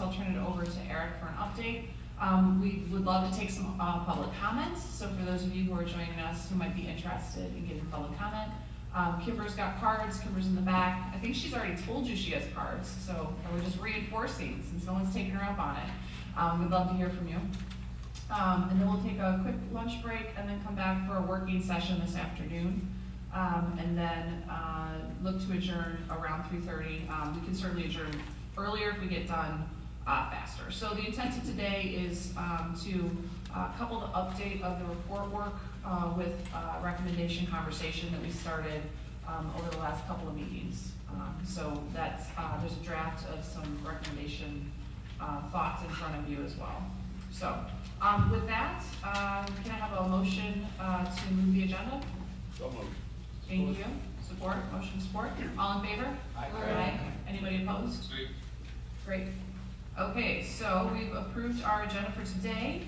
I'll turn it over to Eric for an update. We would love to take some public comments. So for those of you who are joining us who might be interested in giving public comment, Kimber's got cards. Kimber's in the back. I think she's already told you she has cards, so we're just reinforcing since no one's taken her up on it. We'd love to hear from you. And then we'll take a quick lunch break and then come back for a working session this afternoon. And then look to adjourn around 3:30. We can certainly adjourn earlier if we get done faster. So the intent of today is to couple the update of the report work with recommendation conversation that we started over the last couple of meetings. So that's there's a draft of some recommendation thoughts in front of you as well. So with that, can I have a motion to move the agenda? So moved. Thank you. Support, motion support. All in favor? Aye. Anybody opposed? Aye. Great. Okay, so we've approved our agenda for today.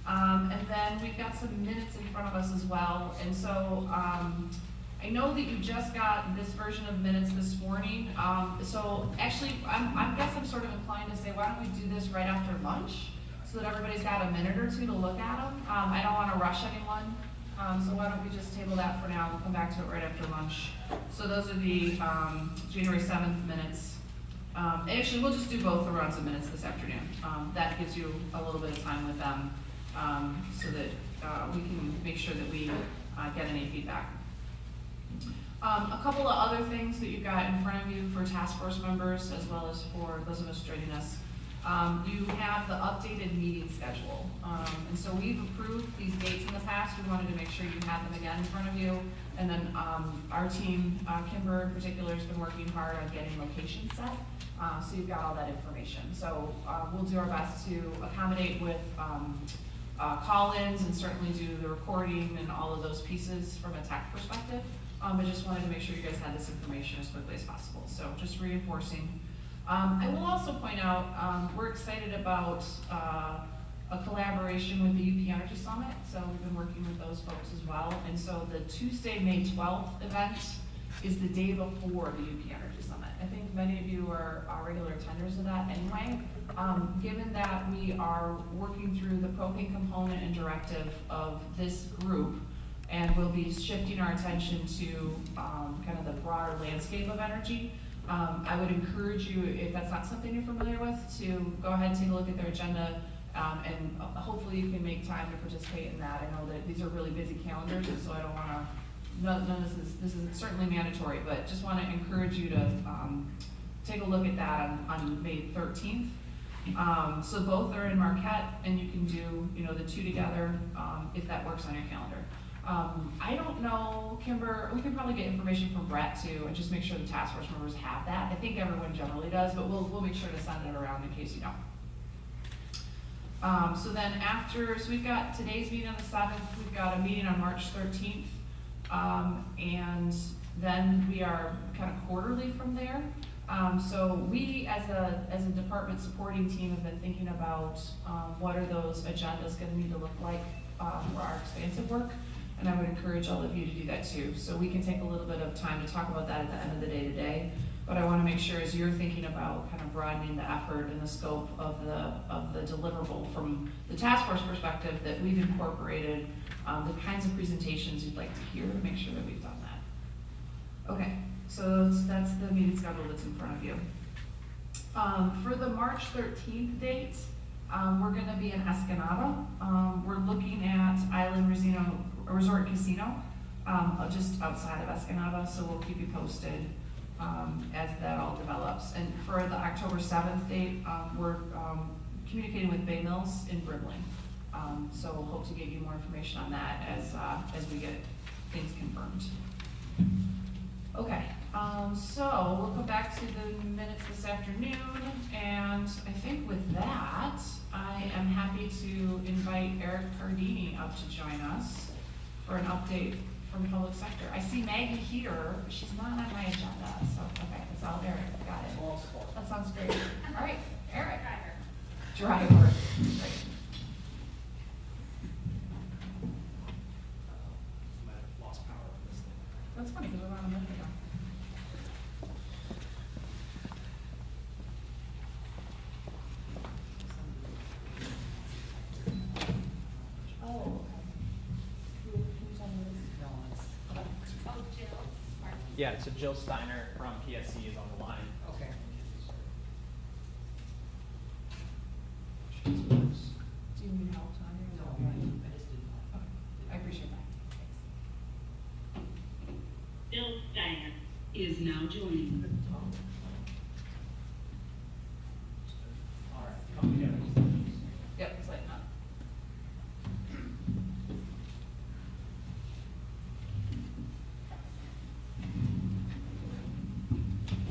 And then we've got some minutes in front of us as well. And so I know that you just got this version of minutes this morning. So actually, I guess I'm sort of inclined to say, why don't we do this right after lunch so that everybody's got a minute or two to look at them. I don't want to rush anyone. So why don't we just table that for now. We'll come back to it right after lunch. So those are the January 7th minutes. Actually, we'll just do both the rounds of minutes this afternoon. That gives you a little bit of time with them so that we can make sure that we get any feedback. A couple of other things that you've got in front of you for task force members as well as for those of us joining us. You have the updated meeting schedule. And so we've approved these dates in the past. We wanted to make sure you have them again in front of you. And then our team, Kimber in particular, has been working hard on getting locations set. So you've got all that information. So we'll do our best to accommodate with call-ins and certainly do the recording and all of those pieces from a tech perspective. But just wanted to make sure you guys had this information as quickly as possible. So just reinforcing. I will also point out, we're excited about a collaboration with the UP Energy Summit. So we've been working with those folks as well. And so the Tuesday, May 12th event is the day before the UP Energy Summit. I think many of you are regular attenders of that anyway. Given that we are working through the propane component and of this group, and we'll be shifting our attention to kind of the broader landscape of energy, I would encourage you, if that's not something you're familiar with, to go ahead and take a look at their agenda, and hopefully you can make time to participate in that. I know that these are really busy calendars, and so I don't want to, none of this is certainly mandatory, but just want to encourage you to take a look at that on May 13th. So both are in Marquette, and you can do the two together if that works on your calendar. I don't know, Kimber, we can probably get information from Brett too, and just make sure the task force members have that. I think everyone generally does, but we'll make sure to send it around in case you don't. So then so we've got today's meeting on the 7th, we've got a meeting on March 13th, and then we are kind of quarterly from there. So we, as a department supporting team, have been thinking about what are those agendas going to need to look like for our expansive work. And I would encourage all of you to do that too. So we can take a little bit of time to talk about that at the end of the day today. But I want to make sure as you're thinking about kind of broadening the effort and the scope of the deliverable from the task force perspective, that we've incorporated the kinds of presentations you'd like to hear to make sure that we've done that. Okay, so that's the meeting schedule that's in front of you. For the March 13th date, we're going to be in Escanaba. We're looking at Island Resort Casino, just outside of Escanaba, so we'll keep you posted as that all develops. And for the October 7th date, we're communicating with Bay Mills in Brimley. So we'll hope to get you more information on that as we get things confirmed. Okay, so we'll come back to the minutes this afternoon, and I think with that, I am happy to invite Eric Cardini up to join us for an update from public sector. I see Maggie here, but she's not on my agenda, so okay, it's all Eric, got it. That sounds great. All right, Eric. Driver. Great. Lost power of this thing. That's funny because we're on a minute ago. Yeah, so Jill Steiner from PSC is on the line. Okay. Do you need help, Tanya? No, Is that all right? I just didn't know. Okay, I appreciate that. Thanks. Bill Steiner is now joining. All right, come together. Yep, it's lighting up.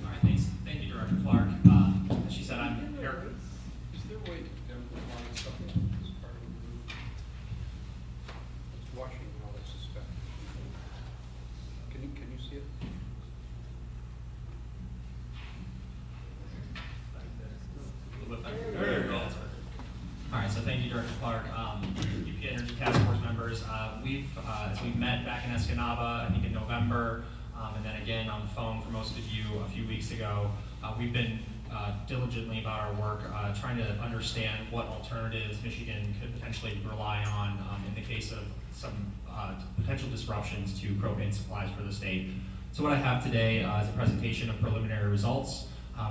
All right, thanks. Thank you, Director Clark. As she said, I'm here. Is there a way to amplify something as part of the group? It's watching now, I suspect. Can you see it? A little bit better. There you go. All right, so thank you, Director Clark. UP Energy Task Force members, as we met back in Escanaba, I think in November, and then again on the phone for most of you a few weeks ago, we've been diligently about our work, trying to understand what alternatives Michigan could potentially rely on in the case of some potential disruptions to propane supplies for the state. So what I have today is a presentation of preliminary results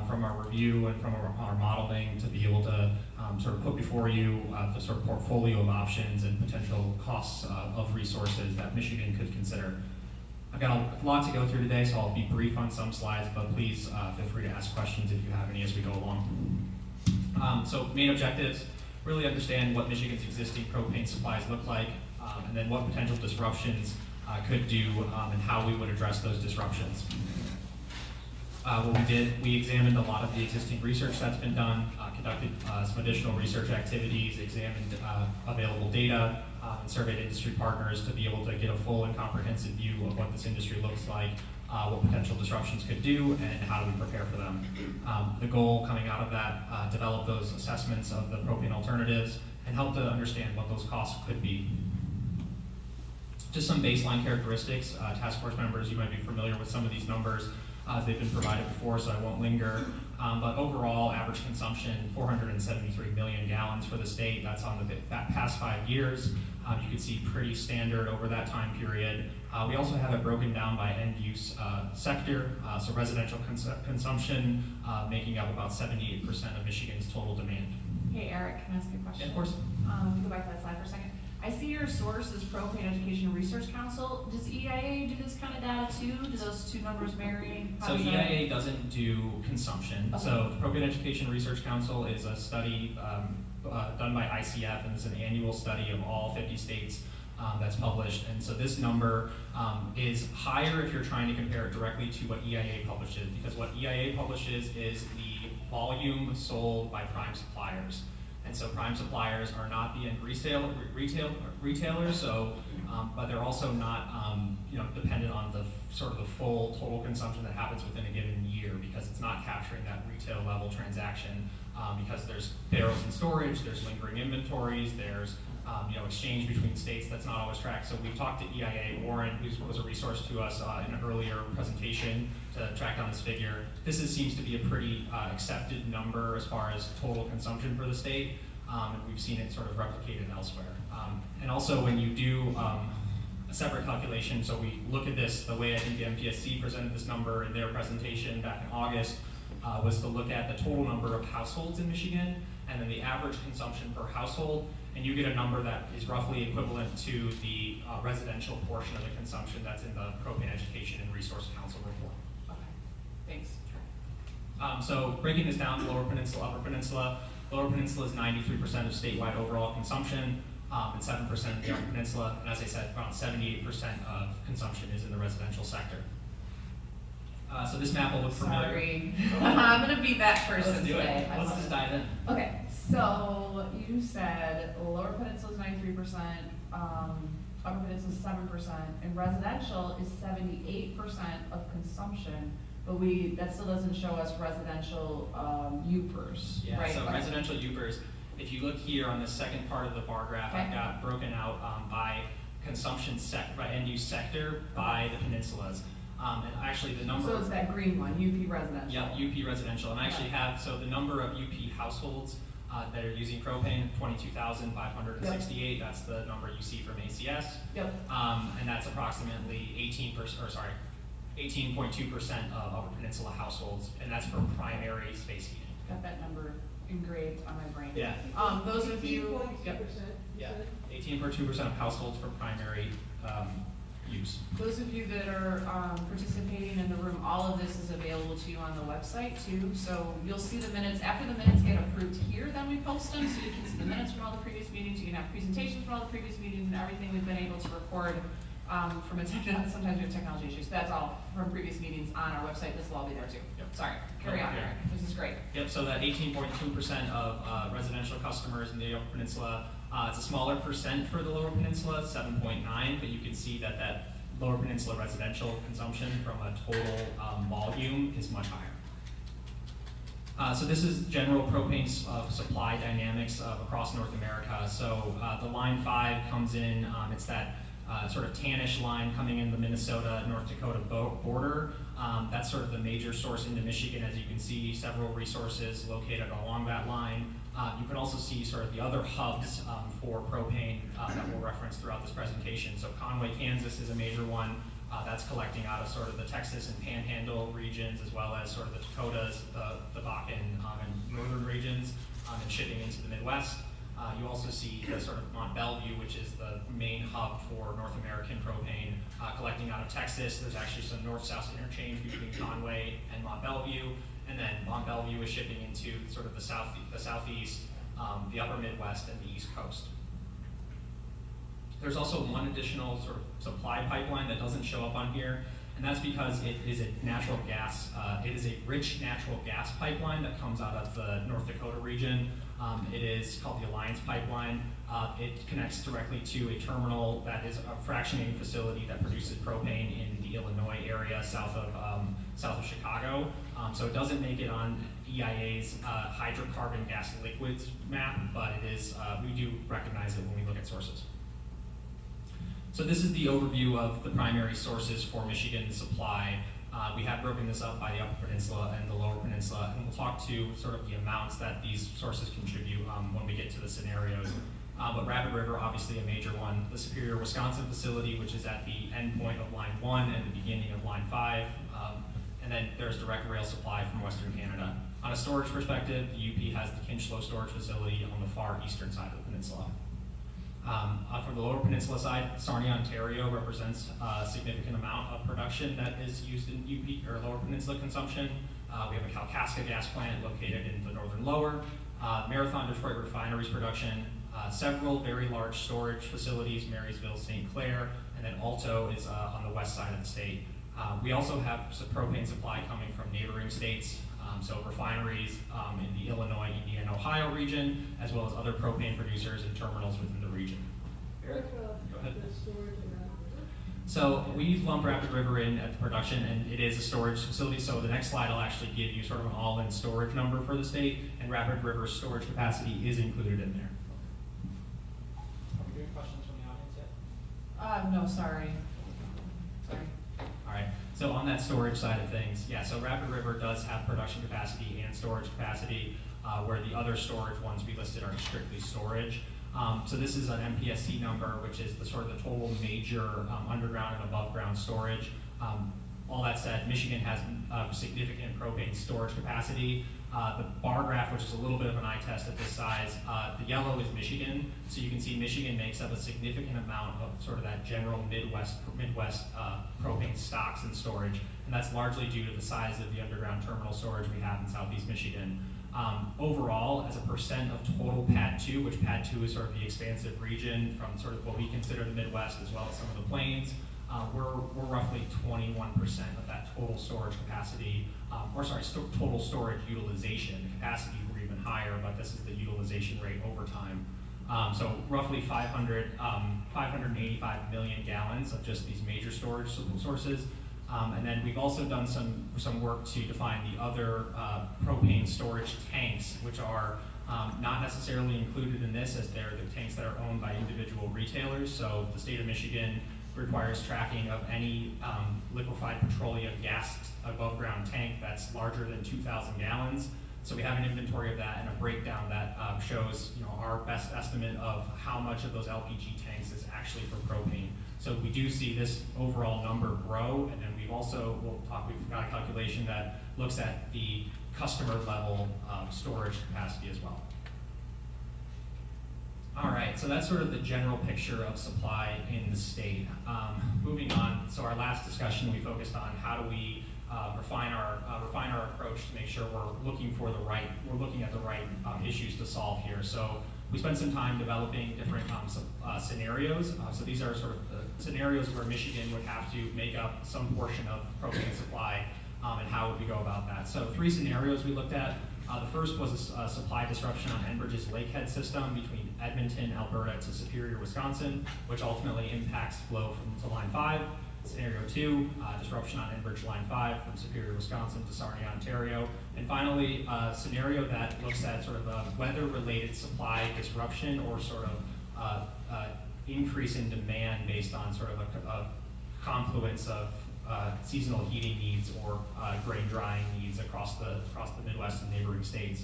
from our review and from our modeling to be able to sort of put before you the sort of portfolio of options and potential costs of resources that Michigan could consider. I've got a lot to go through today, so I'll be brief on some slides, but please feel free to ask questions if you have any as we go along. So main objectives, really understand what Michigan's existing propane supplies look like, and then what potential disruptions could do and how we would address those disruptions. What we did, we examined a lot of the existing research that's been done, conducted some additional research activities, examined available data, and surveyed industry partners to be able to get a full and comprehensive view of what this industry looks like, what potential disruptions could do, and how do we prepare for them. The goal coming out of that, develop those assessments of the propane alternatives and help to understand what those costs could be. Just some baseline characteristics. Task force members, you might be familiar with some of these numbers. They've been provided before, so I won't linger. But overall, average consumption, 473 million gallons for the state. That's on that past 5 years. You can see pretty standard over that time period. We also have it broken down by end-use sector, so residential consumption making up about 78% of Michigan's total demand. Hey, Eric, can I ask you a question? Yeah, of course. Can you go back to that slide for a second? I see your source is Propane Education and Research Council. Does EIA do this kind of data too? Do those two numbers vary? So EIA doesn't do consumption. Okay. So the Propane Education Research Council is a study done by ICF, and it's an annual study of all 50 states that's published. And so this number is higher if you're trying to compare it directly to what EIA publishes, because what EIA publishes is the volume sold by prime suppliers. And so prime suppliers are not the end retailers, so, but they're also not dependent on the sort of the full total consumption that happens within a given year, because it's not capturing that retail level transaction, because there's barrels in storage, there's lingering inventories, there's exchange between states that's not always tracked. So we've talked to EIA. Warren, who was a resource to us in an earlier presentation to track down this figure. This seems to be a pretty accepted number as far as total consumption for the state, and we've seen it sort of replicated elsewhere. And also when you do a separate calculation, so we look at this, the way I think the MPSC presented this number in their presentation back in August, was to look at the total number of households in Michigan, and then the average consumption per household, and you get a number that is roughly equivalent to the residential portion of the consumption that's in the Propane Education and Resource Council report. Okay, thanks. So breaking this down to Lower Peninsula, Upper Peninsula. Lower Peninsula is 93% of statewide overall consumption, and 7% of the Upper Peninsula, and as I said, around 78% of consumption is in the residential sector. So this map will look familiar. Sorry, I'm gonna be that person Let's do today. it. Let's just dive in. Okay, so you said Lower Peninsula is 93%, Upper Peninsula is 7%, and residential is 78% of consumption, but that still doesn't show us residential UPERS, Yeah, right? so residential UPERS, if you look here on the second part of the bar graph, Okay. I've got broken out by consumption by end-use sector by the peninsulas. And actually the number... So it's that green one, UP residential. Yeah, UP residential. And I actually have, so the number of UP households that are using propane, 22,568. Yep. That's the number you see from ACS. Yep. And that's approximately 18%, or sorry, 18.2% of Upper Peninsula households, and that's for primary space heating. Got that number engraved on my brain. Yeah. Those of you, yep. Yeah, 18.2% of households for primary use. Those of you that are participating in the room, all of this is available to you on the website too. So you'll see the minutes. After the minutes get approved here, then we post them. So you can see the minutes from all the previous meetings. You can have presentations from all the previous meetings and everything we've been able to record from a sometimes we have technology issues. That's all from previous meetings on our website. This will all be there too. Yep. Sorry, carry on, Eric. This is great. Yep, so that 18.2% of residential customers in the Upper Peninsula, it's a smaller percent for the Lower Peninsula, 7.9, but you can see that that Lower Peninsula residential consumption from a total volume is much higher. So this is general propane supply dynamics across North America. So the line 5 comes in, it's that sort of tannish line coming in the Minnesota, North Dakota border. That's sort of the major source into Michigan. As you can see, several resources located along that line. You can also see sort of the other hubs for propane that we'll reference throughout this presentation. So Conway, Kansas is a major one. That's collecting out of sort of the Texas and Panhandle regions, as well as sort of the Dakotas, the Bakken and northern regions, and shipping into the Midwest. You also see the sort of Mont Belvieu, which is the main hub for North American propane, collecting out of Texas. There's actually some north-south interchange between Conway and Mont Belvieu, and then Mont Belvieu is shipping into sort of the southeast, the upper Midwest, and the East Coast. There's also one additional sort of supply pipeline that doesn't show up on here, and that's because it is a natural gas, it is a rich natural gas pipeline that comes out of the North Dakota region. It is called the Alliance Pipeline. It connects directly to a terminal that is a fractionating facility that produces propane in the Illinois area south of Chicago. So it doesn't make it on EIA's hydrocarbon gas liquids map, but it is, we do recognize it when we look at sources. So this is the overview of the primary sources for Michigan supply. We have broken this up by the Upper Peninsula and the Lower Peninsula, and we'll talk to sort of the amounts that these sources contribute when we get to the scenarios. But Rapid River, obviously a major one. The Superior, Wisconsin facility, which is at the end point of line 1 and the beginning of line 5. And then there's direct rail supply from Western Canada. On a storage perspective, the UP has the Kinchlow storage facility on the far eastern side of the peninsula. From the Lower Peninsula side, Sarnia, Ontario represents a significant amount of production that is used in UP or Lower Peninsula consumption. We have a Kalkaska gas plant located in the northern lower, Marathon Detroit refineries production, several very large storage facilities, Marysville, St. Clair, and then Alto is on the west side of the state. We also have some propane supply coming from neighboring states, so refineries in the Illinois, Indiana, Ohio region, as well as other propane producers and terminals within the region. Eric, go ahead. So we lump Rapid River in at the production, and it is a storage facility. So the next slide will actually give you sort of an all-in storage number for the state, and Rapid River's storage capacity is included in there. Are we doing questions from the audience yet? No, sorry. Sorry. All right, so on that storage side of things, yeah, so Rapid River does have production capacity and storage capacity, where the other storage ones we listed are strictly storage. So this is an MPSC number, which is the sort of the total major underground and above ground storage. All that said, Michigan has significant propane storage capacity. The bar graph, which is a little bit of an eye test at this size, the yellow is Michigan. So you can see Michigan makes up a significant amount of sort of that general Midwest propane stocks and storage. And that's largely due to the size of the underground terminal storage we have in Southeast Michigan. Overall, as a percent of total PADD 2, which PADD 2 is sort of the expansive region from sort of what we consider the Midwest as well as some of the plains, we're roughly 21% of that total storage capacity, total storage utilization. The capacity we're even higher, but this is the utilization rate over time. So roughly 585 million gallons of just these major storage sources. And then we've also done some work to define the other propane storage tanks, which are not necessarily included in this, as they're the tanks that are owned by individual retailers. So the state of Michigan requires tracking of any liquefied petroleum gas above ground tank that's larger than 2,000 gallons. So we have an inventory of that and a breakdown that shows our best estimate of how much of those LPG tanks is actually for propane. So we do see this overall number grow, and then we've got a calculation that looks at the customer level storage capacity as well. All right, so that's sort of the general picture of supply in the state. Moving on, so our last discussion we focused on how do we refine our approach to make sure we're looking at the right issues to solve here. So we spent some time developing different scenarios. So these are sort of the scenarios where Michigan would have to make up some portion of propane supply, and how would we go about that. So 3 scenarios we looked at. The first was a supply disruption on Enbridge's Lakehead system between Edmonton, Alberta to Superior, Wisconsin, which ultimately impacts flow to Line 5. Scenario 2, disruption on Enbridge Line 5 from Superior, Wisconsin to Sarnia, Ontario. And finally, a scenario that looks at sort of a weather-related supply disruption or sort of increase in demand based on sort of a confluence of seasonal heating needs or grain drying needs across the Midwest and neighboring states.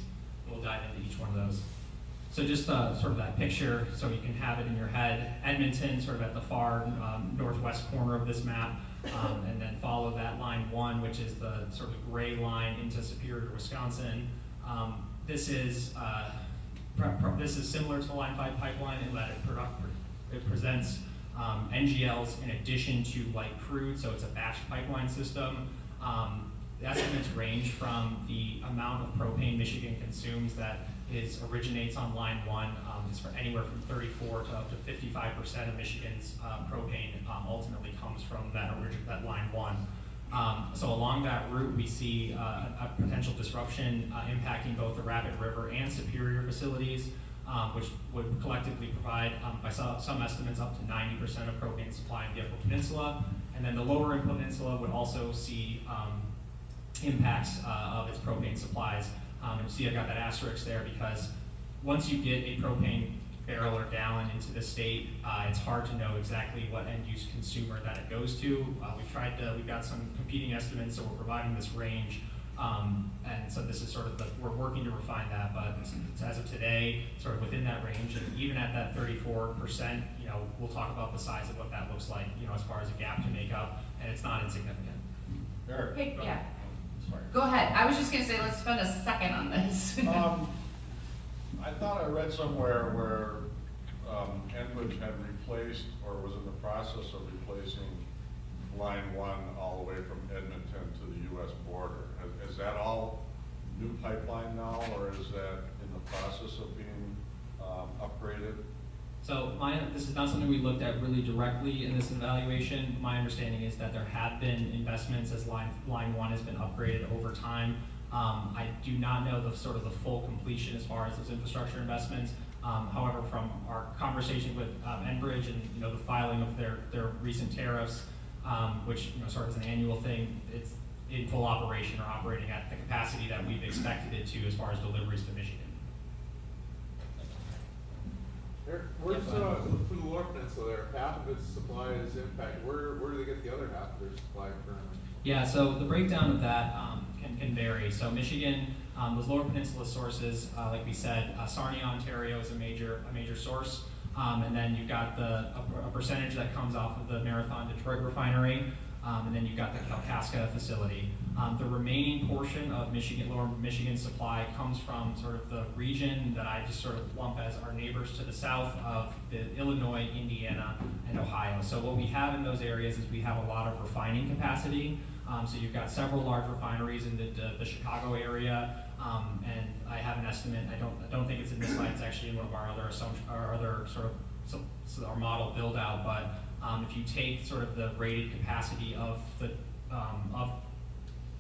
We'll dive into each one of those. So just sort of that picture, so you can have it in your head. Edmonton, sort of at the far northwest corner of this map, and then follow that line 1, which is the sort of gray line into Superior, Wisconsin. This is similar to the Line 5 pipeline in that it presents NGLs in addition to light crude, so it's a batch pipeline system. The estimates range from the amount of propane Michigan consumes that originates on Line 1. It's for anywhere from 34 to up to 55% of Michigan's propane ultimately comes from that Line 1. So along that route, we see a potential disruption impacting both the Rapid River and Superior facilities, which would collectively provide, by some estimates, up to 90% of propane supply in the Upper Peninsula. And then the Lower Peninsula would also see impacts of its propane supplies. And you see I've got that asterisk there because once you get a propane barrel or gallon into the state, it's hard to know exactly what end-use consumer that it goes to. We've got some competing estimates, so we're providing this range. And so this is sort of we're working to refine that, but as of today, sort of within that range, and even at that 34%, we'll talk about the size of what that looks like, as far as a gap to make up, and it's not insignificant. Eric? Hey, yeah. Sorry. Go ahead. I was just going to say, let's spend a second on this. I thought I read somewhere where Enbridge had replaced or was in the process of replacing Line 1 all the way from Edmonton to the U.S. border. Is that all new pipeline now, or is that in the process of being upgraded? So this is not something we looked at really directly in this evaluation. My understanding is that there have been investments as Line 1 has been upgraded over time. I do not know the full completion as far as those infrastructure investments. However, from our conversation with Enbridge and the filing of their recent tariffs, which sort of is an annual thing, it's in full operation or operating at the capacity that we've expected it to as far as deliveries to Michigan. Where's from the Lower Peninsula there? Half of its supply is impacted. Where do they get the other half of their supply currently? Yeah, so the breakdown of that can vary. So Michigan, those Lower Peninsula sources, like we said, Sarnia, Ontario is a major source. And then you've got a percentage that comes off of the Marathon Detroit refinery, and then you've got the Kalkaska facility. The remaining portion of Lower Michigan supply comes from sort of the region that I just sort of lump as our neighbors to the south of Illinois, Indiana, and Ohio. So what we have in those areas is we have a lot of refining capacity. So you've got several large refineries in the Chicago area, and I have an estimate. I don't think it's in this slide. It's actually in one of our other our model build out. But if you take sort of the rated capacity of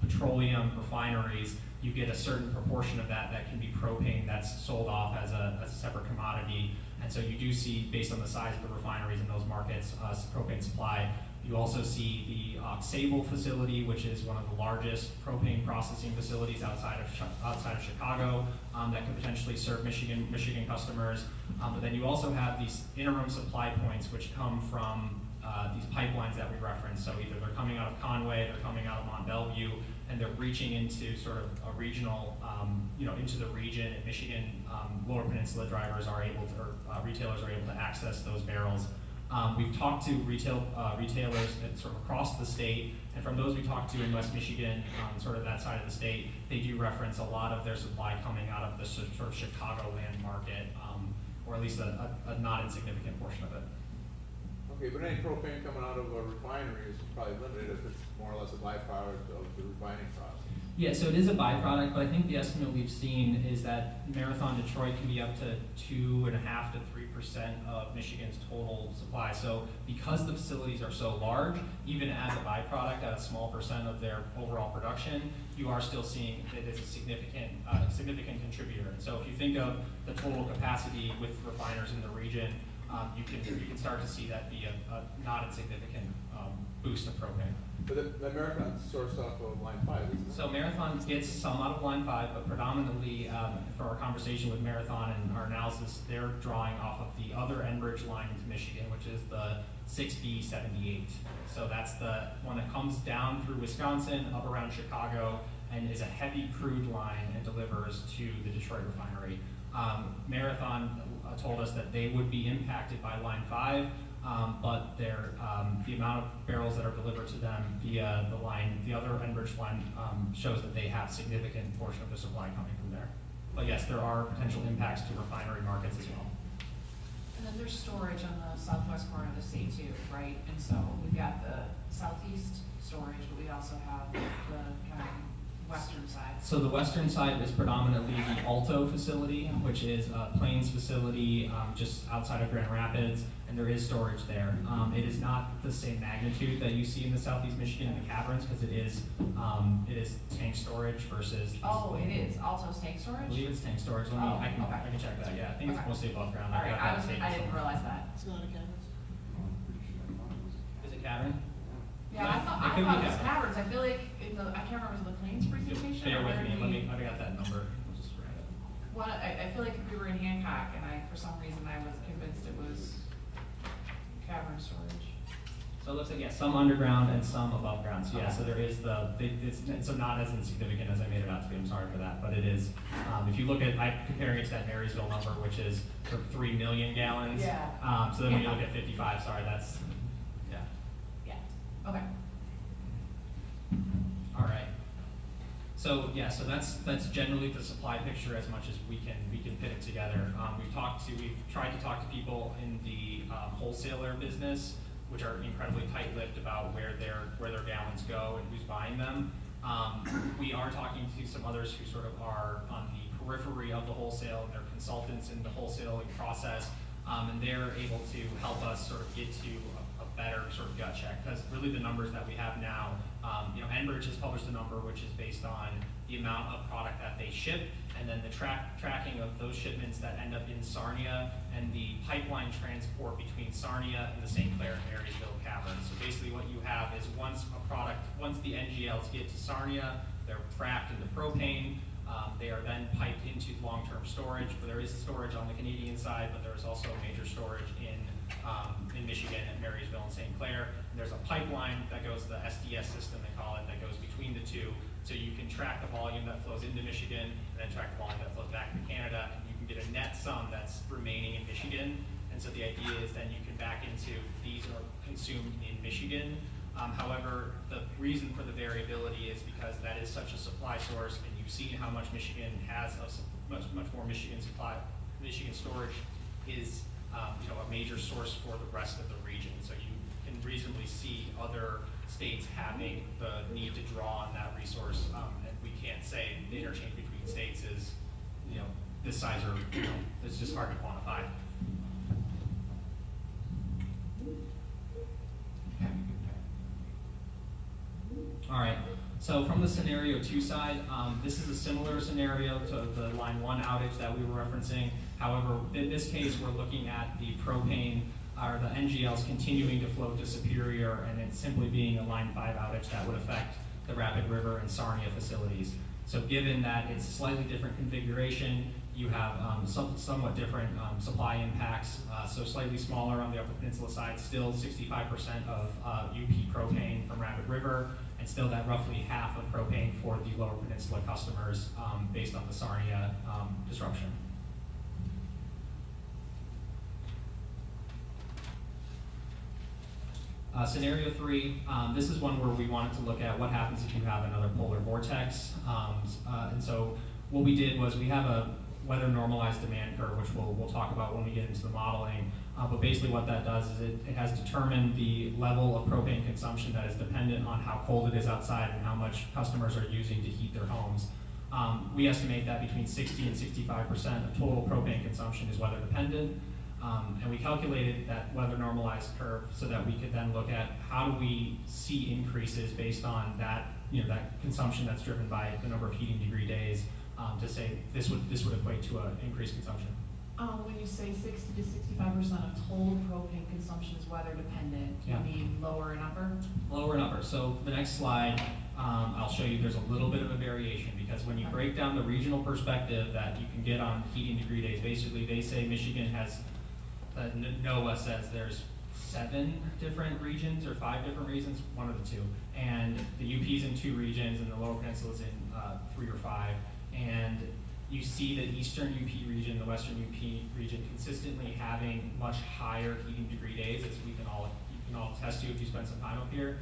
petroleum refineries, you get a certain proportion of that can be propane that's sold off as a separate commodity. And so you do see, based on the size of the refineries in those markets, propane supply. You also see the Sable facility, which is one of the largest propane processing facilities outside of Chicago, that can potentially serve Michigan customers. But then you also have these interim supply points, which come from these pipelines that we referenced. So either they're coming out of Conway, they're coming out of Mont Belvieu, and they're reaching into sort of a regional, into the region. And Michigan Lower Peninsula drivers are able to, or retailers are able to access those barrels. We've talked to retailers sort of across the state, and from those we talked to in West Michigan, sort of that side of the state, they do reference a lot of their supply coming out of the sort of Chicagoland market, or at least a not insignificant portion of it. Okay, but any propane coming out of a refinery is probably limited if it's more or less a byproduct of the refining process. Yeah, so it is a byproduct, but I think the estimate we've seen is that Marathon Detroit can be up to 2.5% to 3% of Michigan's total supply. So because the facilities are so large, even as a byproduct at a small percent of their overall production, you are still seeing it as a significant contributor. And so if you think of the total capacity with refiners in the region, you can start to see that be a not insignificant boost of propane. But the Marathon's sourced off of line 5, isn't it? So Marathon gets some out of line 5, but predominantly for our conversation with Marathon and our analysis, they're drawing off of the other Enbridge line into Michigan, which is the 6B78. So that's the one that comes down through Wisconsin, up around Chicago, and is a heavy crude line and delivers to the Detroit refinery. Marathon told us that they would be impacted by line 5, but the amount of barrels that are delivered to them via the other Enbridge line, shows that they have significant portion of the supply coming from there. But yes, there are potential impacts to refinery markets as well. And then there's storage on the southwest corner of the state too, right? And so we've got the southeast storage, but we also have the kind of western side. So the western side is predominantly the Alto facility, which is a Plains facility just outside of Grand Rapids, and there is storage there. It is not the same magnitude that you see in the southeast Michigan in the caverns, because it is tank storage versus. Oh, it is Alto's tank I storage? believe it's tank storage. I can check that. Yeah, I think it's mostly above ground. All right, I didn't realize that. It's not a caverns? Is it cavern? Yeah, I thought it was caverns. I feel like I can't remember, was it the Plains presentation? Bear or with where me. did I got that number. We'll just grab it. I feel like we were in Hancock, and for some reason I was convinced it was cavern storage. So it looks like, yeah, some underground and some above ground. So yeah, so there is it's not as insignificant as I made it out to be. I'm sorry for that, but it is. If you look at, I'm comparing it to that Marysville number, which is sort of 3 million gallons. Yeah. So then when you look at 55, sorry, that's, yeah. Yeah, okay. All right. So yeah, so that's generally the supply picture as much as we can fit it together. We've tried to talk to people in the wholesaler business, which are incredibly tight-lipped about where their gallons go and who's buying them. We are talking to some others who sort of are on the periphery of the wholesale, and they're consultants in the wholesaling process, and they're able to help us sort of get to a better sort of gut check, because really the numbers that we have now, Enbridge has published a number which is based on the amount of product that they ship, and then the tracking of those shipments that end up in Sarnia, and the pipeline transport between Sarnia and the St. Clair and Marysville caverns. So basically what you have is once the NGLs get to Sarnia, they're fracked into propane. They are then piped into long-term storage. But there is storage on the Canadian side, but there is also major storage in Michigan at Marysville and St. Clair. And there's a pipeline that goes, the SDS system they call it, that goes between the two. So you can track the volume that flows into Michigan, and then track the volume that flows back to Canada, and you can get a net sum that's remaining in Michigan. And so the idea is then you can back into, these are consumed in Michigan. However, the reason for the variability is because that is such a supply source, and you've seen how much Michigan has, much more Michigan supply. Michigan storage is a major source for the rest of the region. So you can reasonably see other states having the need to draw on that resource, and we can't say the interchange between states is, this size, or it's just hard to quantify. All right, so from the scenario 2 side, this is a similar scenario to the line 1 outage that we were referencing. However, in this case, we're looking at the propane, or the NGLs continuing to flow to Superior, and it simply being a line 5 outage that would affect the Rapid River and Sarnia facilities. So given that it's a slightly different configuration, you have somewhat different supply impacts, so slightly smaller on the Upper Peninsula side, still 65% of UP propane from Rapid River, and still that roughly half of propane for the Lower Peninsula customers based on the Sarnia disruption. Scenario 3, this is one where we wanted to look at what happens if you have another polar vortex. And so what we did was we have a weather normalized demand curve, which we'll talk about when we get into the modeling. But basically what that does is it has determined the level of propane consumption that is dependent on how cold it is outside and how much customers are using to heat their homes. We estimate that between 60 and 65% of total propane consumption is weather dependent. And we calculated that weather normalized curve so that we could then look at how do we see increases based on that, that consumption that's driven by the number of heating degree days, to say this would equate to an increased consumption. When you say 60 to 65% of total propane consumption is weather dependent, Yeah. you mean lower and upper? Lower and upper. So the next slide, I'll show you there's a little bit of a variation because when you break down the regional perspective that you can get on heating degree days, basically they say Michigan has, NOAA says there's 7 different regions or 5 different regions, one of the 2. And the UP's in 2 regions and the Lower Peninsula's in 3 or 5. And you see the Eastern UP region, the Western UP region consistently having much higher heating degree days, as you can all attest to if you spend some time up here.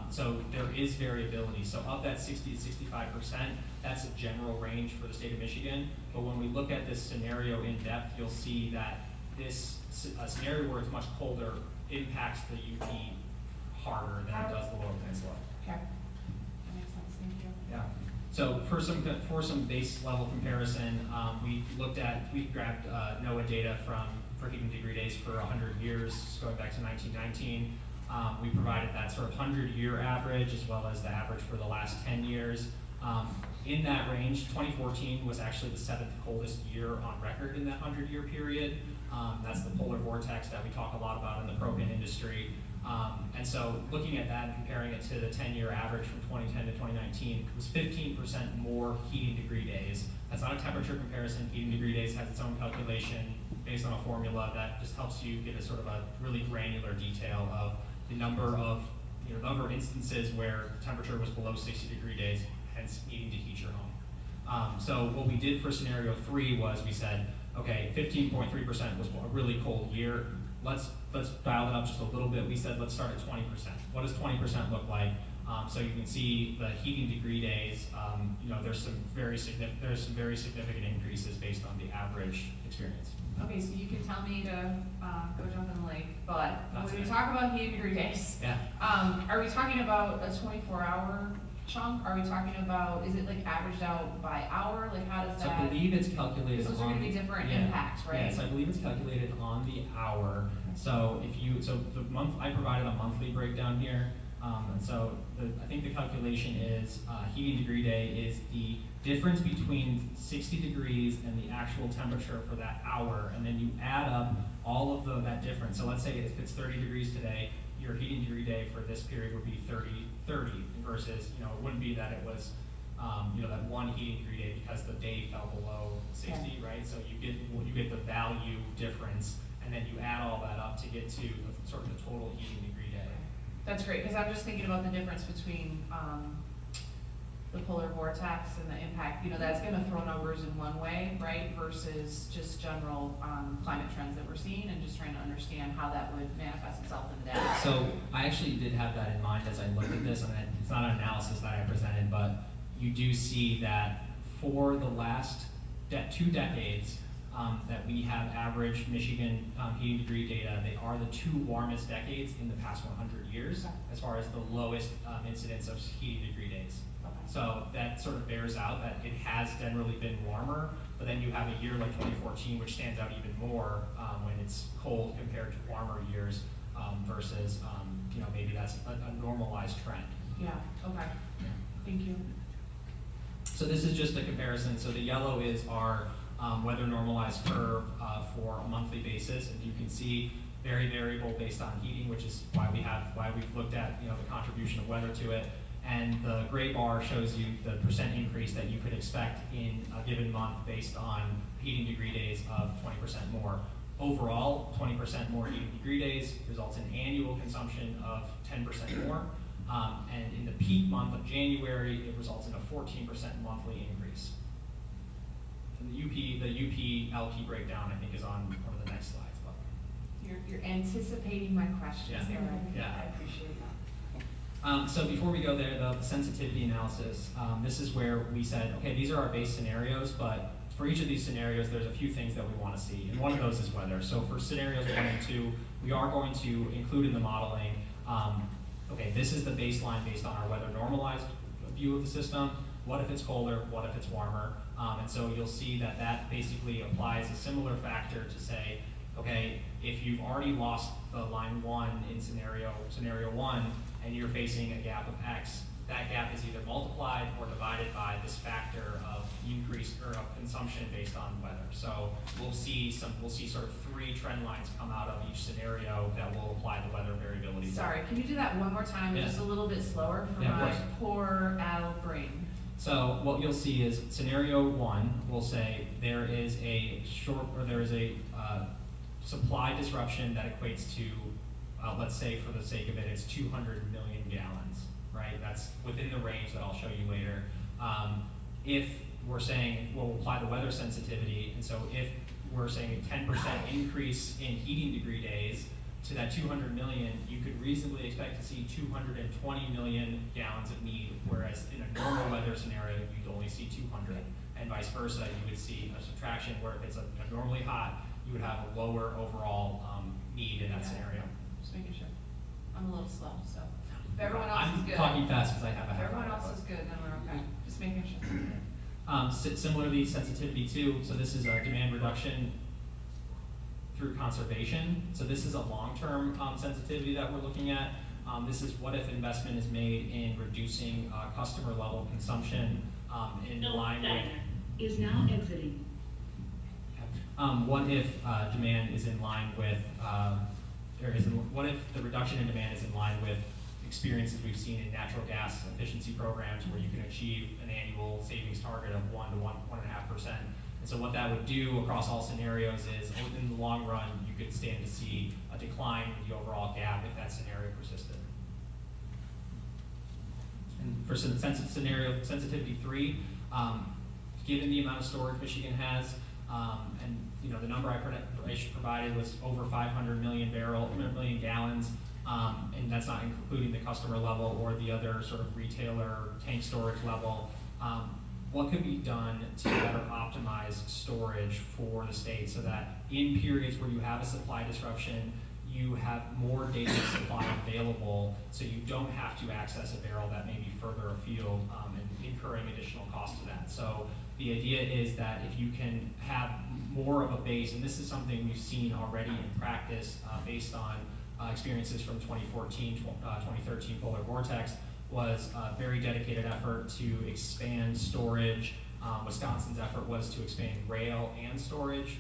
So there is variability. So of that 60 to 65%, that's a general range for the state of Michigan. But when we look at this scenario in depth, you'll see that this scenario where it's much colder impacts the UP harder than it does the Lower Peninsula. Okay. That makes sense, thank you. Yeah. So for some base level comparison, we grabbed NOAA data for heating degree days for 100 years, going back to 1919. We provided that sort of 100-year average as well as the average for the last 10 years. In that range, 2014 was actually the 7th coldest year on record in that 100-year period. That's the polar vortex that we talk a lot about in the propane industry. And so looking at that and comparing it to the 10-year average from 2010 to 2019, it was 15% more heating degree days. That's not a temperature comparison. Heating degree days has its own calculation based on a formula that just helps you get a sort of a really granular detail of the number of instances where temperature was below 60 degree days, hence needing to heat your home. So what we did for scenario 3 was we said, okay, 15.3% was a really cold year. Let's dial it up just a little bit. We said let's start at 20%. What does 20% look like? So you can see the heating degree days. There's some very significant increases based on the average experience. Okay, so you can tell me to go jump in the lake, but That's when we it. talk about heating degree days, Yeah. are we talking about a 24-hour chunk? Are we talking about, is it like averaged out by hour? Like how does So that? I believe it's calculated Those are on. going to be different Yeah. impacts, right? Yes, I believe it's calculated on the hour. So the month, I provided a monthly breakdown here. And so I think the calculation is heating degree day is the difference between 60 degrees and the actual temperature for that hour, and then you add up all of that difference. So let's say if it's 30 degrees today, your heating degree day for this period would be 30 versus, it wouldn't be that it was, that one heating degree day because the day fell below 60, right? So you get the value difference, and then you add all that up to get to sort of the total heating degree day. That's great, because I'm just thinking about the difference between the polar vortex and the impact, that's going to throw numbers in one way, right, versus just general climate trends that we're seeing and just trying to understand how that would manifest itself in the data. So I actually did have that in mind as I looked at this, and it's not an analysis that I presented, but you do see that for the last 2 decades, that we have average Michigan heating degree data. They are the 2 warmest decades in the past 100 years as far as the lowest incidence of heating degree days. So that sort of bears out that it has generally been warmer, but then you have a year like 2014, which stands out even more when it's cold compared to warmer years versus, maybe that's a normalized trend. Yeah, okay, thank you. So this is just a comparison. So the yellow is our weather normalized curve for a monthly basis, and you can see very variable based on heating, which is why we've looked at the contribution of weather to it. And the gray bar shows you the percent increase that you could expect in a given month based on heating degree days of 20% more. Overall, 20% more heating degree days results in annual consumption of 10% more. And in the peak month of January, it results in a 14% monthly increase. And the UP LP breakdown, I think, is on one of the next slides. But You're anticipating my questions, Yeah. Eric. Yeah. I appreciate that. So before we go there, the sensitivity analysis, this is where we said, okay, these are our base scenarios, but for each of these scenarios, there's a few things that we want to see, and one of those is weather. So for scenarios 1 and 2, we are going to include in the modeling, okay, this is the baseline based on our weather normalized view of the system. What if it's colder? What if it's warmer? And so you'll see that that basically applies a similar factor to say, okay, if you've already lost the line 1 in scenario 1, and you're facing a gap of X, that gap is either multiplied or divided by this factor of increase or of consumption based on weather. So we'll see sort of 3 trend lines come out of each scenario that will apply the weather variability. Sorry, can you do that one more time, Yeah. just a little bit slower for Yeah, of my course. poor adult brain? So what you'll see is scenario 1 will say there is a supply disruption that equates to, let's say for the sake of it, it's 200 million gallons, right? That's within the range that I'll show you later. If we're saying, well, we'll apply the weather sensitivity, and so if we're saying a 10% increase in heating degree days to that 200 million, you could reasonably expect to see 220 million gallons of need, whereas in a normal weather scenario, you'd only see 200, and vice versa, you would see a subtraction where if it's a normally hot, you would have a lower overall need in that scenario. Just making sure. I'm a little slow, so if everyone else is good. I'm talking fast because I have a If half everyone hour, else but- is good, then we're okay. Just making sure. Similarly, sensitivity 2, so this is a demand reduction through conservation. So this is a long-term sensitivity that we're looking at. This is what if investment is made in reducing customer level consumption in Bill line with. Steiner is now exiting. What if demand is in line with, what if the reduction in demand is in line with experiences we've seen in natural gas efficiency programs where you can achieve an annual savings target of 1 to 1.5%. And so what that would do across all scenarios is, in the long run, you could stand to see a decline in the overall gap if that scenario persisted. And for scenario sensitivity 3, given the amount of storage Michigan has, and the number I provided was over 500 million gallons, and that's not including the customer level or the other sort of retailer tank storage level. What could be done to better optimize storage for the state so that in periods where you have a supply disruption, you have more daily supply available so you don't have to access a barrel that may be further afield and incurring additional cost to that. So the idea is that if you can have more of a base, and this is something we've seen already in practice based on experiences from 2014, 2013 polar vortex, was a very dedicated effort to expand storage. Wisconsin's effort was to expand rail and storage.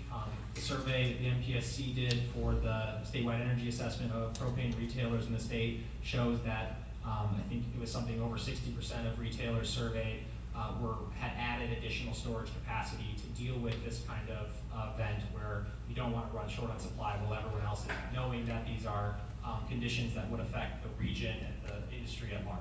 The survey the MPSC did for the statewide energy assessment of propane retailers in the state shows that I think it was something over 60% of retailers surveyed had added additional storage capacity to deal with this kind of event where you don't want to run short on supply while everyone else is, knowing that these are conditions that would affect the region and the industry at large.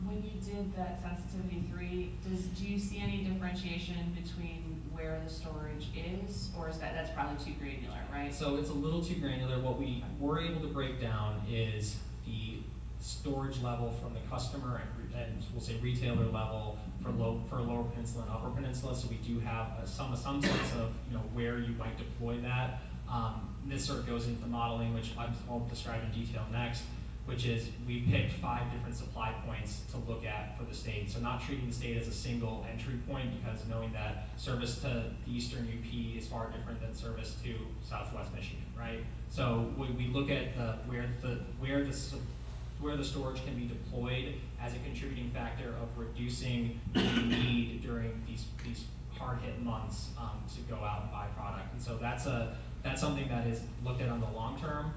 When you did that sensitivity 3, do you see any differentiation between where the storage is, or is that's probably too granular, right? So it's a little too granular. What we were able to break down is the storage level from the customer and we'll say retailer level for Lower Peninsula and Upper Peninsula. So we do have some sense of where you might deploy that. This sort of goes into the modeling, which I'll describe in detail next, which is we picked 5 different supply points to look at for the state. So not treating the state as a single entry point, because knowing that service to the eastern UP is far different than service to southwest Michigan, right? So we look at where the storage can be deployed as a contributing factor of reducing the need during these hard-hit months to go out and buy product. And so that's something that is looked at on the long term,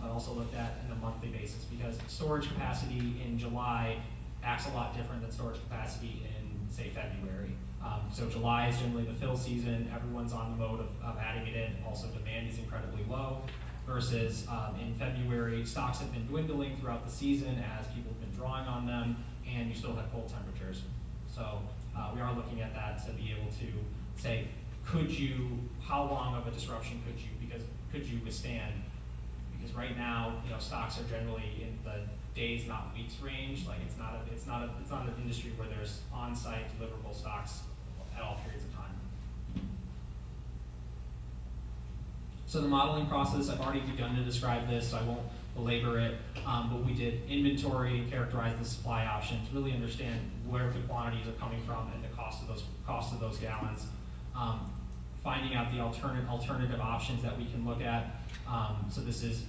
but also looked at on a monthly basis, because storage capacity in July acts a lot different than storage capacity in, say, February. So July is generally the fill season. Everyone's on the mode of adding it in. Also, demand is incredibly low. Versus in February, stocks have been dwindling throughout the season as people have been drawing on them, and you still have cold temperatures. So we are looking at that to be able to say, how long of a disruption could you withstand? Because right now, stocks are generally in the days, not weeks range. Like it's not an industry where there's on-site deliverable stocks at all periods of time. So the modeling process, I've already begun to describe this, so I won't belabor it. But we did inventory and characterize the supply options, really understand where the quantities are coming from and the cost of those gallons. Finding out the alternative options that we can look at. So this is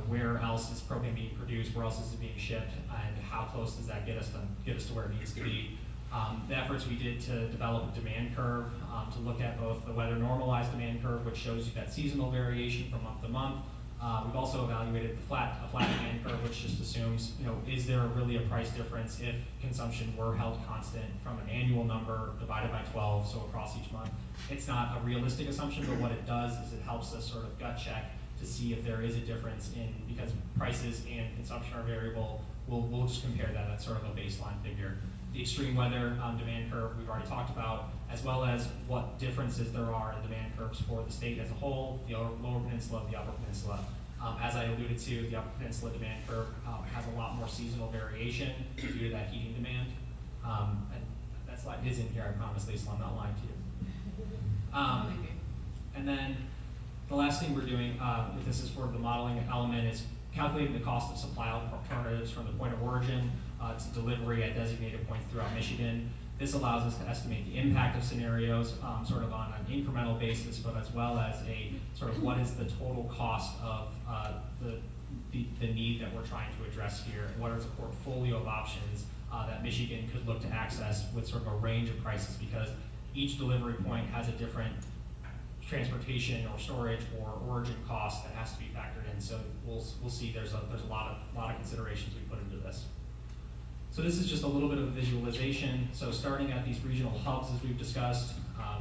where else is propane being produced, where else is it being shipped, and how close does that get us to where it needs to be. The efforts we did to develop a demand curve, to look at both the weather normalized demand curve, which shows you that seasonal variation from month to month. We've also evaluated a flat demand curve, which just assumes, is there really a price difference if consumption were held constant from an annual number divided by 12, so across each month. It's not a realistic assumption, but what it does is it helps us sort of gut check to see if there is a difference because prices and consumption are variable. We'll just compare that at sort of a baseline figure. The extreme weather demand curve we've already talked about, as well as what differences there are in demand curves for the state as a whole, the lower peninsula, the upper peninsula. As I alluded to, the upper peninsula demand curve has a lot more seasonal variation due to that heating demand. And that slide is in here, I promise, Lisa, I'm not lying to you. And then the last thing we're doing, if this is for the modeling element, is calculating the cost of supply alternatives from the point of origin to delivery at designated points throughout Michigan. This allows us to estimate the impact of scenarios sort of on an incremental basis, but as well as a sort of what is the total cost of the need that we're trying to address here, and what is a portfolio of options that Michigan could look to access with sort of a range of prices, because each delivery point has a different transportation or storage or origin cost that has to be factored in. So we'll see there's a lot of considerations we put into this. So this is just a little bit of a visualization. So starting at these regional hubs, as we've discussed,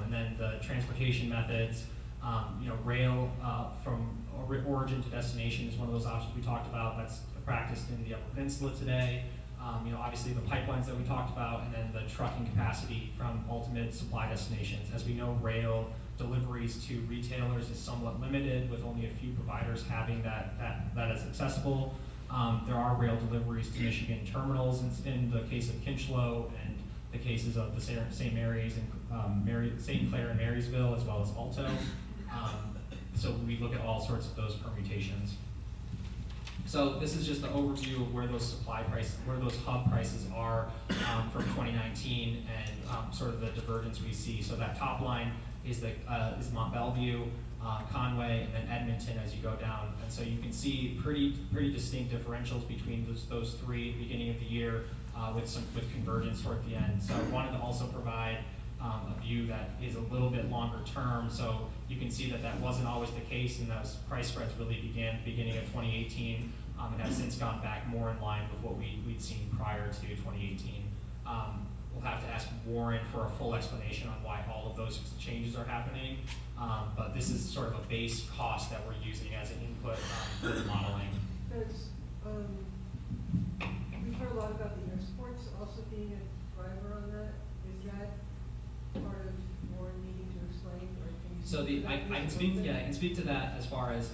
and then the transportation methods, rail from origin to destination is one of those options we talked about. That's practiced in the Upper Peninsula today. Obviously the pipelines that we talked about, and then the trucking capacity from ultimate supply destinations. As we know, rail deliveries to retailers is somewhat limited, with only a few providers having that is accessible. There are rail deliveries to Michigan terminals in the case of Kinchlow, and the cases of the St. Mary's and St. Clair and Marysville, as well as Alto. So we look at all sorts of those permutations. So this is just an overview of where those hub prices are from 2019, and sort of the divergence we see. So that top line is Mont Belvieu, Conway, and then Edmonton as you go down. And so you can see pretty distinct differentials between those three beginning of the year, with convergence toward the end. So I wanted to also provide a view that is a little bit longer term. So you can see that wasn't always the case, and those price spreads really began at the beginning of 2018, and have since gone back more in line with what we'd seen prior to 2018. We'll have to ask Warren for a full explanation on why all of those changes are happening. But this is sort of a base cost that we're using as an input for the modeling. We've heard a lot about the exports also being a driver on that. Is that part of Warren needing to explain, or can you? So I can speak to that as far as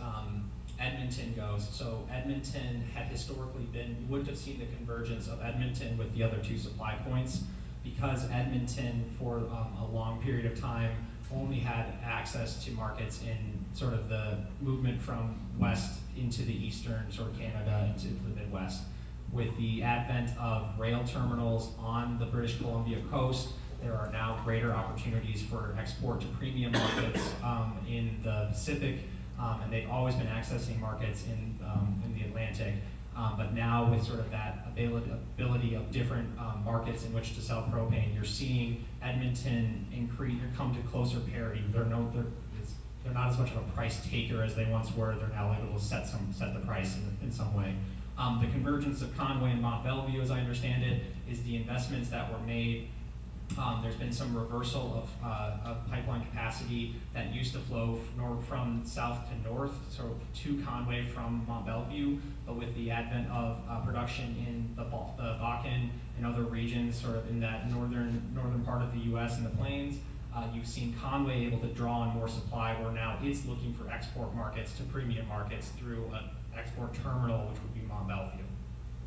Edmonton goes. So Edmonton had historically you wouldn't have seen the convergence of Edmonton with the other two supply points, because Edmonton for a long period of time only had access to markets in sort of the movement from west into the eastern, sort of Canada, into the Midwest. With the advent of rail terminals on the British Columbia coast, there are now greater opportunities for export to premium markets in the Pacific, and they've always been accessing markets in the Atlantic. But now with sort of that ability of different markets in which to sell propane, you're seeing Edmonton increase or come to closer parity. They're not as much of a price taker as they once were. They're now able to set the price in some way. The convergence of Conway and Mont Belvieu, as I understand it, is the investments that were made. There's been some reversal of pipeline capacity that used to flow from south to north, so to Conway from Mont Belvieu, but with the advent of production in the Bakken and other regions, sort of in that northern part of the U.S. and the plains, You've seen Conway able to draw on more supply, where now it's looking for export markets to premium markets through an export terminal, which would be Mont Belvieu.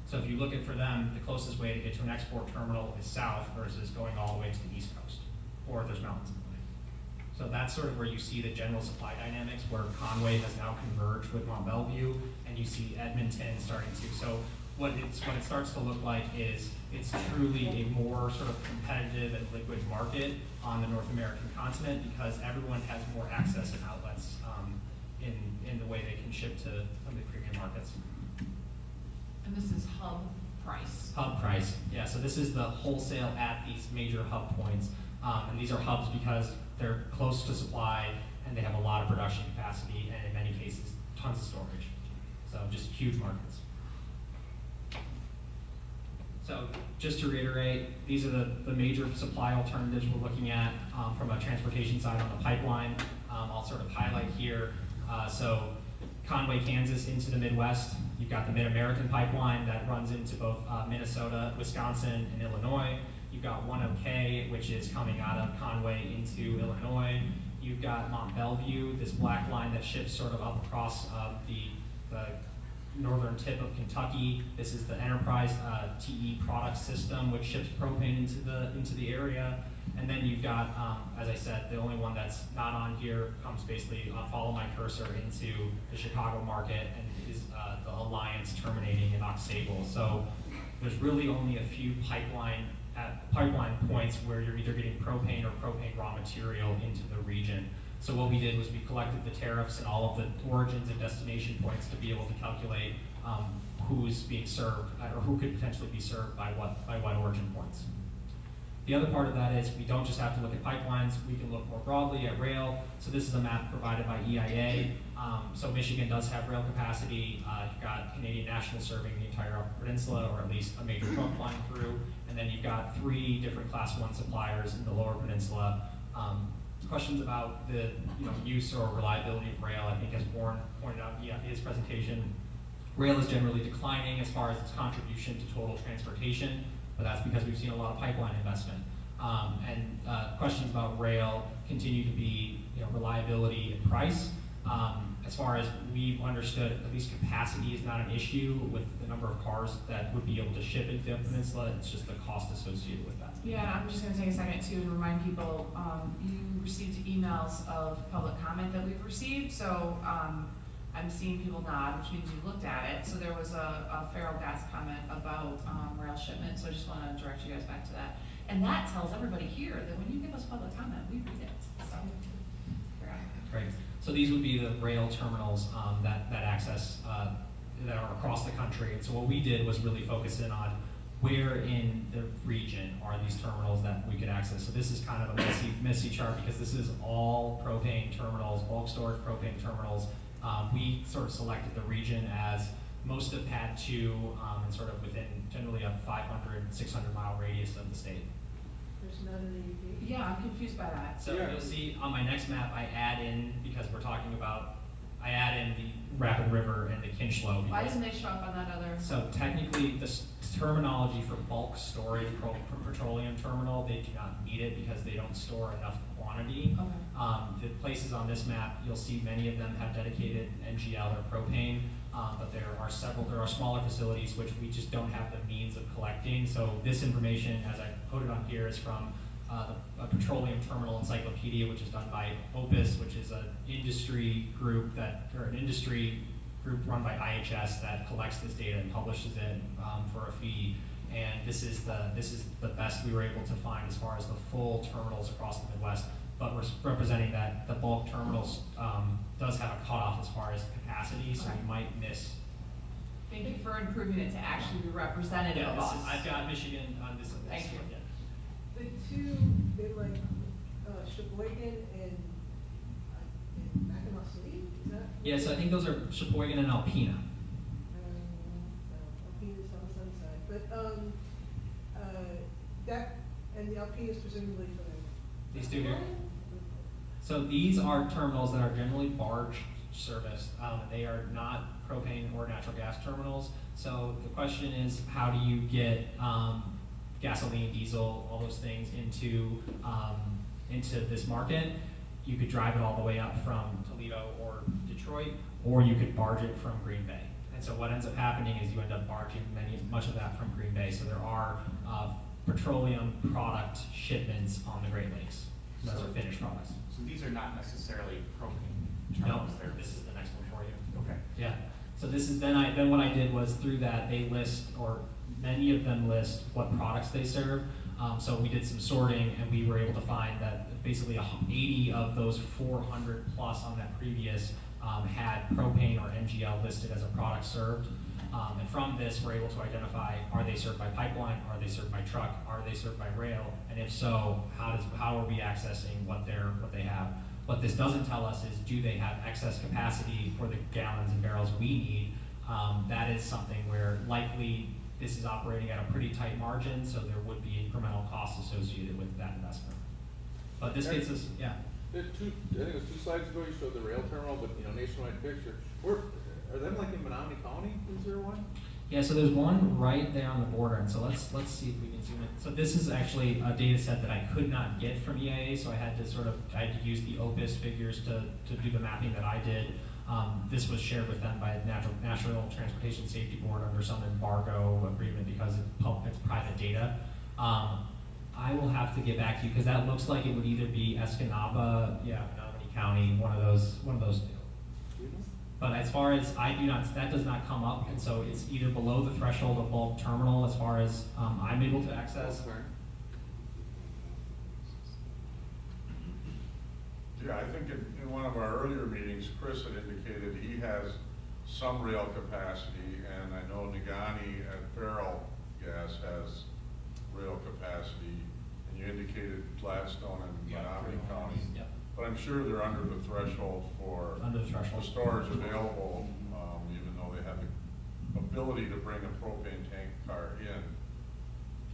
So if you look at, for them, the closest way to get to an export terminal is south versus going all the way to the east coast, or there's mountains in the way. So that's sort of where you see the general supply dynamics, where Conway has now converged with Mont Belvieu, and you see Edmonton starting to. So what it starts to look like is it's truly a more sort of competitive and liquid market on the North American continent, because everyone has more access and outlets in the way they can ship to some of the premium markets. And this is hub price. Hub price, yeah. So this is the wholesale at these major hub points, and these are hubs because they're close to supply and they have a lot of production capacity, and in many cases, tons of storage. So just huge markets. So just to reiterate, these are the major supply alternatives we're looking at from a transportation side on the pipeline. I'll sort of highlight here. So Conway, Kansas into the Midwest. You've got the Mid-American pipeline that runs into both Minnesota, Wisconsin, and Illinois. You've got 1OK, which is coming out of Conway into Illinois. You've got Mont Belvieu, this black line that ships sort of up across the northern tip of Kentucky. This is the Enterprise TE product system, which ships propane into the area. And then you've got, as I said, the only one that's not on here comes basically, follow my cursor into the Chicago market, and is the Alliance terminating in Aux Sable. So there's really only a few pipeline points where you're either getting propane or propane raw material into the region. So what we did was we collected the tariffs and all of the origins and destination points to be able to calculate who's being served, or who could potentially be served by what origin points. The other part of that is we don't just have to look at pipelines, we can look more broadly at rail. So this is a map provided by EIA. So Michigan does have rail capacity. You've got Canadian National serving the entire Upper Peninsula, or at least a major trunk line through. And then you've got 3 different Class 1 suppliers in the Lower Peninsula. Questions about the use or reliability of rail, I think, as Warren pointed out in his presentation, rail is generally declining as far as its contribution to total transportation, but that's because we've seen a lot of pipeline investment. Questions about rail continue to be reliability and price. As far as we've understood, at least capacity is not an issue with the number of cars that would be able to ship into the peninsula. It's just the cost associated with that. Yeah, I'm just going to take a second too and remind people, you received emails of public comment that we've received. So I'm seeing people nod, which means you looked at it. So there was a feral gas comment about rail shipment. So I just want to direct you guys back to that. And that tells everybody here that when you give us public comment, we read it. So, great. So these would be the rail terminals that access, that are across the country. And so what we did was really focus in on where in the region are these terminals that we could access. So this is kind of a messy chart, because this is all propane terminals, bulk storage propane terminals. We sort of selected the region as most of PAD 2 and sort of within generally a 500, 600 mile radius of the state. There's none in the UP? yeah, I'm confused by that. So you'll see on my next map, I add in, because we're talking about, I add in the Rapid River and the Kinchlow. Why doesn't they show up on that other? So technically, the terminology for bulk storage for petroleum terminal, they do not need it because they don't store enough quantity. Okay. The places on this map, you'll see many of them have dedicated NGL or propane, but there are smaller facilities which we just don't have the means of collecting. So this information, as I put it on here, is from a petroleum terminal encyclopedia, which is done by Opus, which is an industry group run by IHS that collects this data and publishes it for a fee. And this is the best we were able to find as far as the full terminals across the Midwest. But we're representing that the bulk terminals does have a cutoff as far as capacity, so we might miss. Thank you for improving it to actually be representative of us. I've got Michigan on this. Thank you. Yeah. The two, they like Sheboygan and Mackinac City, is that? Yeah, so I think those are Sheboygan and Alpena. Alpena is on the sunny side, but that, and the Alpena is presumably for the. These two here. So these are terminals that are generally barge serviced. They are not propane or natural gas terminals. So the question is, how do you get gasoline, diesel, all those things into into this market, you could drive it all the way up from Toledo or Detroit, or you could barge it from Green Bay. And so what ends up happening is you end up barging much of that from Green Bay. So there are petroleum product shipments on the Great Lakes. Those are finished products. So these are not necessarily propane No, terminals there? this is the next one for you. Okay. Yeah. So this is then what I did was through that they list, or many of them list what products they serve. So we did some sorting and we were able to find that basically 80 of those 400 plus on that previous had propane or MGL listed as a product served. And from this, we're able to identify, are they served by pipeline, are they served by truck, are they served by rail, and if so, how are we accessing what they have? What this doesn't tell us is, do they have excess capacity for the gallons and barrels we need? That is something where likely this is operating at a pretty tight margin, so there would be incremental costs associated with that investment. But this gets us, yeah. I think it was 2 slides ago, you showed the rail terminal, but nationwide picture. Are them like in Menominee County? Is there one? Yeah, so there's one right there on the border, and so let's see if we can zoom in. So this is actually a data set that I could not get from EIA, so I had to use the OPIS figures to do the mapping that I did. This was shared with them by the National Transportation Safety Board under some embargo agreement because it's private data. I will have to get back to you because that looks like it would either be Escanaba, Menominee County, one of those two. But as far as that does not come up, and so it's either below the threshold of bulk terminal as far as I'm able to access. Yeah, I think in one of our earlier meetings, Chris had indicated he has some rail capacity, and I know Nagani at Farrell Gas has rail capacity, and you indicated Gladstone and Menominee County. Yep. But I'm sure they're under the threshold for Under the threshold. the storage available, even though they have the ability to bring a propane tank car in.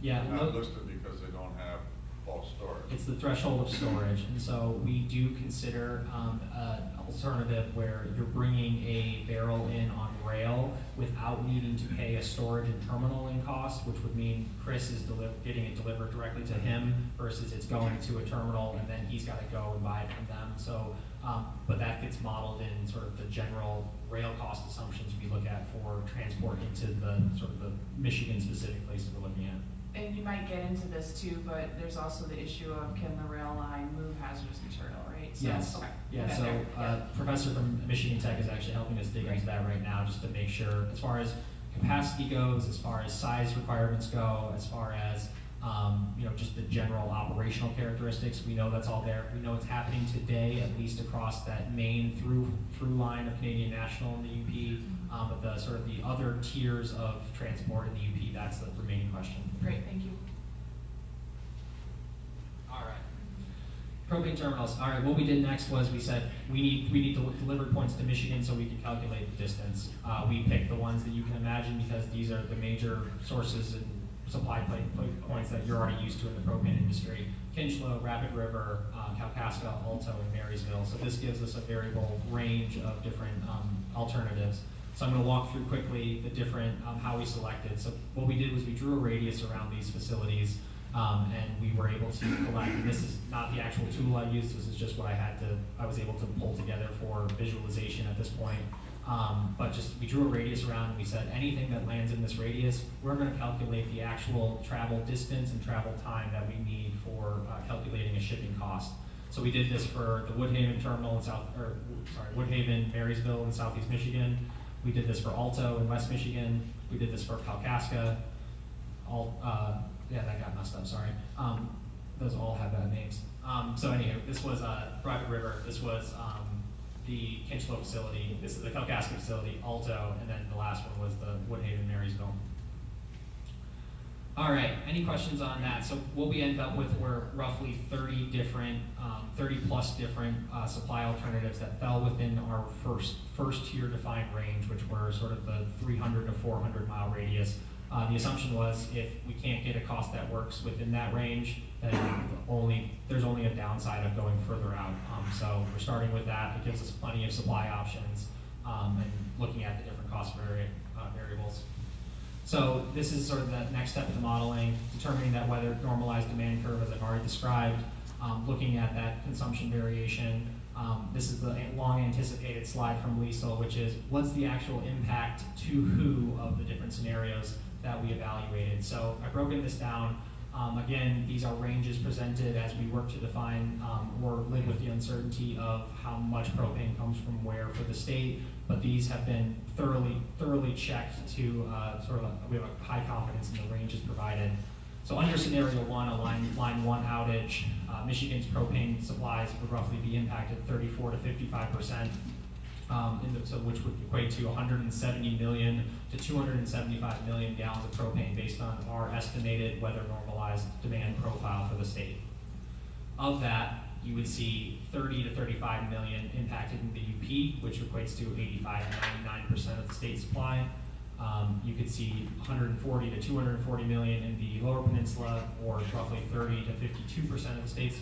Yeah. They're not listed because they don't have bulk storage. It's the threshold of storage, and so we do consider an alternative where you're bringing a barrel in on rail without needing to pay a storage and terminaling cost, which would mean Chris is getting it delivered directly to him versus it's going to a terminal and then he's got to go and buy it from them. So, but that gets modeled in sort of the general rail cost assumptions we look at for transport into the sort of the Michigan-specific places we're looking at. And you might get into this too, but there's also the issue of can the rail line move hazardous material, right? So, Yes. Okay. Yeah, Okay, so there. Yeah. Professor from Michigan Tech is actually helping us dig into that right now just to make sure, as far as capacity goes, as far as size requirements go, as far as just the general operational characteristics, we know that's all there. We know it's happening today, at least across that main through line of Canadian National and the UP, but the sort of the other tiers of transport in the UP, that's the remaining question. Great, thank you. All right. Propane terminals. All right, what we did next was we said we need delivery points to Michigan so we can calculate the distance. We picked the ones that you can imagine because these are the major sources and supply points that you're already used to in the propane industry. Kinchlow, Rapid River, Kalkaska, Alto, and Marysville. So this gives us a variable range of different alternatives. So I'm going to walk through quickly the different, how we selected. So what we did was we drew a radius around these facilities and we were able to collect, and this is not the actual tool I used, this is just what I was able to pull together for visualization at this point. But we drew a radius around and we said anything that lands in this radius, we're going to calculate the actual travel distance and travel time that we need for calculating a shipping cost. So we did this for the Woodhaven terminal in Woodhaven, Marysville in southeast Michigan. We did this for Alto in West Michigan. We did this for Kalkaska. That got messed up, sorry. Those all have bad names. So anyway, this was Rapid River. This was the Kinchlow facility. This is the Kalkaska facility, Alto, and then the last one was the Woodhaven, Marysville. All right, any questions on that? So what we ended up with were roughly 30 plus different supply alternatives that fell within our first tier defined range, which were sort of the 300 to 400 mile radius. The assumption was if we can't get a cost that works within that range, then there's only a downside of going further out. So we're starting with that. It gives us plenty of supply options and looking at the different cost variables. So this is sort of the next step of the modeling, determining that weather normalized demand curve as I've already described. looking at that consumption variation. This is the long anticipated slide from Liesel, which is what's the actual impact to who of the different scenarios that we evaluated. So I've broken this down. Again, these are ranges presented as we work to define or live with the uncertainty of how much propane comes from where for the state, but these have been thoroughly checked to we have a high confidence in the ranges provided. So under scenario one, a line one outage, Michigan's propane supplies would roughly be impacted 34 to 55%, which would equate to 170 million to 275 million gallons of propane based on our estimated weather normalized demand profile for the state. Of that, you would see 30 to 35 million impacted in the UP, which equates to 85 to 99% of the state supply. You could see 140 to 240 million in the Lower Peninsula, or roughly 30 to 52% of the state's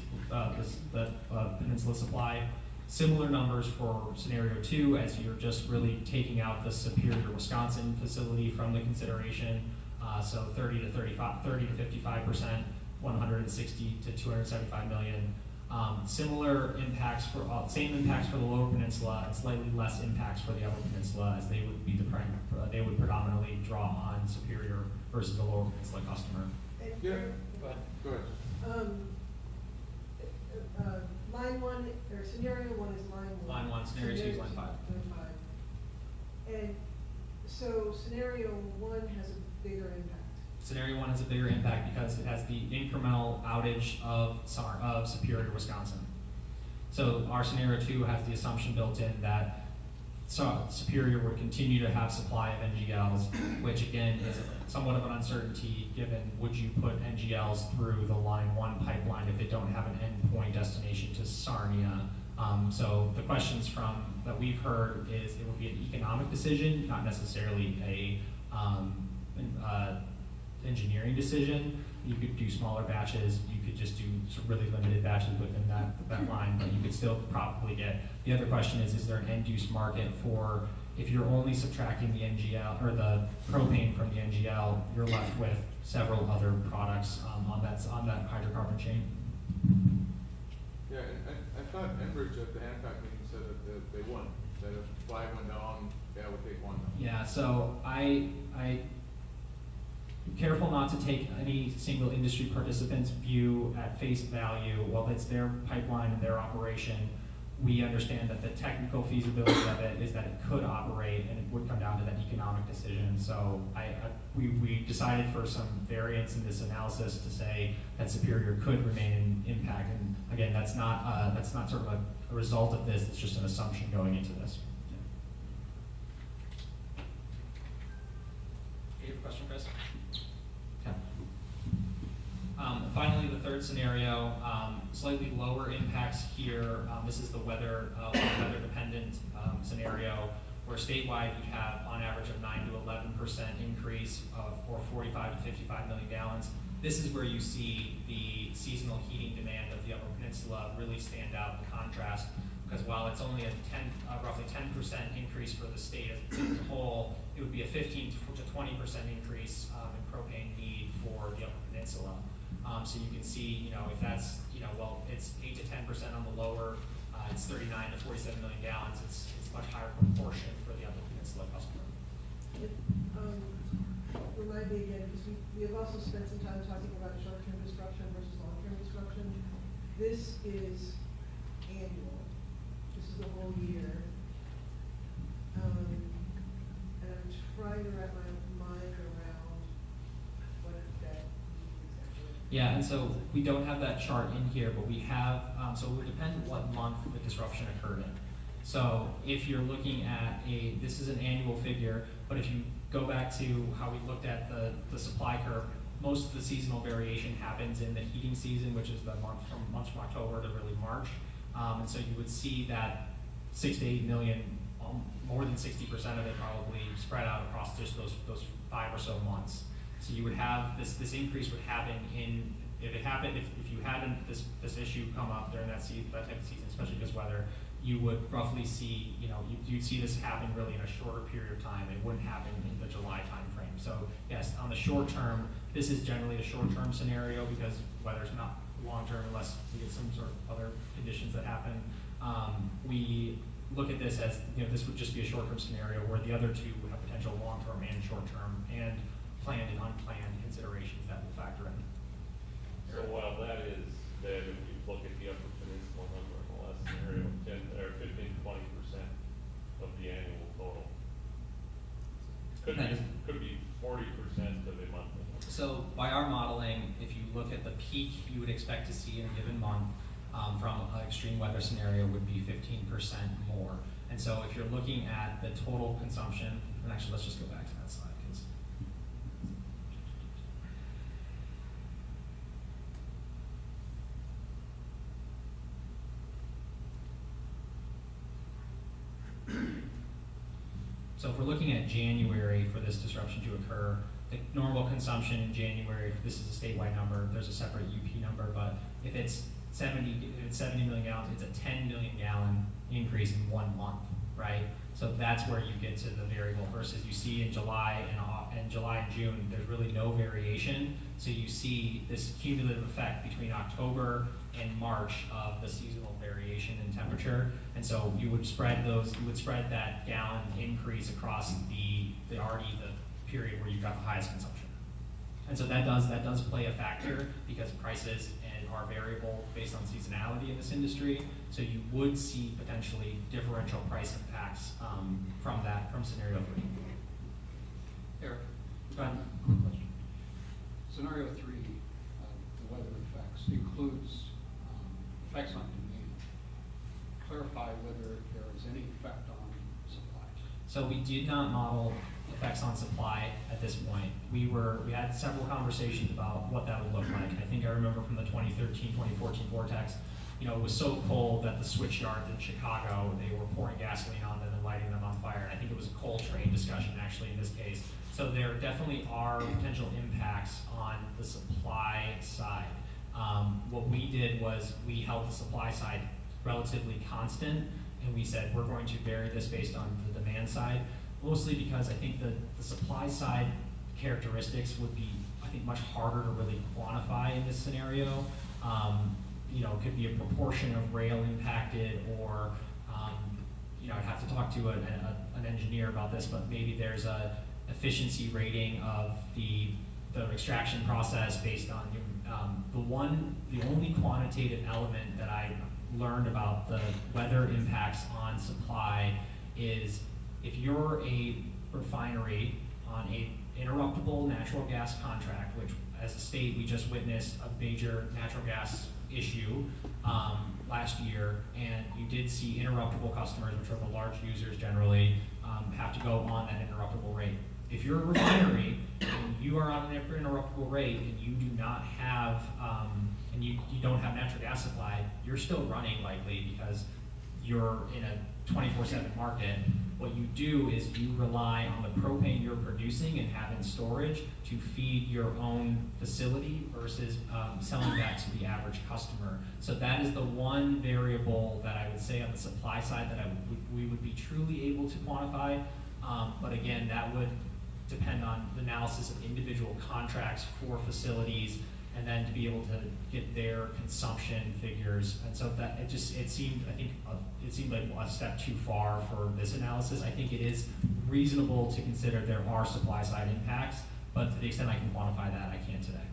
peninsula supply. Similar numbers for scenario two, as you're just really taking out the Superior, Wisconsin facility from the consideration. So 30 to 55%, 160 to 275 million. Similar impacts for same impacts for the Lower Peninsula, and slightly less impacts for the Upper Peninsula, as they would be they would predominantly draw on Superior versus the Lower Peninsula customer. Yeah, go ahead. Line one, or scenario one is line one. Line one, scenario two is line five. Line five. And so scenario one has a bigger impact. Scenario one has a bigger impact because it has the incremental outage of Superior, Wisconsin. So our scenario two has the assumption built in that Superior would continue to have supply of NGLs, which again is somewhat of an uncertainty given would you put NGLs through the line one pipeline if they don't have an endpoint destination to Sarnia. So the questions that we've heard is it would be an economic decision, not necessarily a engineering decision. You could do smaller batches, you could just do some really limited batches within that line, but you could still probably get. The other question is there an end-use market for, if you're only subtracting the NGL, or the propane from the NGL, you're left with several other products on that hydrocarbon chain. Yeah, and I thought Enbridge at the Hancock meeting said that they won, that if flag went down, that would take one down. Yeah, so I careful not to take any single industry participant's view at face value. While it's their pipeline and their operation, we understand that the technical feasibility of it is that it could operate, and it would come down to that economic decision. So we decided for some variance in this analysis to say that Superior could remain in impact. And again, that's not sort of a result of this. It's just an assumption going into this. You have a question, Chris? Okay. Finally, the third scenario, slightly lower impacts here. This is the weather-dependent scenario, where statewide you'd have on average a 9 to 11% increase for 45 to 55 million gallons. This is where you see the seasonal heating demand of the Upper Peninsula really stand out in contrast, because while it's only a roughly 10% increase for the state as a whole, it would be a 15 to 20% increase in propane need for the Upper Peninsula. So you can see, if that's, well, it's 8 to 10% on the lower, it's 39 to 47 million gallons. It's much higher proportion for the Upper Peninsula customer. Remind me again, because we have also spent some time talking about short-term disruption versus long-term disruption. This is annual. This is the whole year. And I'm trying to wrap my mind around what that means exactly. Yeah, and so we don't have that chart in here, but we have, so it would depend what month the disruption occurred in. So if you're looking at this is an annual figure, but if you go back to how we looked at the supply curve, most of the seasonal variation happens in the heating season, which is the month from October to really March. And so you would see that 6 to 8 million, more than 60% of it probably spread out across just those 5 or so months. So you would have this increase would happen if you hadn't this issue come up during that type of season, especially because weather, you would roughly see, you'd see this happen really in a shorter period of time. It wouldn't happen in the July timeframe. So yes, on the short term, this is generally a short term scenario because long-term unless we get some sort of other conditions that happen. We look at this as, this would just be a short-term scenario where the other two have potential long-term and short-term and planned and unplanned considerations that will factor in. So while that is, that if you look at the Upper Peninsula number in the last scenario, 15-20% of the annual total. Could be 40% of the monthly. So by our modeling, if you look at the peak you would expect to see in a given month from an extreme weather scenario would be 15% more. And so if you're looking at the total consumption, and actually let's just go back to that slide. So if we're looking at January for this disruption to occur, the normal consumption in January, this is a statewide number, there's a separate UP number, but if it's 70 million gallons, it's a 10 million gallon increase in 1 month, right? So that's where you get to the variable versus you see in July and June, there's really no variation. So you see this cumulative effect between October and March of the seasonal variation in temperature. And so you would spread that gallon increase across the period where you've got the highest consumption. And so that does play a factor because prices are variable based on seasonality in this industry. So you would see potentially differential price impacts from scenario 3. Eric, Go ahead. quick question. Scenario 3, the weather effects, includes effects on demand. Clarify whether there is any effect on supply. So we did not model effects on supply at this point. We had several conversations about what that would look like. I think I remember from the 2013-2014 vortex, it was so cold that the switch yards in Chicago, they were pouring gasoline on them and lighting them on fire. And I think it was a coal train discussion actually in this case. So there definitely are potential impacts on the supply side. What we did was we held the supply side relatively constant, and we said we're going to vary this based on the demand side, mostly because I think the supply side characteristics would be, I think, much harder to really quantify in this scenario. It could be a proportion of rail impacted, or I'd have to talk to an engineer about this, but maybe there's a efficiency rating of the extraction process based on the only quantitative element that I learned about the weather impacts on supply is if you're a refinery on a interruptible natural gas contract, which as a state we just witnessed a major natural gas issue last year, and you did see interruptible customers, which are the large users generally, have to go on that interruptible rate. If you're a refinery and you are on an interruptible rate and you do not have, and you don't have natural gas supply, you're still running likely because you're in a 24/7 market. What you do is you rely on the propane you're producing and have in storage to feed your own facility versus selling that to the average customer. So that is the one variable that I would say on the supply side that we would be truly able to quantify. But again, that would depend on the analysis of individual contracts for facilities, and then to be able to get their consumption figures. And so that it seemed like a step too far for this analysis. I think it is reasonable to consider there are supply side impacts, but to the extent I can quantify that, I can't today.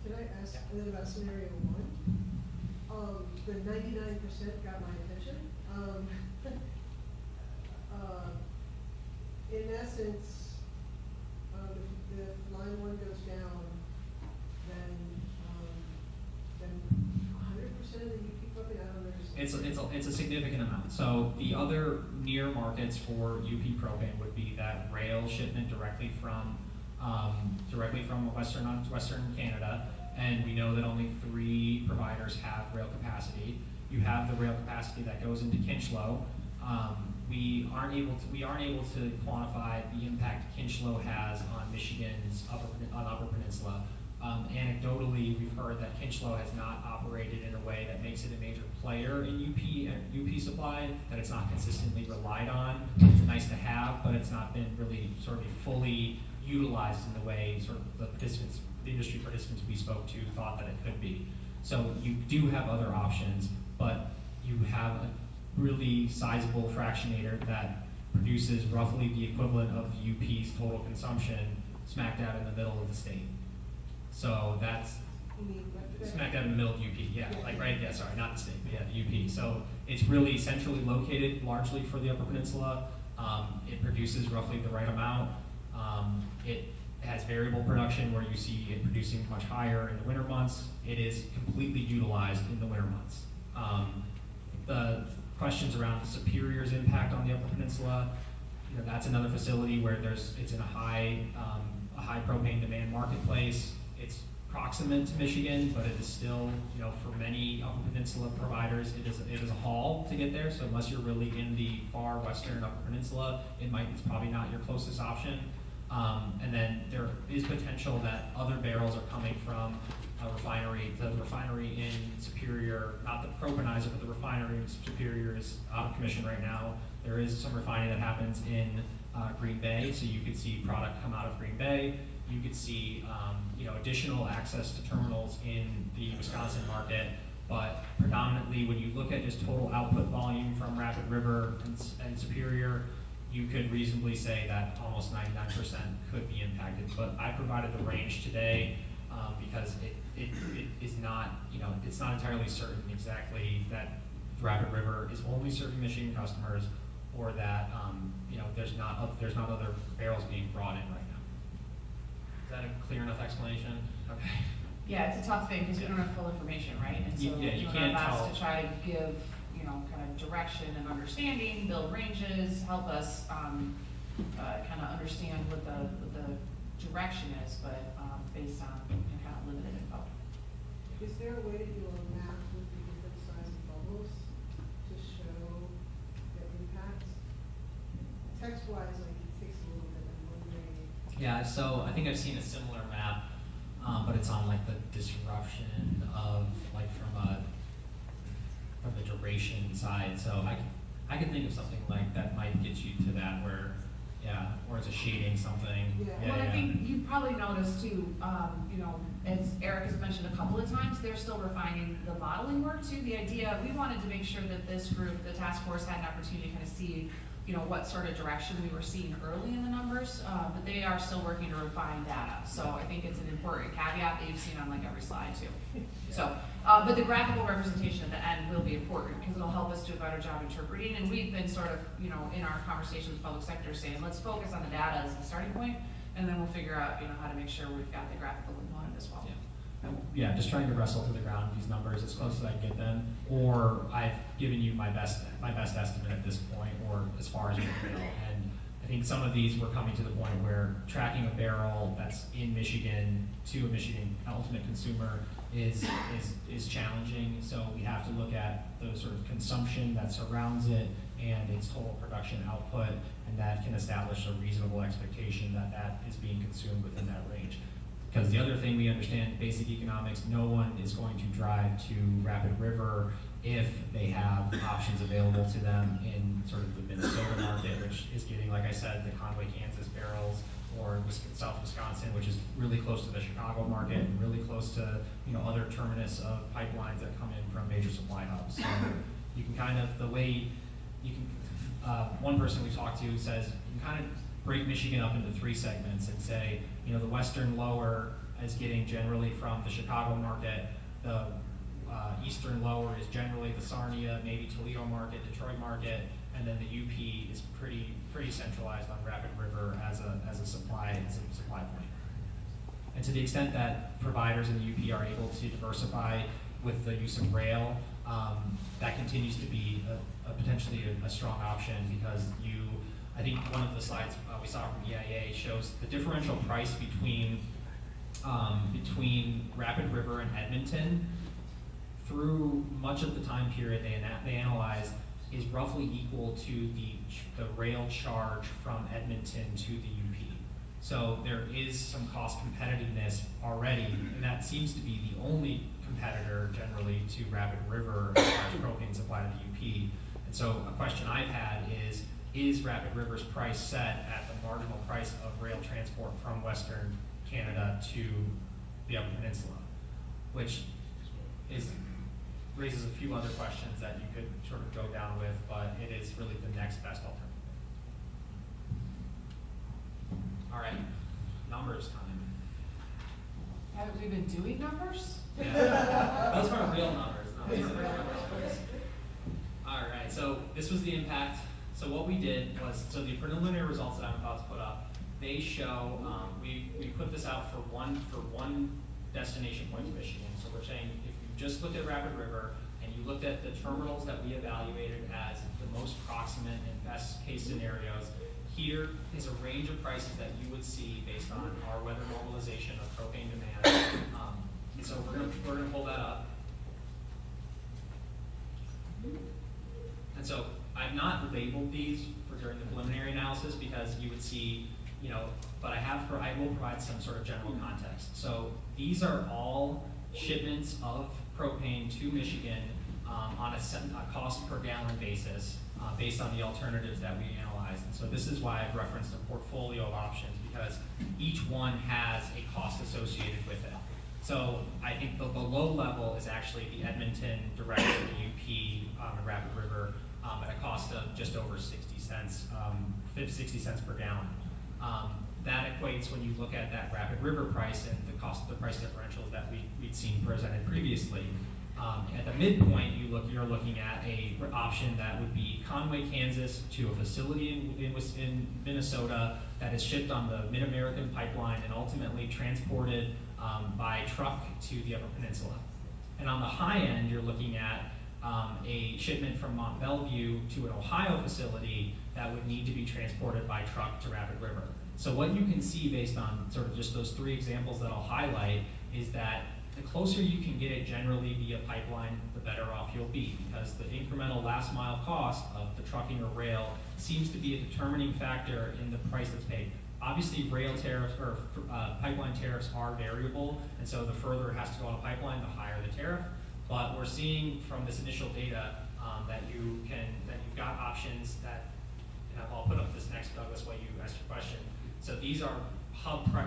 Can I ask a little about scenario 1? The 99% got my attention. In essence, if line 1 goes down, then 100% of the UP propane, I don't understand. It's a significant amount. So the other near markets for UP propane would be that rail shipment directly from Western Canada, and we know that only 3 providers have rail capacity. You have the rail capacity that goes into Kinchlow. We aren't able to quantify the impact Kinchlow has on Michigan's Upper Peninsula. Anecdotally, we've heard that Kinchlow has not operated in a way that makes it a major player in UP supply, that it's not consistently relied on. It's nice to have, but it's not been really sort of fully utilized in the way sort of the industry participants we spoke to thought that it could be. So you do have other options, but you have a really sizable fractionator that produces roughly the equivalent of UP's total consumption smack dab in the middle of the state. So that's You mean, like, smack dab in the middle of UP, yeah, like right, yeah, sorry, not the state, but yeah, the UP. So it's really centrally located, largely for the Upper Peninsula. It produces roughly the right amount. It has variable production where you see it producing much higher in the winter months. It is completely utilized in the winter months. The questions around Superior's impact on the Upper Peninsula, you know, that's another facility where it's in a high propane demand marketplace. It's proximate to Michigan, but it is still, you know, for many Upper Peninsula providers, it is a haul to get there. So unless you're really in the far western Upper Peninsula, it's probably not your closest option. And then there is potential that other barrels are coming from a refinery. The refinery in Superior, not the propanizer, but the refinery in Superior is out of commission right now. There is some refining that happens in Green Bay, so you could see product come out of Green Bay. You could see additional access to terminals in the Wisconsin market, but predominantly when you look at just total output volume from Rapid River and Superior, you could reasonably say that almost 99% could be impacted. But I provided the range today because it is not, it's not entirely certain exactly that Rapid River is only serving Michigan customers, or that there's not other barrels being brought in right now. Is that a clear enough explanation? Okay. Yeah, it's a tough thing because we don't have full information, right? And so Yeah, you doing can't our best tell. to try to give, kind of direction and understanding, build ranges, help us kind of understand what the direction is, but based on kind of limited info. Is there a way to do a map with the different size of bubbles to show the impacts? Text-wise, like, it takes a little bit, I'm wondering. Yeah, so I think I've seen a similar map, but it's on like the disruption of like from the duration side. So I can think of something like that might get you to that where, or it's a shading something. Yeah. Well, I think you've probably noticed too, as Eric has mentioned a couple of times, they're still refining the modeling work too. The idea, we wanted to make sure that this group, the task force, had an opportunity to kind of see, what sort of direction we were seeing early in the numbers, but they are still working to refine data. So I think it's an important caveat that you've seen on like every slide too. So, but the graphical representation at the end will be important because it'll help us do a better job interpreting. And we've been sort of, in our conversations with public sector saying, let's focus on the data as the starting point, and then we'll figure out, how to make sure we've got the graphical component as well. Yeah, just trying to wrestle to the ground these numbers as close as I can get them, or I've given you my best estimate at this point, or as far as we can go. And I think some of these were coming to the point where tracking a barrel that's in Michigan to a Michigan ultimate consumer is challenging. So we have to look at the sort of consumption that surrounds it and its total production output, and that can establish a reasonable expectation that is being consumed within that range. Because the other thing we understand, basic economics, no one is going to drive to Rapid River if they have options available to them in sort of the Minnesota market, which is getting, like I said, the Conway, Kansas barrels, or South Wisconsin, which is really close to the Chicago market and really close to other terminus of pipelines that come in from major supply hubs. So you can kind of, one person we talked to says you can kind of break Michigan up into 3 segments and say, the western lower is getting generally from the Chicago market, the eastern lower is generally the Sarnia, maybe Toledo market, Detroit market, and then the UP is pretty centralized on Rapid River as a supply point. And to the extent that providers in the UP are able to diversify with the use of rail, that continues to be potentially a strong option, because I think one of the slides we saw from EIA shows the differential price between Rapid River and Edmonton through much of the time period they analyzed is roughly equal to the rail charge from Edmonton to the UP. So there is some cost competitiveness already, and that seems to be the only competitor generally to Rapid River as far as propane supply to the UP. And so a question I've had is, is Rapid River's price set at the marginal price of rail transport from Western Canada to the Upper Peninsula, which raises a few other questions that you could sort of go down with, but it is really the next best alternative. All right, numbers time. Haven't we been doing numbers? Yeah, those weren't real numbers. No, these are real numbers. All right, so this was the impact. So what we did was, so the preliminary results that I'm about to put up, they show, we put this out for one destination point to Michigan. So we're saying if you just looked at Rapid River and you looked at the terminals that we evaluated as the most proximate and best case scenarios, here is a range of prices that you would see based on our weather normalization of propane demand. And so we're gonna pull that up. And so I've not labeled these for during the preliminary analysis because you would see, but I will provide some sort of general context. So these are all shipments of propane to Michigan on a cost per gallon basis based on the alternatives that we analyzed. And so this is why I've referenced a portfolio of options, because each one has a cost associated with it. So I think the low level is actually the Edmonton direct to the UP and Rapid River at a cost of just over 60 cents per gallon. That equates, when you look at that Rapid River price and the price differentials that we'd seen presented previously. At the midpoint, you're looking at a option that would be Conway, Kansas to a facility in Minnesota that is shipped on the Mid-American pipeline and ultimately transported by truck to the Upper Peninsula. And on the high end, you're looking at a shipment from Mont Belvieu to an Ohio facility that would need to be transported by truck to Rapid River. So what you can see based on sort of just those three examples that I'll highlight is that the closer you can get it generally via pipeline, the better off you'll be, because the incremental last mile cost of the trucking or rail seems to be a determining factor in the price that's paid. Obviously, rail tariffs or pipeline tariffs are variable, and so the further it has to go on a pipeline, the higher the tariff. But we're seeing from this initial data that you've got options that, and I'll put up this next, Douglas, while you ask your question. So these are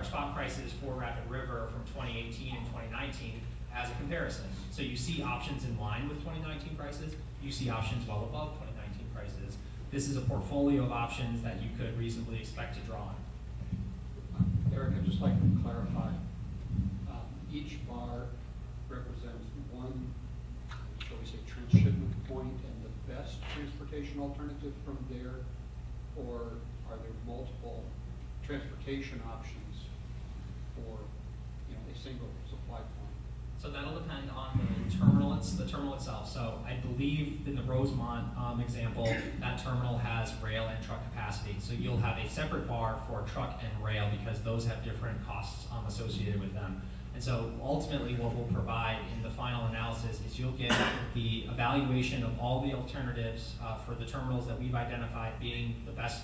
spot prices for Rapid River from 2018 and 2019 as a comparison. So you see options in line with 2019 prices, you see options well above 2019 prices. This is a portfolio of options that you could reasonably expect to draw on. Eric, I'd just like to clarify. Each bar represents one, shall we say, transshipment point and the best transportation alternative from there, or are there multiple transportation options for a single supply point? So that'll depend on the terminal itself. So I believe in the Rosemont example, that terminal has rail and truck capacity. So you'll have a separate bar for truck and rail because those have different costs associated with them. And so ultimately what we'll provide in the final analysis is you'll get the evaluation of all the alternatives for the terminals that we've identified being the best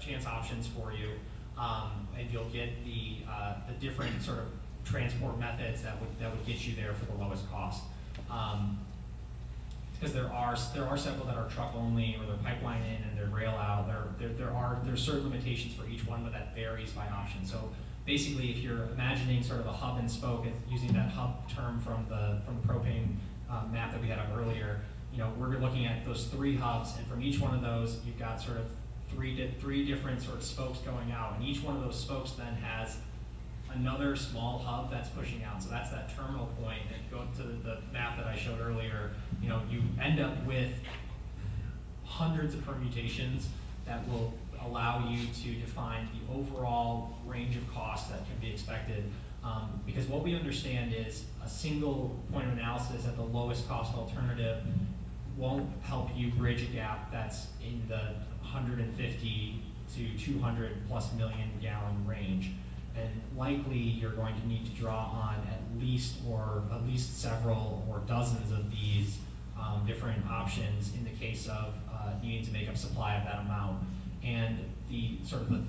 chance options for you. And you'll get the different sort of transport methods that would get you there for the lowest cost. Because there are several that are truck only or they're pipeline in and they're rail out. There's certain limitations for each one, but that varies by option. So basically, if you're imagining sort of a hub and spoke, and using that hub term from the propane map that we had up earlier, we're looking at those three hubs, and from each one of those, you've got sort of three different sort of spokes going out, and each one of those spokes then has another small hub that's pushing out. So that's that terminal point. And go to the map that I showed earlier, you end up with hundreds of permutations that will allow you to define the overall range of costs that can be expected. Because what we understand is a single point of analysis at the lowest cost alternative won't help you bridge a gap that's in the 150 to 200 plus million gallon range. And likely you're going to need to draw on at least several or dozens of these different options in the case of needing to make up supply of that amount. And the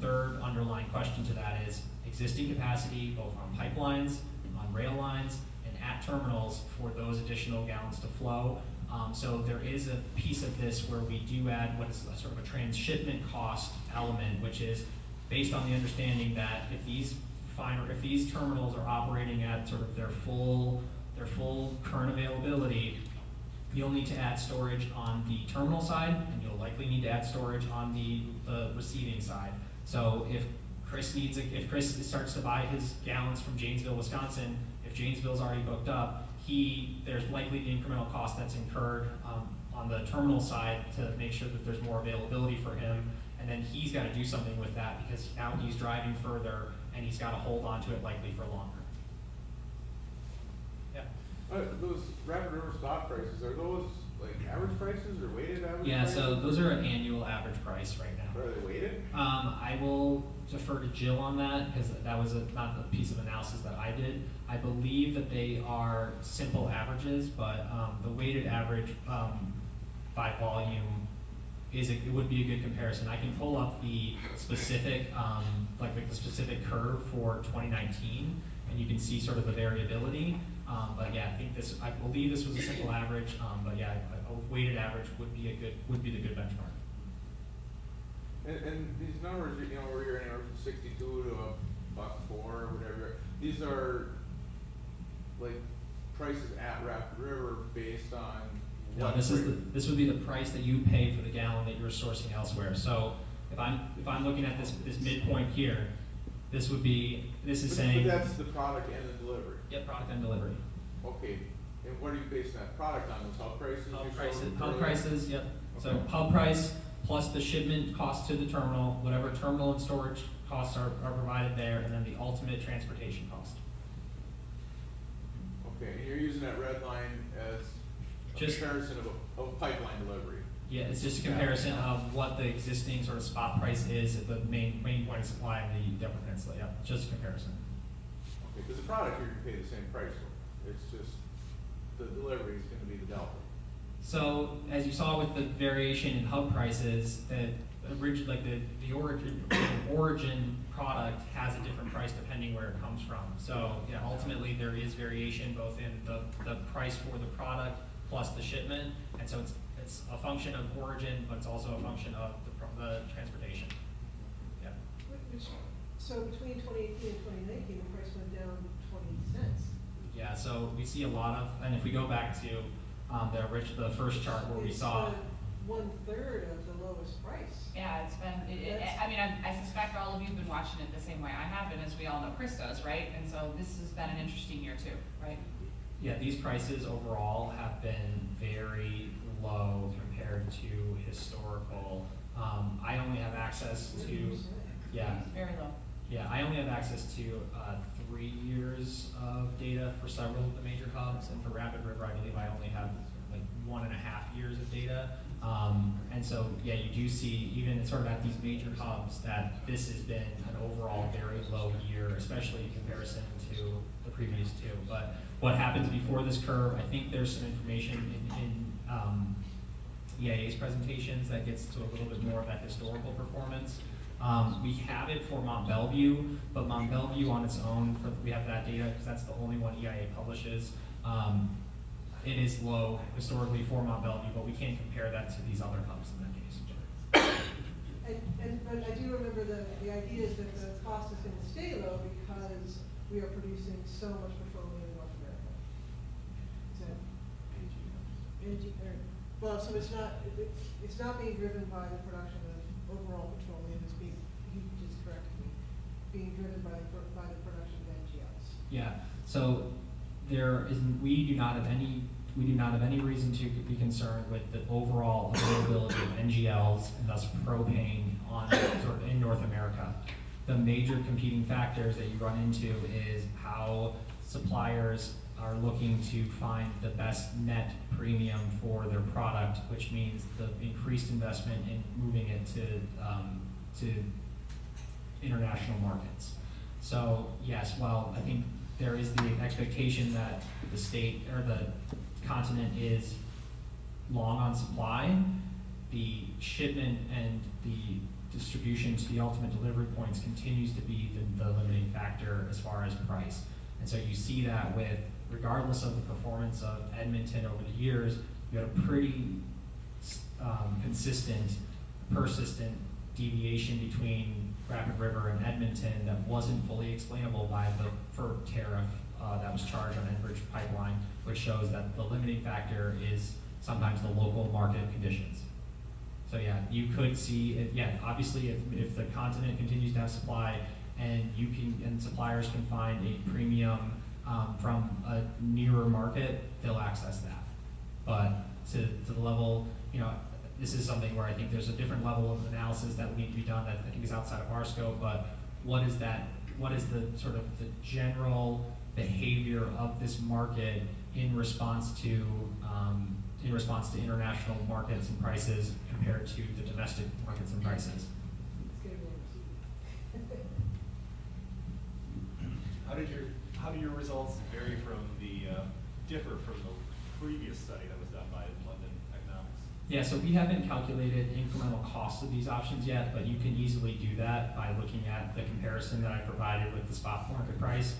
third underlying question to that is existing capacity, both on pipelines, on rail lines, and at terminals for those additional gallons to flow. So there is a piece of this where we do add what is a sort of a transshipment cost element, which is based on the understanding that if these terminals are operating at sort of their full current availability, you'll need to add storage on the terminal side, and you'll likely need to add storage on the receiving side. So if Chris starts to buy his gallons from Janesville, Wisconsin, if Janesville's already booked up, there's likely the incremental cost that's incurred on the terminal side to make sure that there's more availability for him, and then he's got to do something with that because now he's driving further and he's got to hold on to it likely for longer. Yeah. Those Rapid River spot prices, are those like average prices or weighted average Yeah, prices? so those are an annual average price right now. Are they weighted? I will defer to Jill on that because that was not a piece of analysis that I did. I believe that they are simple averages, but the weighted average by volume it would be a good comparison. I can pull up the specific like the specific curve for 2019, and you can see sort of the variability. But yeah, I believe this was a simple average. But yeah, a weighted average would be the good benchmark. And these numbers, you know, we're hearing anywhere from 62 to $1.04 or whatever. These are like prices at Rapid River based on No, what this would be the price that you pay for the gallon that you're sourcing elsewhere. So if I'm looking at this midpoint here, this is saying. But that's the product and the delivery. Yep, product and delivery. Okay, and what are you basing that product on? Those hub prices? Hub prices, yep. So Okay. hub price plus the shipment cost to the terminal, whatever terminal and storage costs are provided there, and then the ultimate transportation cost. Okay, and you're using that red line as a Just- comparison of pipeline delivery. Yeah, it's just a comparison of what the existing sort of spot price is at the main point of supply in the Upper Peninsula. Yep, just a comparison. Okay, because the product you're gonna pay the same price for. It's just the delivery is gonna be the delta. So as you saw with the variation in hub prices, the origin product has a different price depending where it comes from. So yeah, ultimately there is variation both in the price for the product plus the shipment, and so it's a function of origin, but it's also a function of the transportation. Yeah. So between 2018 and 2019, the price went down 20 cents. Yeah. So we see a lot of, and if we go back to the first chart where we saw. It's 1/3 of the lowest price. Yeah, it's been, I mean, I suspect all of you have been watching it the same way I have been, as we all know Chris does, right? And so this has been an interesting year too, right? Yeah, these prices overall have been very low compared to historical. I only have access to, yeah. Very low. Yeah, I only have access to 3 years of data for several of the major hubs, and for Rapid River, I believe I only have like 1.5 years of data. And so, yeah, you do see, even sort of at these major hubs, that this has been an overall very low year, especially in comparison to the previous two. But what happens before this curve, I think there's some information in EIA's presentations that gets to a little bit more of that historical performance. We have it for Mont Belvieu, but Mont Belvieu on its own, we have that data because that's the only one EIA publishes. It is low historically for Mont Belvieu, but we can't compare that to these other hubs in that case. But I do remember the idea is that the cost is going to stay low because we are producing so much petroleum in North America. Well, so it's not being driven by the production of overall petroleum. It's being, he just corrected me, being driven by the production of NGLs. Yeah. So we do not have any reason to be concerned with the overall availability of NGLs and thus propane in North America. The major competing factors that you run into is how suppliers are looking to find the best net premium for their product, which means the increased investment in moving it to international markets. So yes, while I think there is the expectation that the state or the continent is long on supply, the shipment and the distribution to the ultimate delivery points continues to be the limiting factor as far as price. And so you see that regardless of the performance of Edmonton over the years, you had a pretty consistent, persistent deviation between Rapid River and Edmonton that wasn't fully explainable by the FERC tariff that was charged on Enbridge Pipeline, which shows that the limiting factor is sometimes the local market conditions. So yeah, you could see, obviously if the continent continues to have supply and suppliers can find a premium from a nearer market, they'll access that. But to the level, this is something where I think there's a different level of analysis that would need to be done that I think is outside of our scope, but what is the sort of the general behavior of this market in response to international markets and prices compared to the domestic markets and prices? It's getting more How do your results differ from the previous study that was done by London Economics? Yeah, so we haven't calculated incremental costs of these options yet, but you can easily do that by looking at the comparison that I provided with the spot market price.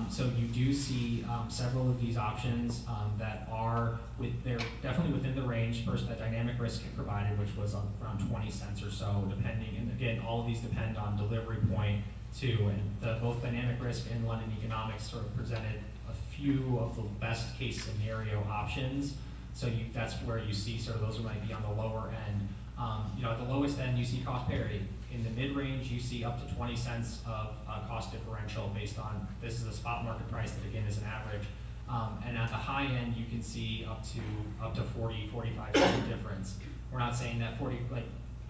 So you do see several of these options that are they're definitely within the range. First, that dynamic risk provided, which was around 20 cents or so, depending. And again, all of these depend on delivery point too. And both dynamic risk and London Economics sort of presented a few of the best case scenario options. So that's where you see sort of those might be on the lower end. At the lowest end, you see cost parity. In the mid-range, you see up to 20 cents of cost differential based on, this is a spot market price that again is an average. And at the high end, you can see up to 40, 45 cent difference. We're not saying that 40,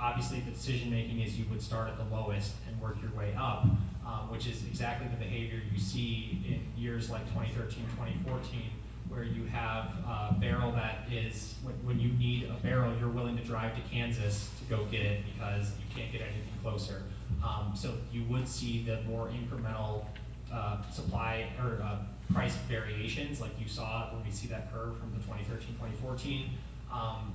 obviously the decision making is you would start at the lowest and work your way up, which is exactly the behavior you see in years like 2013, 2014, where you have a barrel that is, when you need a barrel, you're willing to drive to Kansas to go get it because you can't get anything closer. So you would see the more incremental supply or price variations like you saw when we see that curve from the 2013, 2014.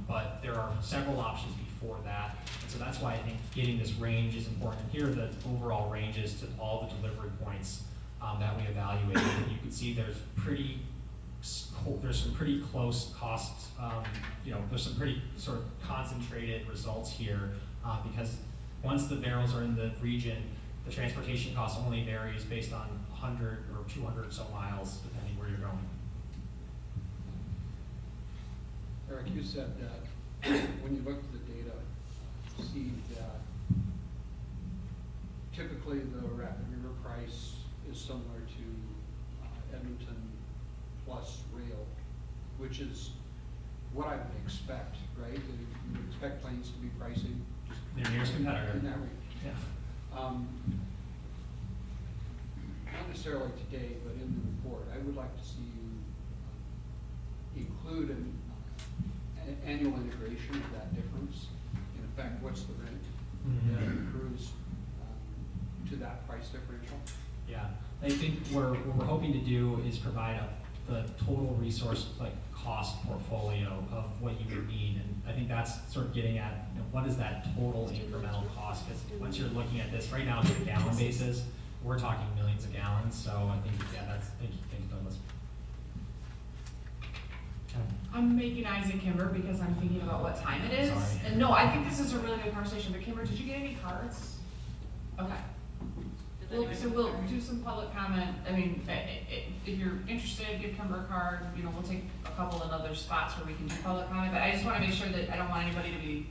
But there are several options before that. And so that's why I think getting this range is important. Here are the overall ranges to all the delivery points that we evaluated. And you can see there's some pretty close costs, there's some pretty sort of concentrated results here because once the barrels are in the region, the transportation cost only varies based on 100 or 200 or so miles, depending where you're going. Eric, you said that when you look at the data, you see that typically the Rapid River price is similar to Edmonton plus rail, which is what I would expect, right? You would expect planes to be pricing Their nearest competitor. in that range. Yeah. Not necessarily today, but in the report, I would like to see you include an annual integration of that difference. In effect, what's the rent that accrues to that price differential? Yeah, I think what we're hoping to do is provide the total resource cost portfolio of what you would need, and I think that's sort of getting at what is that total incremental cost? Because once you're looking at this right now, it's a gallon basis. We're talking millions of gallons, so I think thank you, Douglas. I'm making eyes at Kimber because I'm thinking about what time it is. Sorry. And no, I think this is a really good conversation, but Kimber, did you get any cards? Okay. So we'll do some public comment. I mean, if you're interested, give Kimber a card. We'll take a couple in other spots where we can do public comment, but I just want to make sure that I don't want anybody to be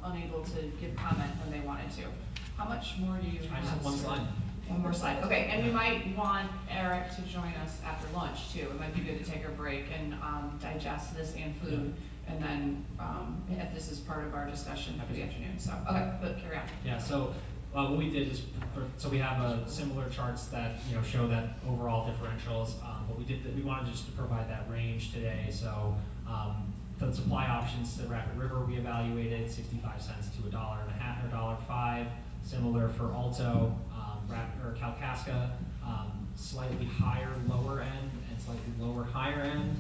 unable to give comment when they wanted to. How much more do you have? I just have one slide. One more slide. Okay, and we might want Eric to join us after lunch too. It might be good to take a break and digest this and food, and then if this is part of our discussion for the afternoon. So, okay, but carry on. Yeah. So what we did is, we have similar charts that show that overall differentials. But we wanted just to provide that range today. So the supply options to Rapid River we evaluated 65 cents to $1.50 or $1.05. Similar for Alto. Or Kalkaska, slightly higher lower end and slightly lower higher end.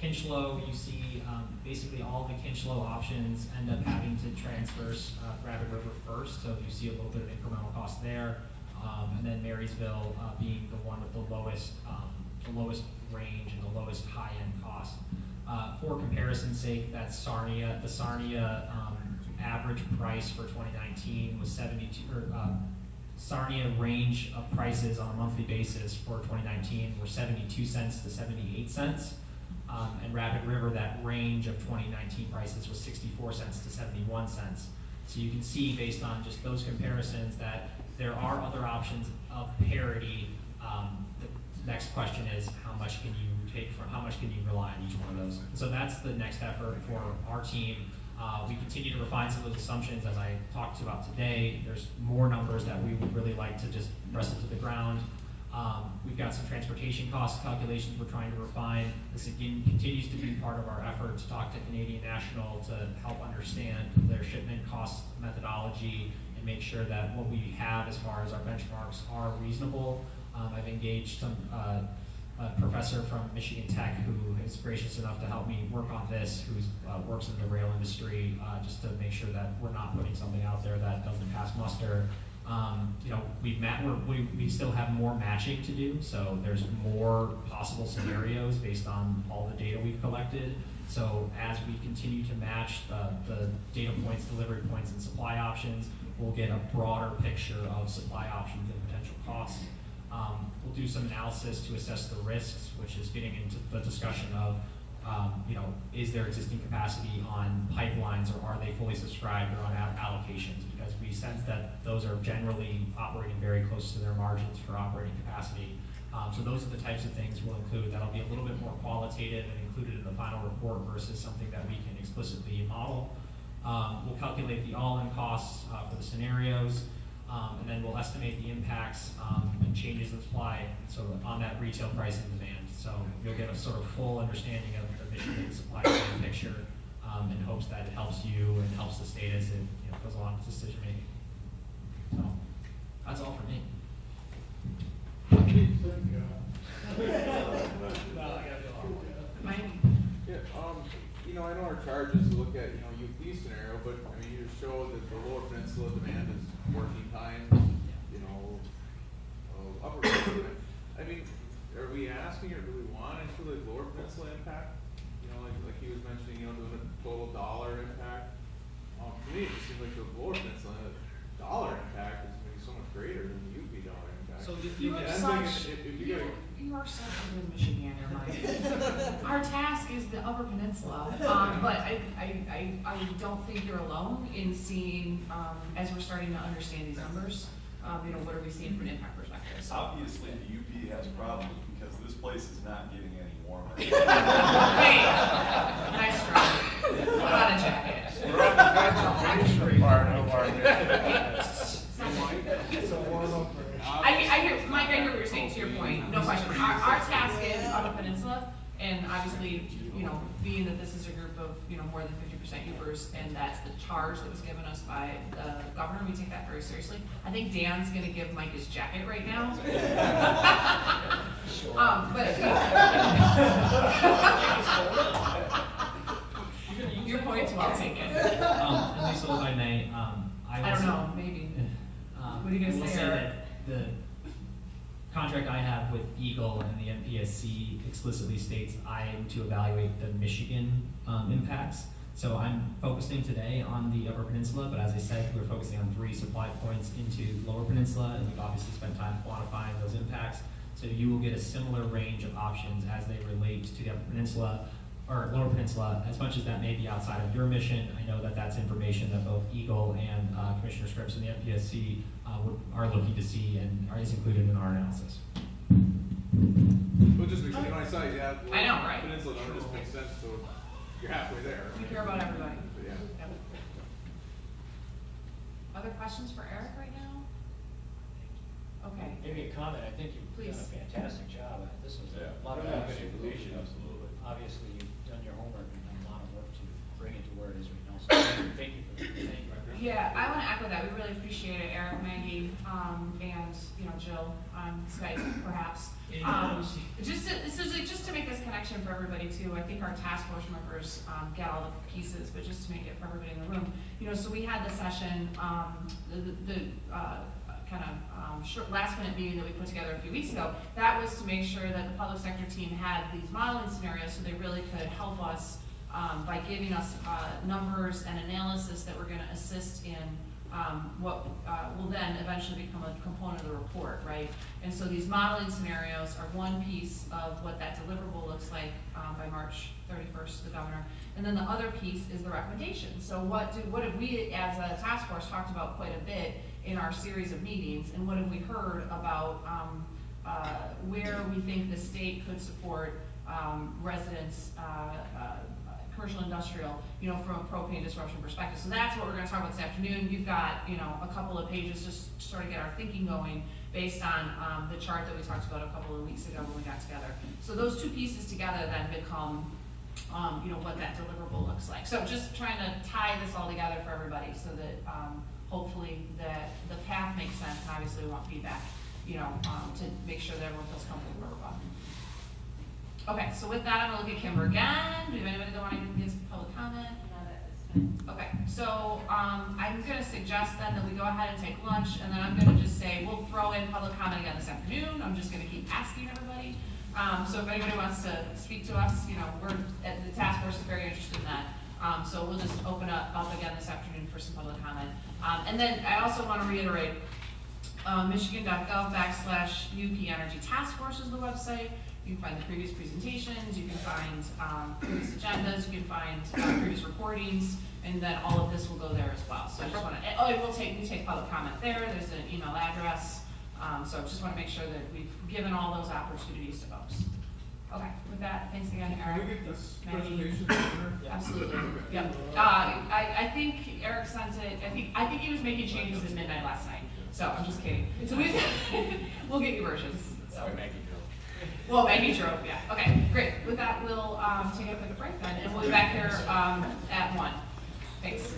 Kinchlow, you see basically all the Kinchlow options end up having to transverse Rapid River first, so you see a little bit of incremental cost there. And then Marysville being the one with the lowest range and the lowest high end cost. For comparison's sake, that's Sarnia. The Sarnia average price for 2019 was 72, Sarnia range of prices on a monthly basis for 2019 were 72 cents to 78 cents. And Rapid River, that range of 2019 prices was 64 cents to 71 cents. So you can see based on just those comparisons that there are other options of parity. The next question is how much can you rely on each one of those? So that's the next effort for our team. We continue to refine some of those assumptions as I talked about today. There's more numbers that we would really like to just press into the ground. We've got some transportation cost calculations we're trying to refine. This again continues to be part of our effort to talk to Canadian National to help understand their shipment cost methodology and make sure that what we have as far as our benchmarks are reasonable. I've engaged some a professor from Michigan Tech who is gracious enough to help me work on this, who works in the rail industry, just to make sure that we're not putting something out there that doesn't pass muster. You know, we still have more matching to do, so there's more possible scenarios based on all the data we've collected. So as we continue to match the data points, delivery points, and supply options, we'll get a broader picture of supply options and potential costs. We'll do some analysis to assess the risks, which is getting into the discussion of, you know, is there existing capacity on pipelines, or are they fully subscribed or on allocations? Because we sense that those are generally operating very close to their margins for operating capacity. So those are the types of things we'll include. That'll be a little bit more qualitative and included in the final report versus something that we can explicitly model. We'll calculate the all-in costs for the scenarios. And then we'll estimate the impacts and changes in supply on that retail price and demand. So you'll get a sort of full understanding of the Michigan supply chain picture in hopes that it helps you and helps the state as it goes along with decision making. So that's all for me. Mike? Yeah, you know, I know our charge is to look at, you know, UP scenario, but I mean, you just showed that the lower peninsula demand is working times, you know, upper peninsula. I mean, are we asking or do we want to include like lower peninsula impact? You know, like he was mentioning, you know, doing a total dollar impact. To me, it just seems like the lower peninsula dollar impact is maybe so much greater than the UP dollar impact. So you are such a good Michigander, Mike. Our task is the Upper Peninsula, but I don't think you're alone in seeing, as we're starting to understand these numbers, you know, what are we seeing from an impact perspective? So. Obviously, the UP has problems because this place is not getting any warmer. Hey, nice try. Put on a jacket. We're on the conservation part of our I hear, Mike, I hear what you're saying, to your point, no question. Our task is on the peninsula, and obviously, you know, being that this is a group of, you know, more than 50% Ubers, and that's the charge that was given us by the governor, we take that very seriously. I think Dan's gonna give Mike his jacket right now. Your point's well taken. And Lisa, if I may, I don't know, maybe. What are you gonna say? That the contract I have with Eagle and the MPSC explicitly states I am to evaluate the Michigan impacts. So I'm focusing today on the Upper Peninsula, but as I said, we're focusing on 3 supply points into Lower Peninsula, and we've obviously spent time quantifying those impacts. So you will get a similar range of options as they relate to the Upper Peninsula or Lower Peninsula, as much as that may be outside of your mission. I know that that's information that both Eagle and Commissioner Scripps and the MPSC are looking to see and is included in our analysis. Well, just because, you know, I saw you have I know, right? peninsula number just makes sense, so you're halfway there. We care about everybody. But yeah. Yep. Other questions for Eric right now? Okay. Maybe a comment, I think you've done a Please. fantastic job. This was a lot of good information. Absolutely. Obviously, you've done your homework and done a lot of work to bring it to where it is right now. So thank you for that. Thank you. Yeah, I want to echo that. We really appreciate it, Eric, Maggie, and you know, Jill on Skype, perhaps. Just to make this connection for everybody too. I think our task force members get all the pieces, but just to make it for everybody in the room. You know, so we had the session. The kind of short last minute meeting that we put together a few weeks ago, that was to make sure that the public sector team had these modeling scenarios so they really could help us by giving us numbers and analysis that were going to assist in what will then eventually become a component of the report, right? And so these modeling scenarios are one piece of what that deliverable looks like by March 31st, the governor. And then the other piece is the recommendations. So what have we as a task force talked about quite a bit in our series of meetings, and what have we heard about where we think the state could support residents, commercial industrial, you know, from a propane disruption perspective. So that's what we're going to talk about this afternoon. You've got, you know, a couple of pages just to sort of get our thinking going based on the chart that we talked about a couple of weeks ago when we got together. So those two pieces together then become, you know, what that deliverable looks like. So just trying to tie this all together for everybody so that hopefully the path makes sense. And obviously we want feedback, you know, to make sure that everyone feels comfortable where we're going. Okay, so with that, I'm gonna look at Kimber again. Do you have anybody that want to give some public comment? Okay, so I'm gonna suggest then that we go ahead and take lunch, and then I'm gonna just say, we'll throw in public comment again this afternoon. I'm just gonna keep asking everybody. So if anybody wants to speak to us, you know, the task force is very interested in that. So we'll just open up again this afternoon for some public comment. And then I also want to reiterate, michigan.gov/UP Energy Task Force is the website. You can find the previous presentations, you can find previous agendas, you can find previous recordings, and then all of this will go there as well. So I just want to, we take public comment there, there's an email address, so just want to make sure that we've given all those opportunities to folks. Okay, with that, thanks again, Eric. Can we get this Maggie. presentation later? Absolutely, yep. I think Eric sent it, I think he was making changes at midnight last night, so I'm just kidding. So we'll get you versions. So. Well, Maggie drove, yeah. Okay, great. With that, we'll take a quick break then, and we'll be back here at 1. Thanks.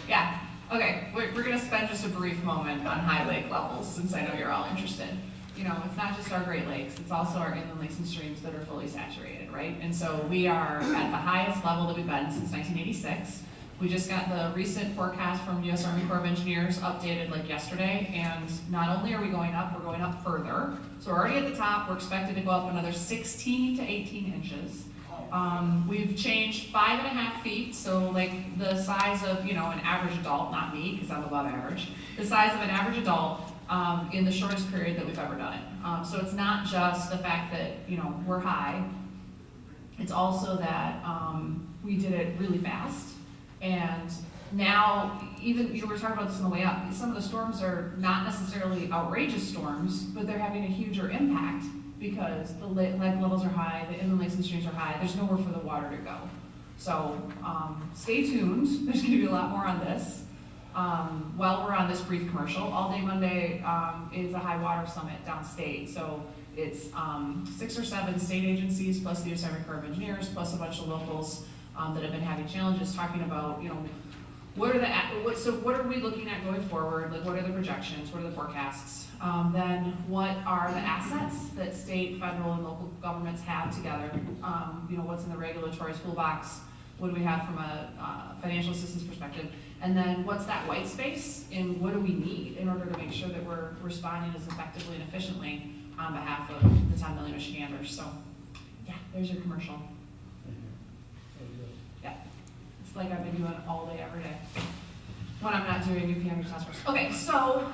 Yeah, okay. We're going to spend just a brief moment on high lake levels, since I know you're all interested. You know, it's not just our Great Lakes, it's also our inland lakes and streams that are fully saturated, right? And so we are at the highest level that we've been since 1986. We just got the recent forecast from U.S. Army Corps of Engineers updated like yesterday, and not only are we going up, we're going up further. So we're already at the top, we're expected to go up another 16 to 18 inches. We've changed 5.5 feet, so like the size of, you know, an average adult, not me, because I'm above average, the size of an average adult in the shortest period that we've ever done it. So it's not just the fact that, you know, we're high, it's also that we did it really fast. And now, even, you know, we were talking about this on the way up, some of the storms are not necessarily outrageous storms, but they're having a huger impact because the lake levels are high, the inland lakes and streams are high, there's nowhere for the water to go. So stay tuned, there's gonna be a lot more on this. While we're on this brief commercial, All Day Monday is a high water summit downstate. So it's 6 or 7 state agencies, plus the U.S. Army Corps of Engineers, plus a bunch of locals that have been having challenges talking about, you know, what are we looking at going forward? Like, what are the projections? What are the forecasts? Then what are the assets that state, federal, and local governments have together? You know, what's in the regulatory toolbox? What do we have from a financial assistance perspective? And then what's that white space? And what do we need in order to make sure that we're responding as effectively and efficiently on behalf of the 10 million Michiganders? So, yeah, there's your commercial. Yeah, it's like I've been doing all day, every day, when I'm not doing UP Energy Task Force. Okay, so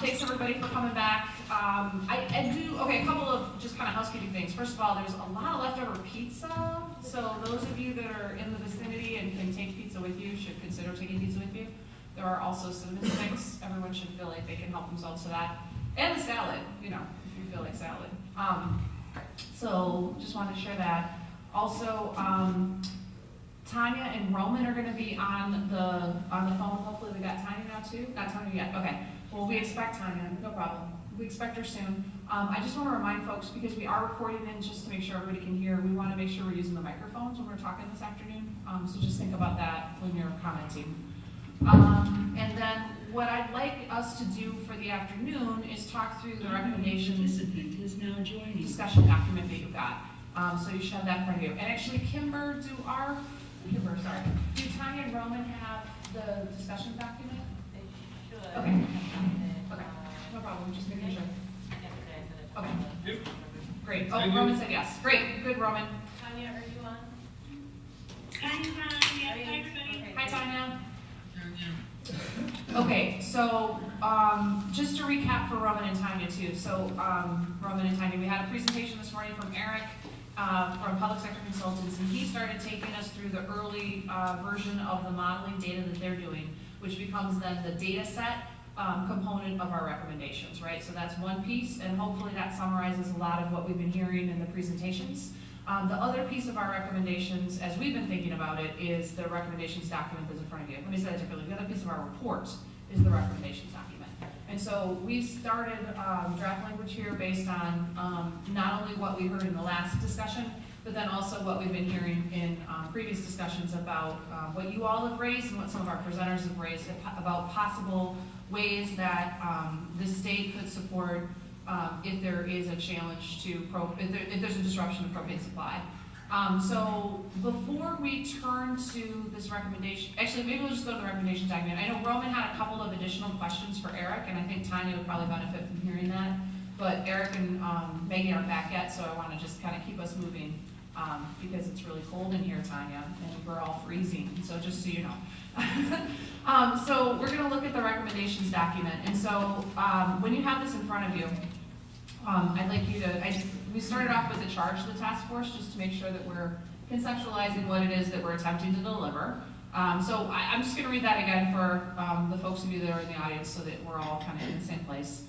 thanks everybody for coming back. A couple of just kind of housekeeping things. First of all, there's a lot of leftover pizza, so those of you that are in the vicinity and can take pizza with you should consider taking pizza with you. There are also cinnamon sticks. Everyone should feel like they can help themselves to that. And the salad, you know, if you feel like salad. So just wanted to share that. Also, Tanya and Roman are going to be on the phone. Hopefully we got Tanya now too. Not Tanya yet. Okay. Well, we expect Tanya. No problem. We expect her soon. I just want to remind folks, because we are recording in just to make sure everybody can hear, we want to make sure we're using the microphones when we're talking this afternoon. So just think about that when you're commenting. And then what I'd like us to do for the afternoon is talk through the recommendations discussion document that you've got. So you should have that in front of you. And actually, Kimber, do Tanya and Roman have the discussion document? should. Okay. Okay, no problem, just making sure. Yesterday I said it. Okay. Yep. Great, oh, Roman said yes, great, good, Roman. Tanya, are you on? I'm fine, yes, Are you? everybody. Okay, Hi, good. Tanya. Okay, so, just to recap for Roman and Tanya too. So, Roman and Tanya, we had a presentation this morning from Eric, from Public Sector Consultants, and he started taking us through the early, version of the modeling data that they're doing, which becomes then the data set, component of our recommendations, right? So that's one piece, and hopefully that summarizes a lot of what we've been hearing in the presentations. The other piece of our recommendations, as we've been thinking about it, is the recommendations document that's in front of you. Let me say that differently. The other piece of our report is the recommendations document. And so we started draft language here based on not only what we heard in the last discussion, but then also what we've been hearing in previous discussions about what you all have raised and what some of our presenters have raised about possible ways that the state could support if there is a challenge to, if there's a disruption of propane supply. So before we turn to this recommendation, actually maybe we'll just go to the recommendation document. I know Roman had a couple of additional questions for Eric, and I think Tanya would probably benefit from hearing that. But Eric and Maggie aren't back yet, so I want to just kind of keep us moving because it's really cold in here, Tanya, and we're all freezing, so just so you know. So we're going to look at the recommendations document. And so when you have this in front of you, I'd like you to, we started off with the charge of the task force just to make sure that we're conceptualizing what it is that we're attempting to deliver. So I'm just going to read that again for the folks of you that are in the audience so that we're all kind of in the same place.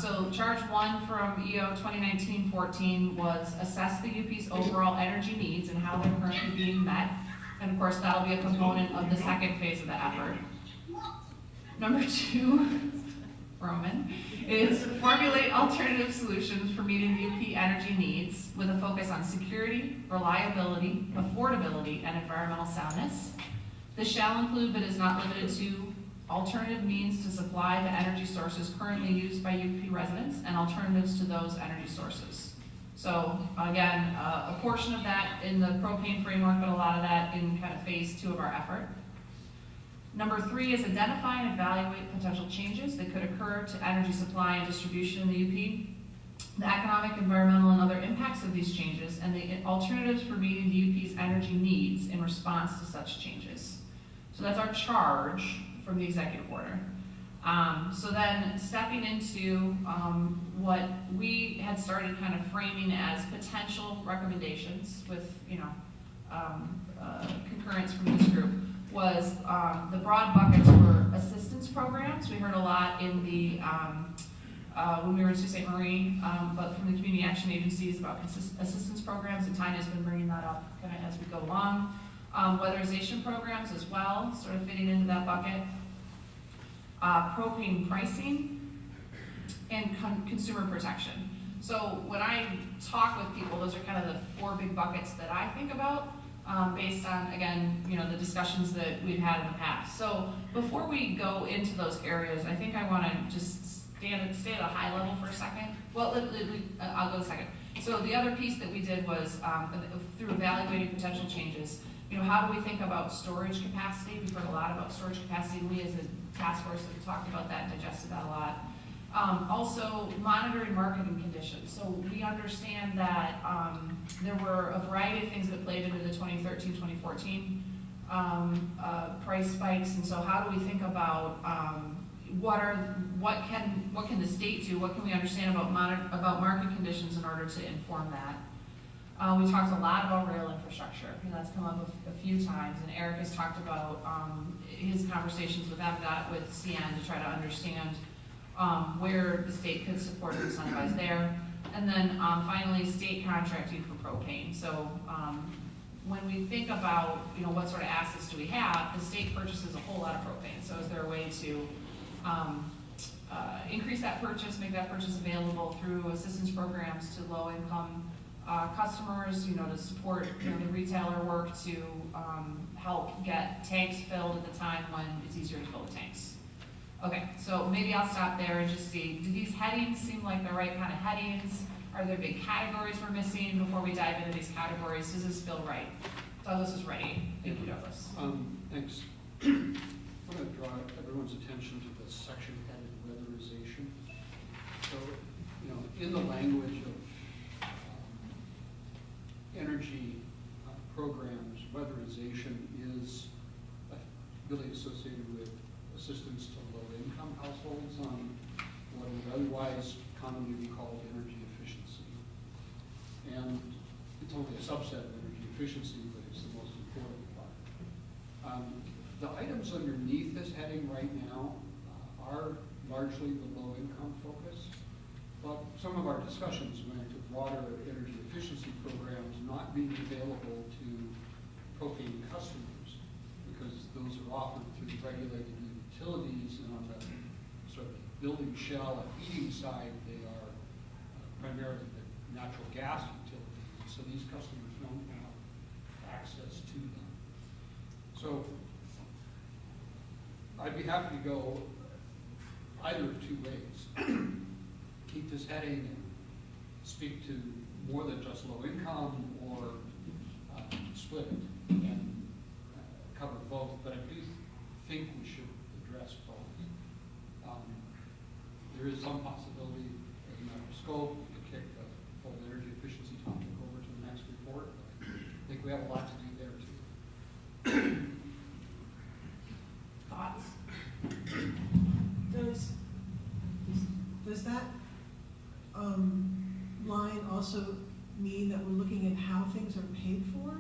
So charge 1 from EO 2019-14 was assess the UP's overall energy needs and how they're currently being met. And of course, that'll be a component of the second phase of the effort. Number 2, Roman, is formulate alternative solutions for meeting UP energy needs with a focus on security, reliability, affordability, and environmental soundness. This shall include, but is not limited to, alternative means to supply the energy sources currently used by UP residents and alternatives to those energy sources. So again, a portion of that in the propane framework, but a lot of that in kind of phase 2 of our effort. Number 3 is identify and evaluate potential changes that could occur to energy supply and distribution in the UP, the economic, environmental, and other impacts of these changes, and the alternatives for meeting the UP's energy needs in response to such changes. So that's our charge from the executive order. So then stepping into what we had started kind of framing as potential recommendations with, concurrence from this group was the broad buckets were assistance programs. We heard a lot in the, when we were in Sault Ste. Marie, but from the community action agencies about assistance programs, and Tanya's been bringing that up kind of as we go along. Weatherization programs as well, sort of fitting into that bucket. Propane pricing, and consumer protection. So when I talk with people, those are kind of the 4 big buckets that I think about based on, again, the discussions that we've had in the past. So before we go into those areas, I think I want to just stay at a high level for a second. Well, I'll go a second. So the other piece that we did was through evaluating potential changes, how do we think about storage capacity? We've heard a lot about storage capacity, and we as a task force have talked about that and digested that a lot. Also, monitoring marketing conditions. So we understand that there were a variety of things that played into the 2013-2014 price spikes, and so how do we think about what can the state do? What can we understand about market conditions in order to inform that? We talked a lot about rail infrastructure, and that's come up a few times, and Eric has talked about his conversations with MDOT, with CN, to try to understand where the state could support and incentivize there. And then finally, state contracting for propane. So when we think about what sort of assets do we have, the state purchases a whole lot of propane. So is there a way to increase that purchase, make that purchase available through assistance programs to low-income customers, to support the retailer work to help get tanks filled at the time when it's easier to fill the tanks. Okay, so maybe I'll stop there and just see, do these headings seem like the right kind of headings? Are there big categories we're missing before we dive into these categories? Does this feel right? Douglas is ready. Thank you, Douglas. Thanks. What to draw everyone's attention to the section headed weatherization. So, in the language of energy programs, weatherization is really associated with assistance to low-income households on what would otherwise commonly be called energy efficiency. And it's only a subset of energy efficiency, but it's the most important part. The items underneath this heading right now are largely the low-income focus, but some of our discussions went to broader energy efficiency programs not being available to propane customers, because those are offered through regulated utilities, and on the sort of building shell and heating side, they are primarily the natural gas utilities, so these customers don't have access to them. So I'd be happy to go either of two ways. Keep this heading and speak to more than just low income, or split it and cover both, but I do think we should address both. There is some possibility, as a matter of scope, to kick the whole energy efficiency topic over to the next report, but I think we have a lot to do there too. Thoughts? Does that line also mean that we're looking at how things are paid for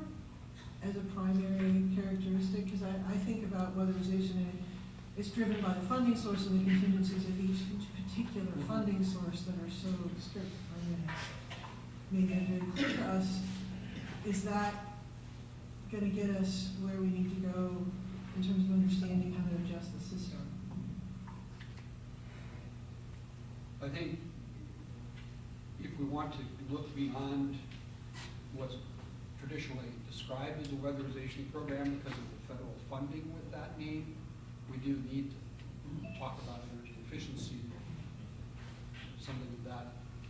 as a primary characteristic? Because I think about weatherization, and it's driven by the funding source and the contingencies of each particular funding source that are so strict. Maybe not very clear to us. Is that going to get us where we need to go in terms of understanding how to adjust the system? I think if we want to look beyond what's traditionally described as a weatherization program because of the federal funding with that name, we do need to talk about energy efficiency, something of that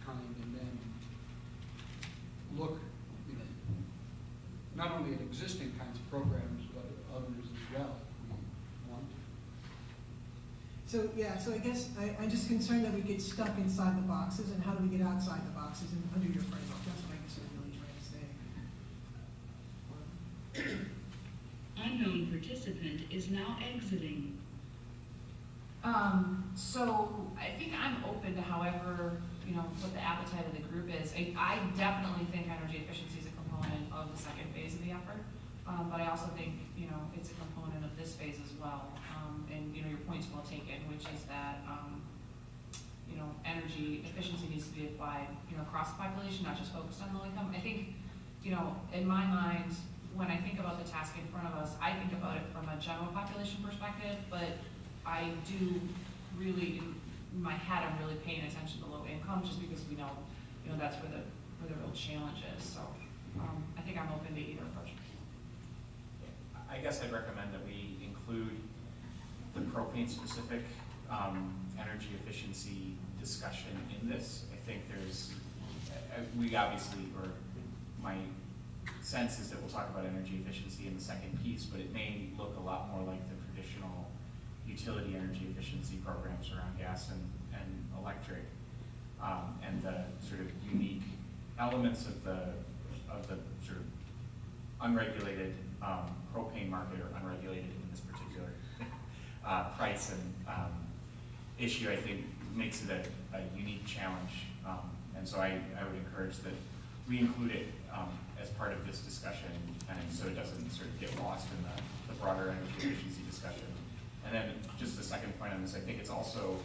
kind, and then look, not only at existing kinds of programs, but at others as well, if we want to. So, yeah, so I guess I'm just concerned that we get stuck inside the boxes, and how do we get outside the boxes and under your framework? That's what I guess I'm really trying to say. Unknown participant is now exiting. So I think I'm open to however, what the appetite of the group is. I definitely think energy efficiency is a component of the second phase of the effort, but I also think, it's a component of this phase as well. And, your point's well taken, which is that, energy efficiency needs to be applied, across the population, not just focused on low income. I think, in my mind, when I think about the task in front of us, I think about it from a general population perspective, but I do really, in my head, I'm really paying attention to low income, just because we know, that's where the real challenge is. So I think I'm open to either approach. I guess I'd recommend that we include the propane-specific energy efficiency discussion in this. I think we obviously, or my sense is that we'll talk about energy efficiency in the second piece, but it may look a lot more like the traditional utility energy efficiency programs around gas and electric, and the sort of unique elements of the sort of unregulated propane market, or unregulated in this particular price and issue. I think makes it a unique challenge, and so I would encourage that we include it as part of this discussion, and so it doesn't sort of get lost in the broader energy efficiency discussion. And then just the second point on this, I think it's also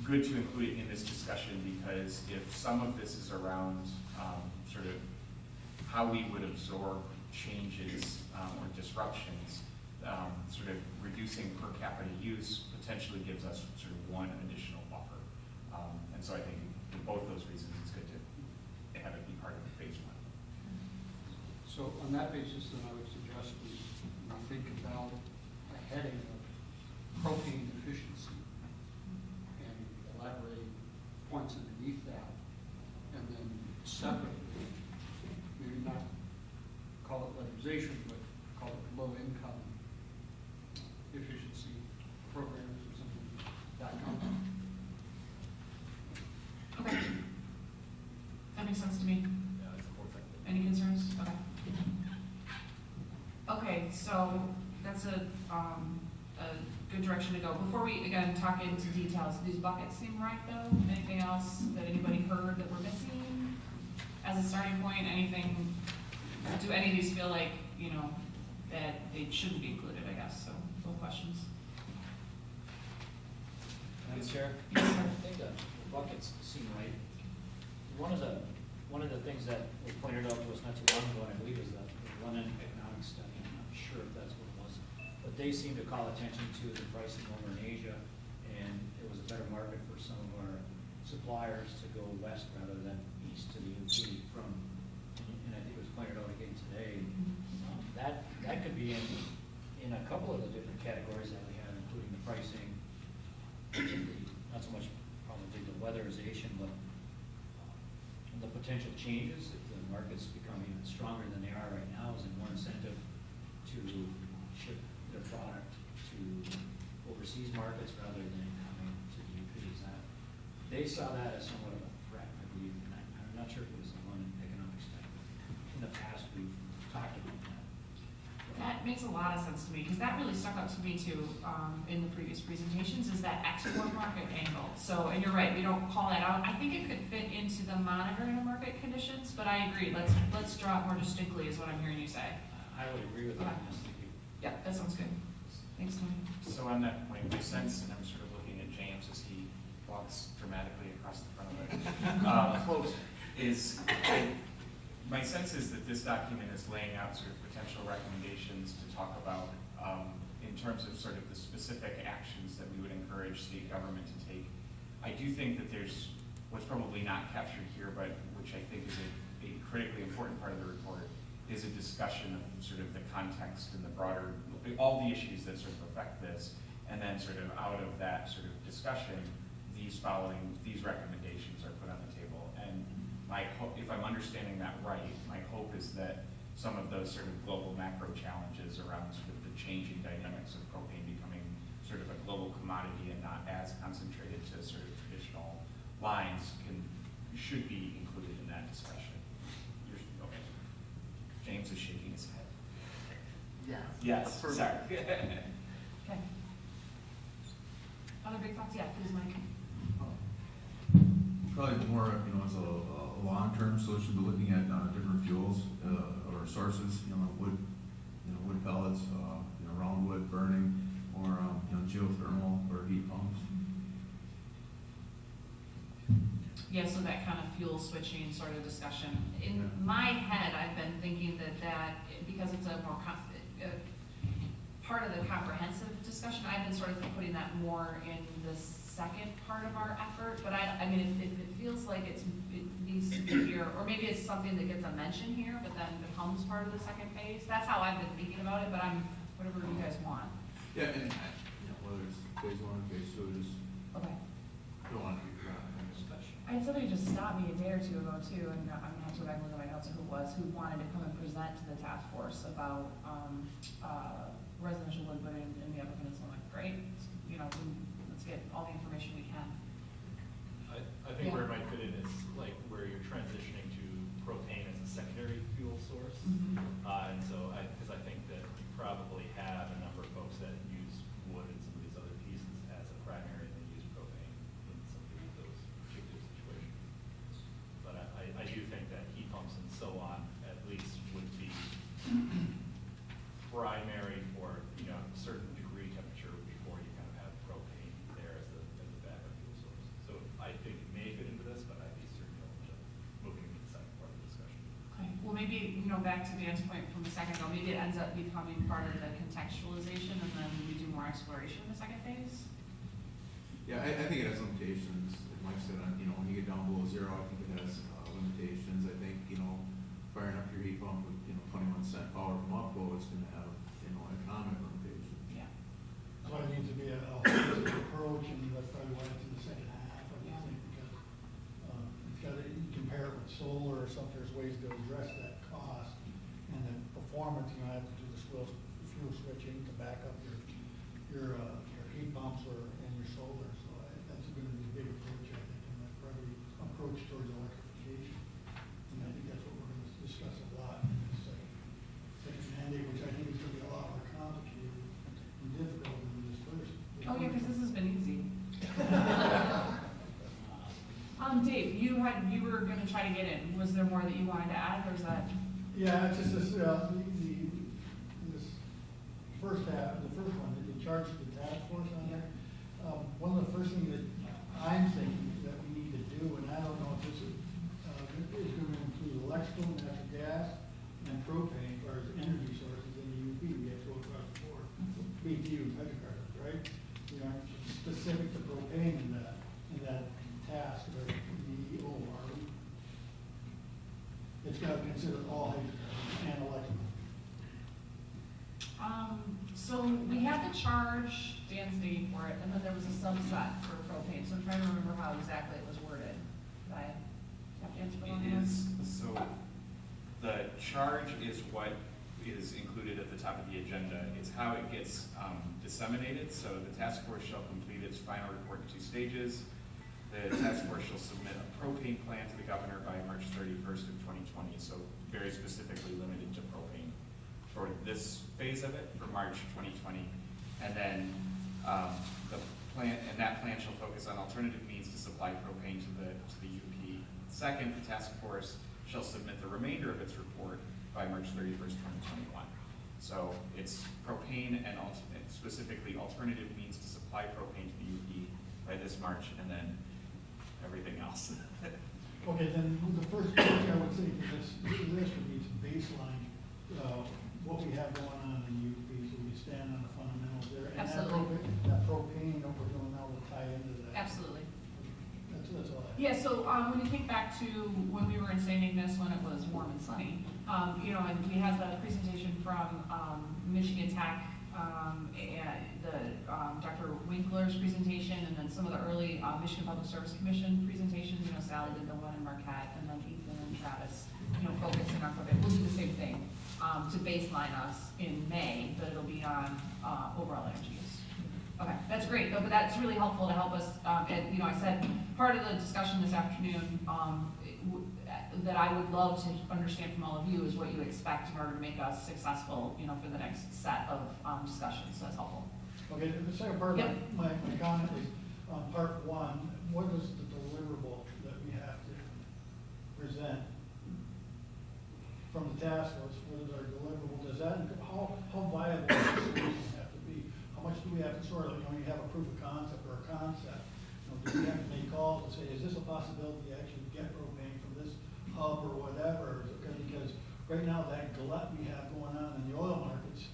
good to include it in this discussion, because if some of this is around sort of how we would absorb changes or disruptions, sort of reducing per capita use potentially gives us sort of one additional buffer. And so I think for both those reasons, it's good to have it be part of phase one. So on that basis, then I would suggest we think about a heading of propane efficiency and elaborate points underneath that, and then separately, maybe not call it weatherization, but call it low income efficiency, sense to me. Yeah, that's important. Any concerns? Okay. Okay, so that's a good direction to go. Before we, again, talk into details, these buckets seem right though? Anything else that anybody heard that we're missing? As a starting point, anything, do any of these feel like, you know, that they shouldn't be included, I guess, so, no questions? Madam Chair? Yes, sir. I think the buckets seem right. One of the things that was pointed out to us not too long ago, and I believe, is the London economic study. I'm not sure if that's what it was, but they seem to call attention to the pricing over in Asia, and it was a better market for some of our suppliers to go west rather than east to the UP from, and I think it was pointed out again today. That could be in a couple of the different categories that we have, including the pricing, not so much probably the weatherization, but the potential changes, if the markets become even stronger than they are right now, is it more incentive to ship their product to overseas markets rather than coming to the UPs. They saw that as somewhat of a threat, I believe, and I'm not sure if it was a London economic study. In the past, we've talked about that. That makes a lot of sense to me, because that really stuck out to me too, in the previous presentations, is that export market angle. So, and you're right, we don't call that out. I think it could fit into the monitoring of market conditions, but I agree, let's draw it more distinctly, is what I'm hearing you say. I would agree with that. Yes, thank you. Yeah, that sounds good. Thanks, Tony. So on that point, my sense, and I'm sort of looking at James as he walks dramatically across the front of it, my sense is that this document is laying out sort of potential recommendations to talk about in terms of sort of the specific actions that we would encourage state government to take. I do think that there's what's probably not captured here, but which I think is a critically important part of the report, is a discussion of sort of the context and the broader, all the issues that sort of affect this, and then sort of out of that sort of discussion, these recommendations are put on the table. And my hope, if I'm understanding that right, my hope is that some of those sort of global macro challenges around sort of the changing dynamics of propane becoming sort of a global commodity and not as concentrated to sort of traditional lines should be included in that discussion. Okay. James is shaking his head. Yeah. Yes, sorry. Okay. Other big thoughts? Yeah, please, Mike. Probably more, as a long-term solution to looking at different fuels or sources, wood pellets, round wood burning, or geothermal or heat pumps. Yeah, so that kind of fuel switching sort of discussion. In my head, I've been thinking that because it's a more part of the comprehensive discussion, I've been sort of putting that more in the second part of our effort. But I mean, it feels like it needs to be here, or maybe it's something that gets a mention here, but then becomes part of the second phase. That's how I've been thinking about it. But whatever you guys want. Yeah, and whether it's phase one or phase two, just Okay. don't want to be in discussion. I had somebody just stop me a day or two ago too, and I'm not sure if I looked at my notes who wanted to come and present to the task force about residential wood burning in the Upper Peninsula. Like, great, let's get all the information we can. I think where it might fit in is like where you're transitioning to propane as a secondary fuel source. And so, because I think that you probably have a number of folks that use wood and some of these other pieces as a primary, and they use propane in some of those particular situations. But I do think that heat pumps and so on at least would be primary for a certain degree temperature before you kind of have propane there as a backup fuel source. So I think it may fit into this, but I'd be certainly open to moving into the second part of the discussion. Okay, well maybe, back to Dan's point from a second ago, maybe it ends up becoming part of the contextualization and then we do more exploration in the second phase? Yeah, I think it has limitations. Like I said, when you get down below zero, I think it has limitations. I think, firing up your heat pump with, 21-cent power from upload, it's going to have, economic limitations. Yeah. So it needs to be a holistic approach, and that's probably why it's in the second half, I would think, because it's got to compare it with solar or something. There's ways to address that cost, and then performance. You have to do the fuel switching to back up your heat pumps and your solar. So that's going to be a big approach, I think, and that's probably approach towards electrification. Oh, yeah, because this has been easy. Dave, you were gonna try to get in. Was there more that you wanted to add, or is that? Yeah, it's just this, this first half, the first one, that you charge the task force on there. One of the first things that I'm thinking that we need to do, and I don't know if this is going to include electrical, natural gas, and propane, as far as energy sources in the UP, we have to go across the board. BTU, hydrocarbons, right? You know, specific to propane in that task, or the OR. It's got to consider all hydrocarbons and electrical. So we had the charge, Dan's digging for it, and then there was a subset for propane, so I'm trying to remember how exactly it was worded. Did I have Dan's put on It there? is, so the charge is what is included at the top of the agenda. It's how it gets disseminated. So the task force shall complete its final report in 2 stages. The task force shall submit a propane plan to the governor by March 31st of 2020. So very specifically limited to propane for this phase of it for March 2020. And then the plan, and that plan shall focus on alternative means to supply propane to the UP. Second, the task force shall submit the remainder of its report by March 31st, 2021. So it's propane and specifically alternative means to supply propane to the UP by this March, and then everything else. Okay, then the first thing I would say for this would be to baseline what we have going on in the UP, so we stand on the fundamentals there. And Absolutely. that propane that we're doing now will tie into that. Absolutely. That's all I have. Yeah, so when you think back to when we were in St. Ignace, when it was warm and sunny, you know, and we had the presentation from Michigan Tech, and Dr. Winkler's presentation, and then some of the early Michigan Public Service Commission presentations. You know, Sally did the one in Marquette, and then Ethan and Travis, you know, focusing on Quebec. We'll do the same thing to baseline us in May, but it'll be on overall energy use. Okay, that's great, though, but that's really helpful to help us, and, you know, I said, part of the discussion this afternoon, that I would love to understand from all of you is what you expect in order to make us successful, you know, for the next set of discussions, so that's helpful. Okay, the second part Yep. of my comment is on part one, what is the deliverable that we have to present from the task force? What is our deliverable? Does that, how viable does the solution have to be? How much do we have to sort of, you know, you have a proof of concept or a concept? You know, do we have to make calls and say, is this a possibility to actually get propane from this hub or whatever? Because right now that glut we have going on in the oil markets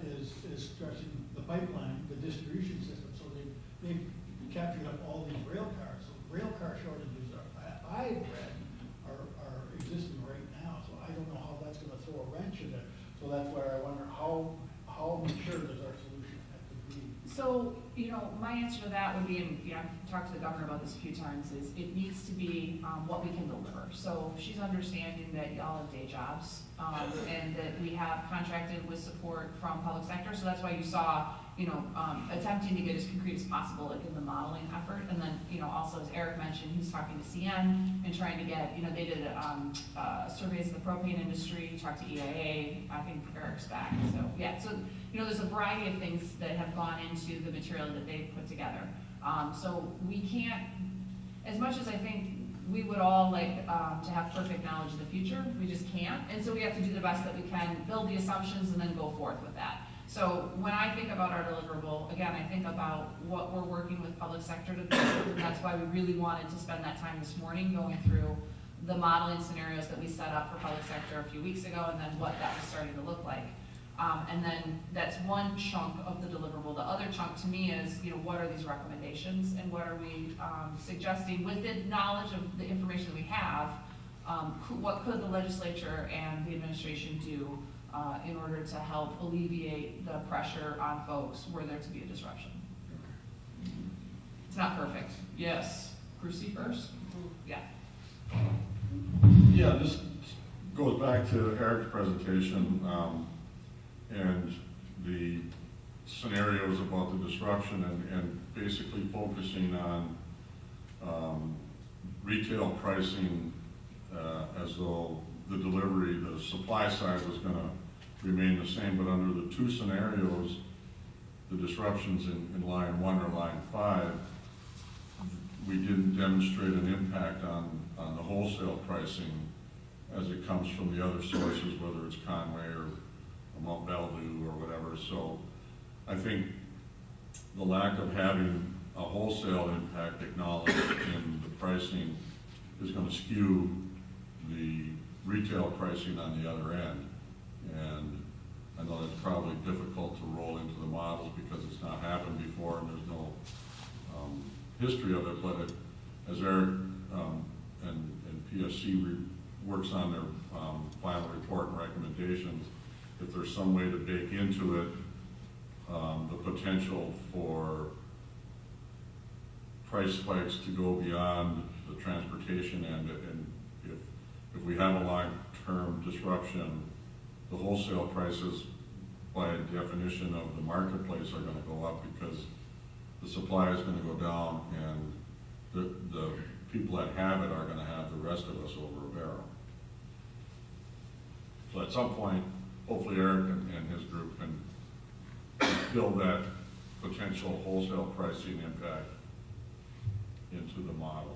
is stretching the pipeline, the distribution system. So they've captured up all these rail cars. So rail car shortages I've read are existing right now. So I don't know how that's going to throw a wrench in it. So that's where I wonder how mature does our solution have to be? So, you know, my answer to that would be, and you know, I've talked to the governor about this a few times, is it needs to be what we can deliver. So she's understanding that y'all have day jobs, and that we have contracted with support from public sector. So that's why you saw, you know, attempting to get as concrete as possible like in the modeling effort. And then, you know, also as Eric mentioned, he's talking to CN and trying to get, you know, they did surveys of the propane industry, talked to EIA, I think Eric's back. So yeah, so, you know, there's a variety of things that have gone into the material that they've put together. So we can't, as much as I think we would all like to have perfect knowledge of the future, we just can't. And so we have to do the best that we can, build the assumptions, and then go forth with that. So when I think about our deliverable, again, I think about what we're working with public sector to do, and that's why we really wanted to spend that time this morning going through the modeling scenarios that we set up for public sector a few weeks ago, and then what that was starting to look like. And then that's one chunk of the deliverable. The other chunk to me is, you know, what are these recommendations and what are we suggesting with the knowledge of the information that we have, what could the legislature and the administration do in order to help alleviate the pressure on folks were there to be a disruption. It's not perfect. Yes. Brucey first? Yeah. Yeah, this goes back to Eric's presentation and the scenarios about the disruption and basically focusing on retail pricing as though the delivery, the supply side was going to remain the same, but under the two scenarios, the disruptions in line 1 or line 5, we didn't demonstrate an impact on the wholesale pricing as it comes from the other sources, whether it's Conway or Mount Bellevue or whatever. So I think the lack of having a wholesale impact acknowledged in the pricing is going to skew the retail pricing on the other end. And I know that's probably difficult to roll into the models because it's not happened before and there's no history of it, but as Eric and PSC works on their final report and recommendations, if there's some way to bake into it the potential for price spikes to go beyond the transportation end, and if we have a long-term disruption, the wholesale prices by definition of the marketplace are going to go up because the supply is going to go down and the people that have it are going to have the rest of us over a barrel. So at some point, hopefully Eric and his group can build that potential wholesale pricing impact into the model.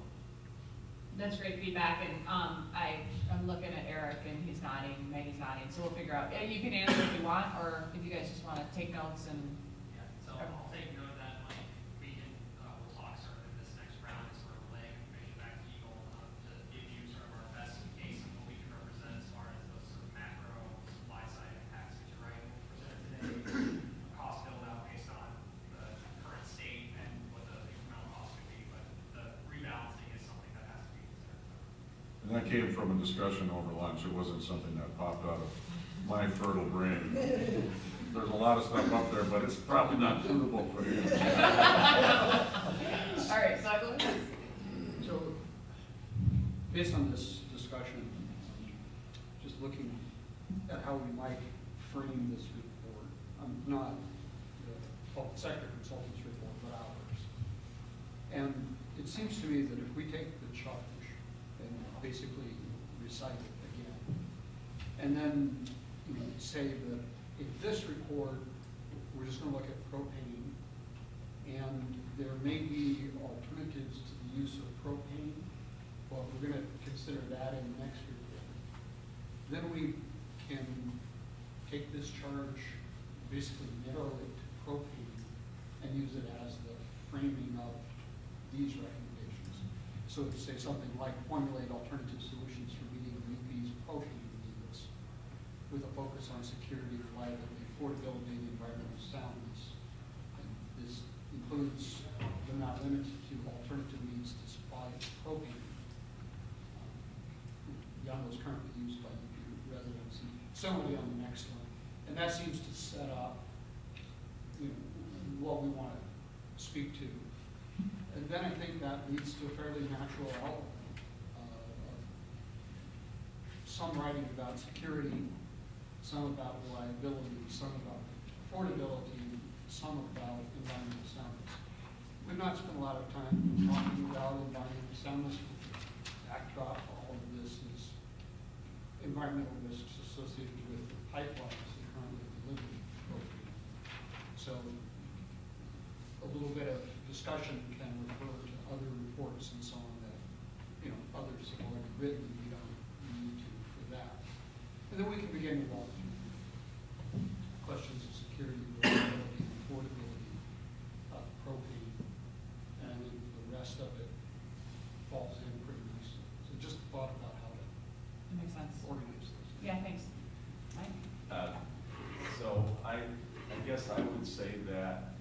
That's great feedback, and I'm looking at Eric and he's nodding, Maggie's nodding, so we'll figure out. You can answer if you want, or if you guys just want to take notes and. Yeah, so I'll take note of that, like, we can, we'll talk sort of in this next round, sort of relaying information back to Eagle, to give you sort of our best case of what we can represent as far as those sort of macro supply side impacts that you're right, presented today, a cost build out based on the current state and what the incremental cost could be, but the rebalancing is something that has to be considered. And that came from a discussion over lunch. It wasn't something that popped out of my fertile brain. There's a lot of stuff up there, but it's probably not suitable for you. All right, Douglas. So, based on this discussion, just looking at how we might frame this report, not the public sector consultants report, but ours. And it seems to me that if we take the charge and basically recite it again, and then say that in this report, we're just going to look at propane, and there may be alternatives to the use of propane, but we're going to consider that in the next report. Then we can take this charge, basically narrow it to propane, and use it as the framing of these recommendations. So to say something like formulate alternative solutions for meeting UP's propane needs with a focus on security, reliability, affordability, and environmental soundness. And this includes, but not limited to, alternative means to supply propane beyond those currently used by UP residents. And similarly on the next one. And that seems to set up what we want to speak to. And then I think that leads to a fairly natural outline. Some writing about security, some about reliability, some about affordability, some about environmental soundness. We've not spent a lot of time talking about environmental soundness. Backdrop to all of this is environmental risks associated with the pipelines that currently deliver propane. So a little bit of discussion can refer to other reports and so on that others have already written. We don't need to for that. And then we can begin with all questions of security, reliability, affordability of propane, and I think the rest of it falls in pretty nicely. So just thought about how to That makes sense. organize this. Yeah, thanks. Mike? So I guess I would say that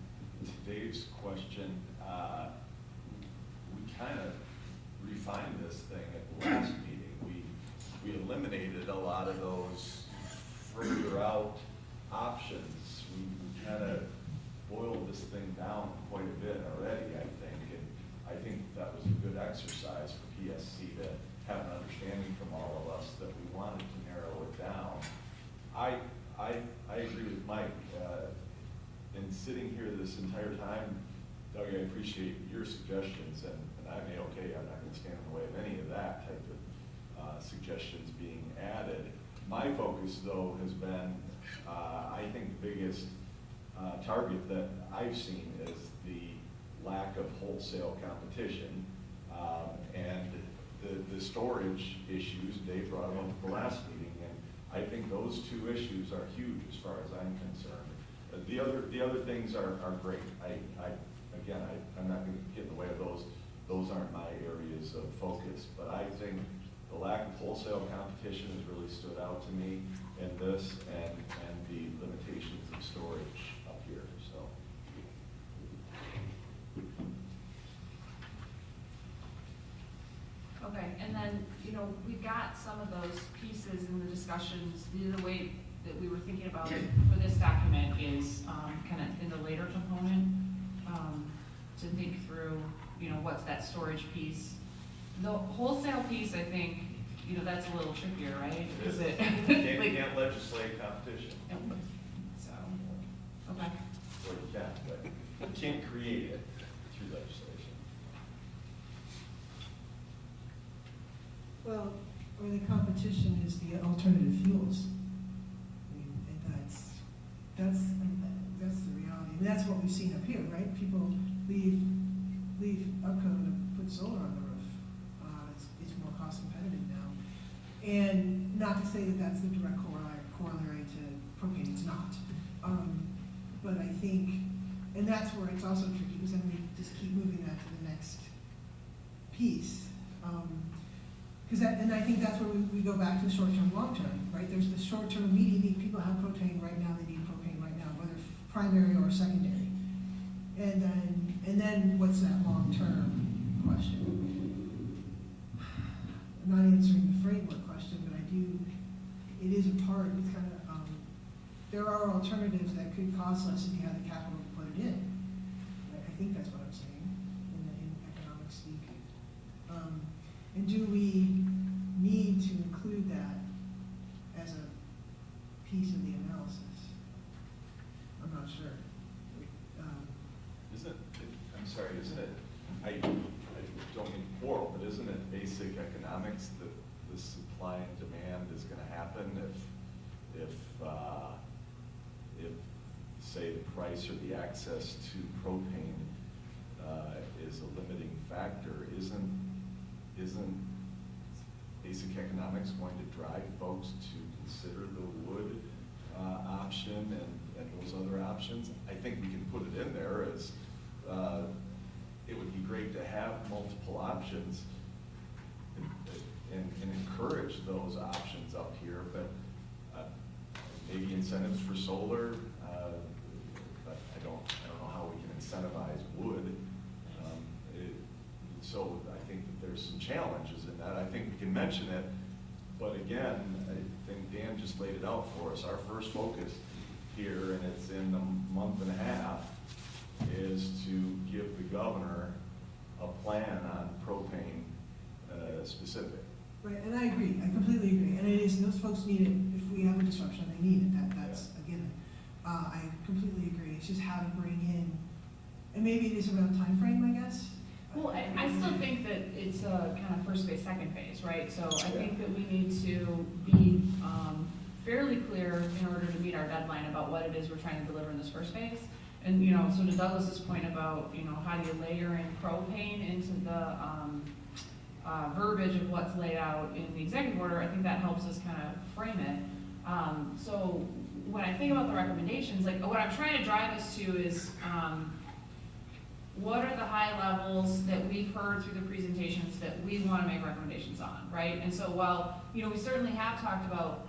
to Dave's question, we kind of refined this thing at the last meeting. We eliminated a lot of those further out options. We kind of boiled this thing down quite a bit already, I think, and I think that was a good exercise for PSC to have an understanding from all of us that we wanted to narrow it down. I agree with Mike. In sitting here this entire time, Doug, I appreciate your suggestions, and I mean, okay, I'm not going to stand in the way of any of that type of suggestions being added. My focus, though, has been, I think the biggest target that I've seen is the lack of wholesale competition, and the storage issues, Dave brought them up at the last meeting, and I think those two issues are huge as far as I'm concerned. The other things are great. I'm not gonna get in the way of those. Those aren't my areas of focus, but I think the lack of wholesale competition has really stood out to me in this, and the limitations of storage up here, so. Okay, and then, we got some of those pieces in the discussions. The way that we were thinking about it for this document is kind of in the later component, to think through, what's that storage piece. The wholesale piece, I think, that's a little trickier, right? Because it Can't legislate competition. So, okay. Or you can, but you can't create it through legislation. Well, or the competition is the alternative fuels. I mean, and that's the reality. And that's what we've seen up here, right? People leave Upco to put solar on the roof. It's more cost competitive now. And not to say that that's the direct corollary to propane, it's not. But I think, and that's where it's also tricky, because then we just keep moving that to the next piece. And I think that's where we go back to the short-term, long-term, right? There's the short-term, immediate need. People have propane right now, they need propane right now, whether primary or secondary. And then what's that long-term question? I'm not answering the framework question, but it is a part, it's kind of, there are alternatives that could cost less if you have the capital to put it in. I think that's what I'm saying in economic speak. And do we need to include that as a piece of the analysis? I'm not sure. Isn't it, I don't mean quarrel, but isn't it basic economics that the supply and demand is gonna happen if say the price or the access to propane is a limiting factor? Isn't basic economics going to drive folks to consider the wood option and those other options? I think we can put it in there as it would be great to have multiple options and encourage those options up here, but maybe incentives for solar, but I don't know how we can incentivize wood. So I think that there's some challenges in that. I think we can mention it, but again, I think Dan just laid it out for us. Our first focus here, and it's in a month and a half, is to give the governor a plan on propane specific. Right, and I agree, I completely agree. And it is, those folks need it, if we have a disruption, they need it, that's a given. I completely agree, it's just how to bring in, and maybe it is around time frame, I guess. Well, I still think that it's a kind of first phase, second phase, right? So I think that we need to be fairly clear in order to meet our deadline about what it is we're trying to deliver in this first phase. And, so to Douglas's point about, how do you layer in propane into the verbiage of what's laid out in the executive order, I think that helps us kind of frame it. So when I think about the recommendations, like what I'm trying to drive us to is, what are the high levels that we've heard through the presentations that we want to make recommendations on, right? And so while, we certainly have talked about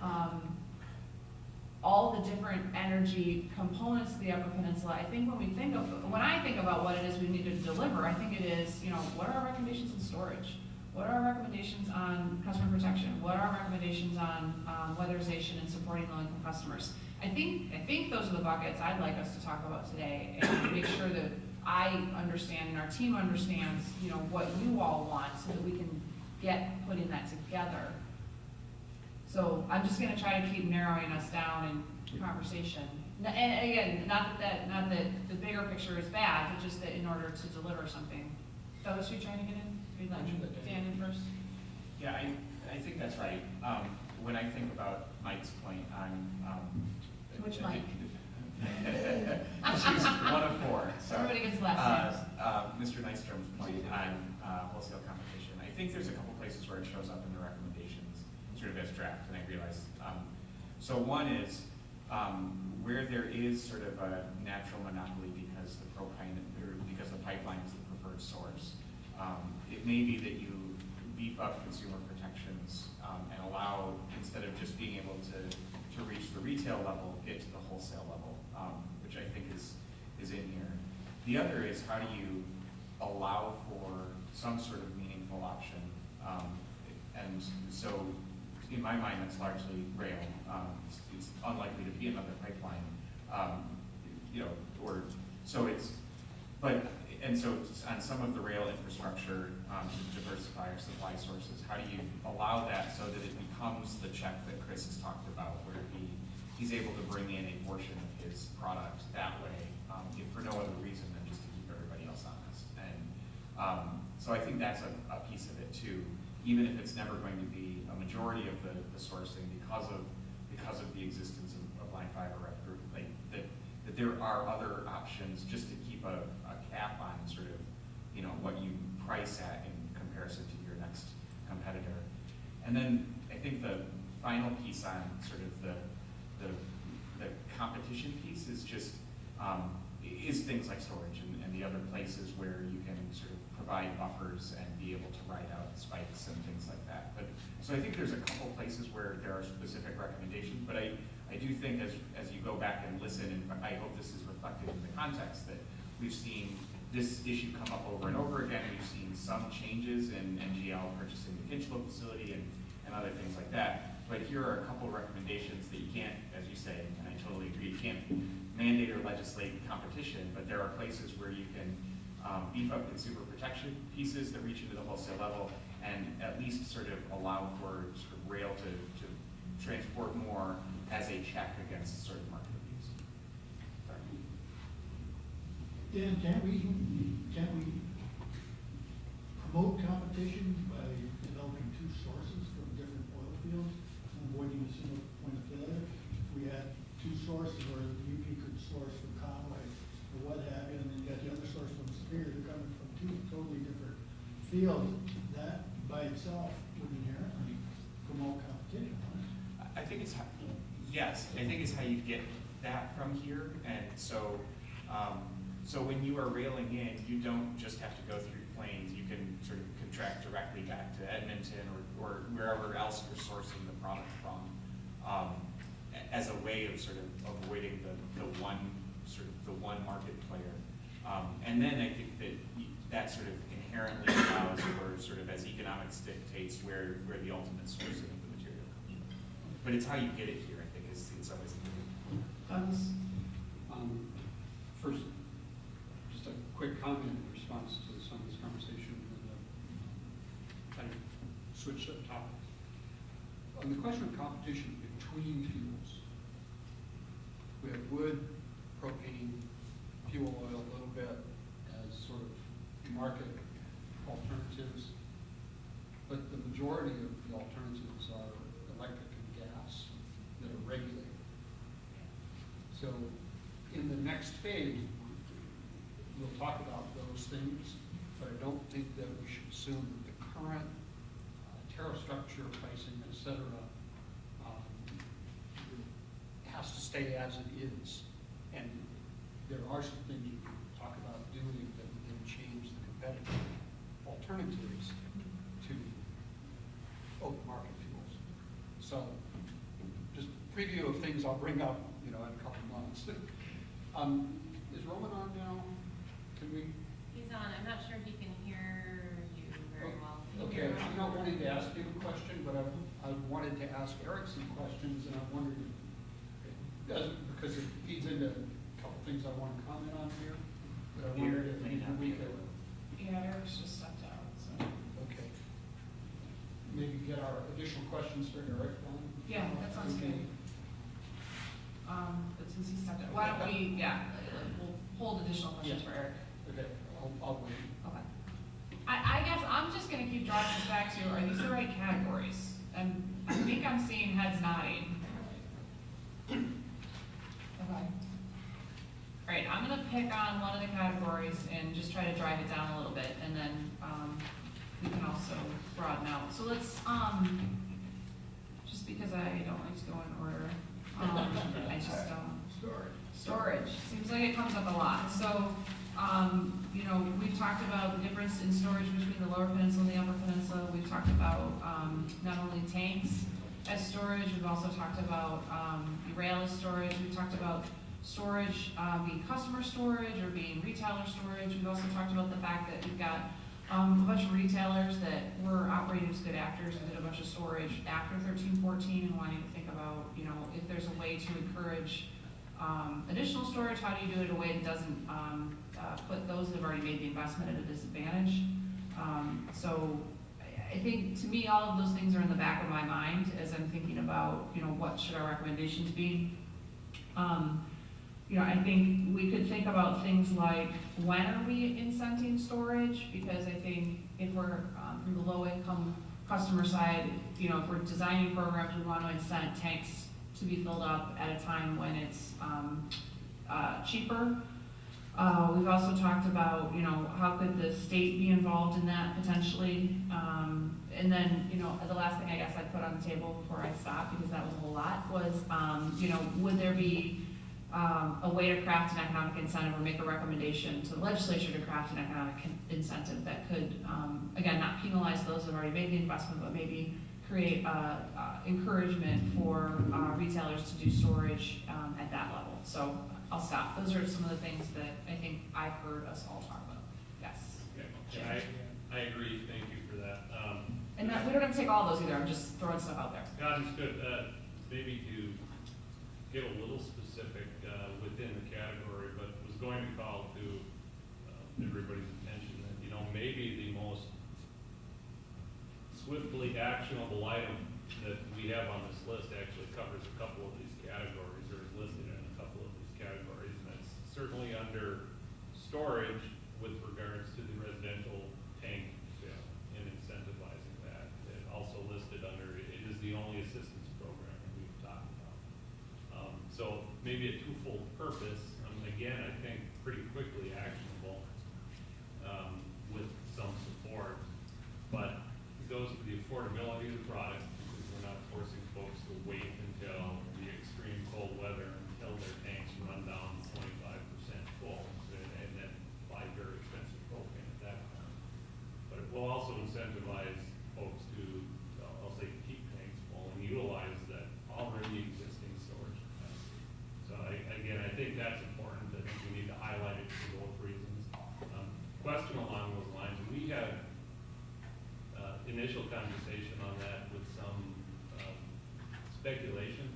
all the different energy components of the Upper Peninsula, I think when I think about what it is we need to deliver, I think it is, what are our recommendations on storage? What are our recommendations on customer protection? What are our recommendations on weatherization and supporting low-income customers? I think those are the buckets I'd like us to talk about today, and make sure that I understand and our team understands, what you all want, so that we can get putting that together. So I'm just going to try to keep narrowing us down in conversation. And again, not that the bigger picture is bad, but just that in order to deliver something. Douglas, are you trying to get in? We'd like Dan in first. Yeah, I think that's right. When I think about Mike's point on which Mike? I Mr. Nystrom's point on wholesale competition. I think there's a couple places where it shows up in the recommendations, sort of as draft, and I realized. So one is where there is sort of a natural monopoly because the propane, or because the pipeline is the preferred source. It may be that you beef up consumer protections and allow, instead of just being able to reach the retail level, get to the wholesale level, which I think is in here. The other is, how do you allow for some sort of meaningful option? And so in my mind, that's largely rail. It's unlikely to be another pipeline, and so on some of the rail infrastructure, to diversify our supply sources, how do you allow that so that it becomes the check that Chris has talked about, where he's able to bring in a portion of his product that way, if for no other reason than just to keep everybody else honest. And so I think that's a piece of it too, even if it's never going to be a majority of the sourcing because of the existence of Line 5 or Rep Group, that there are other options just to keep a cap on sort of, what you price at in comparison to your next competitor. And then I think the final piece on sort of the competition piece is just, is things like storage and the other places where you can sort of provide buffers and be able to ride out spikes and things like that. But so I think there's a couple places where there are specific recommendations, but I do think as you go back and listen, and I hope this is reflected in the context, that we've seen this issue come up over and over again. We've seen some changes in NGL purchasing the Kinchlow facility and other things like that. But here are a couple of recommendations that you can't, as you say, and I totally agree, you can't mandate or legislate competition, but there are places where you can beef up consumer protection pieces that reach into the wholesale level and at least sort of allow for sort of rail to transport more as a check against sort of market abuse. Dan, can we promote competition by developing two sources from different oil fields and avoiding a single point of failure? If we had two sources where the UP could source from Conway or what have you, and then you got the other source from Superior, they're coming from two totally different fields, that by itself would inherently promote competition, right? I think it's how, yes, I think it's how you get that from here. And so, so when you are railing in, you don't just have to go through Plains. You can sort of contract directly back to Edmonton or wherever else you're sourcing the product from, as a way of sort of avoiding the one market player. And then I think that sort of inherently allows for sort of, as economics dictates, where the ultimate sourcing of the material comes from. But it's how you get it here, I think, is in some ways the First, just a quick comment in response to some of this conversation, and kind of switch topics. On the question of competition between fuels, we have wood, propane, fuel oil, a little bit as sort of market alternatives, but the majority of the alternatives are electric and gas that are regulated. So in the next phase, we'll talk about those things, but I don't think that we should assume that the current tariff structure, pricing, et cetera, has to stay as it is. And there are some things you can talk about doing that we can change the competitive alternatives to open market fuels. So just preview of things I'll bring up, in a couple months. Is Roman on now? Can we? He's on. I'm not sure if he can hear you very well. Okay, I'm not wanting to ask you a question, but I wanted to ask Eric some questions, and I wondered, because it feeds into a couple things I want to comment on here. But I wondered if maybe we could. Yeah, Eric's just stepped out, so. Okay. Maybe get our additional questions for Eric then? Yeah, that sounds good. But since he stepped out, why don't we, we'll hold additional questions for Eric. Okay, I'll wait. Okay. I guess I'm just gonna keep drawing this back to, are these the right categories? And I think I'm seeing heads nodding. Okay. All right, I'm gonna pick on one of the categories and just try to drive it down a little bit, and then, we can also broaden out. So let's, just because I don't like to go in order, I just, storage, seems like it comes up a lot. So, you know, we've talked about the difference in storage between the Lower Peninsula and the Upper Peninsula. We've talked about, not only tanks as storage, we've also talked about, rail as storage. We've talked about storage, being customer storage or being retailer storage. We've also talked about the fact that we've got a bunch of retailers that were operating as good actors and did a bunch of storage after 13-14 and wanting to think about, you know, if there's a way to encourage additional storage, how do you do it in a way that doesn't put those that have already made the investment at a disadvantage? So I think, to me, all of those things are in the back of my mind as I'm thinking about, you know, what should our recommendations be. You know, I think we could think about things like, when are we incenting storage? Because I think if we're from the low income customer side, you know, if we're designing programs, we want to incent tanks to be filled up at a time when it's cheaper. We've also talked about, you know, how could the state be involved in that potentially? And then, you know, the last thing I guess I'd put on the table before I stop, because that was a whole lot, was, you know, would there be a way to craft an economic incentive or make a recommendation to the legislature to craft an economic incentive that could, again, not penalize those who have already made the investment, but maybe create encouragement for retailers to do storage at that level. So I'll stop. Those are some of the things that I think I've heard us all talk about. Yes. Okay. I agree, thank you for that. And that, we don't have to take all those either, I'm just throwing stuff out there. Yeah, understood. Maybe to get a little specific within the category, but was going to call to everybody's attention that, you know, maybe the most swiftly actionable item that we have on this list actually covers a couple of these categories, or is listed in a couple of these categories, and that's certainly under storage with regards to the residential tank sale and incentivizing that. It also listed under, it is the only assistance program that we've talked about. So maybe a twofold purpose, again, I think pretty quickly actionable with some support, but it goes to the affordability of the product, because we're not forcing folks to wait until the extreme cold weather until their tanks run down 25% full and then buy very expensive propane at that time. But it will also incentivize folks to, I'll say, keep tanks full and utilize that already existing storage capacity. So again, I think that's important. I think we need to highlight it for both reasons. Question along those lines, we had initial conversation on that with some speculation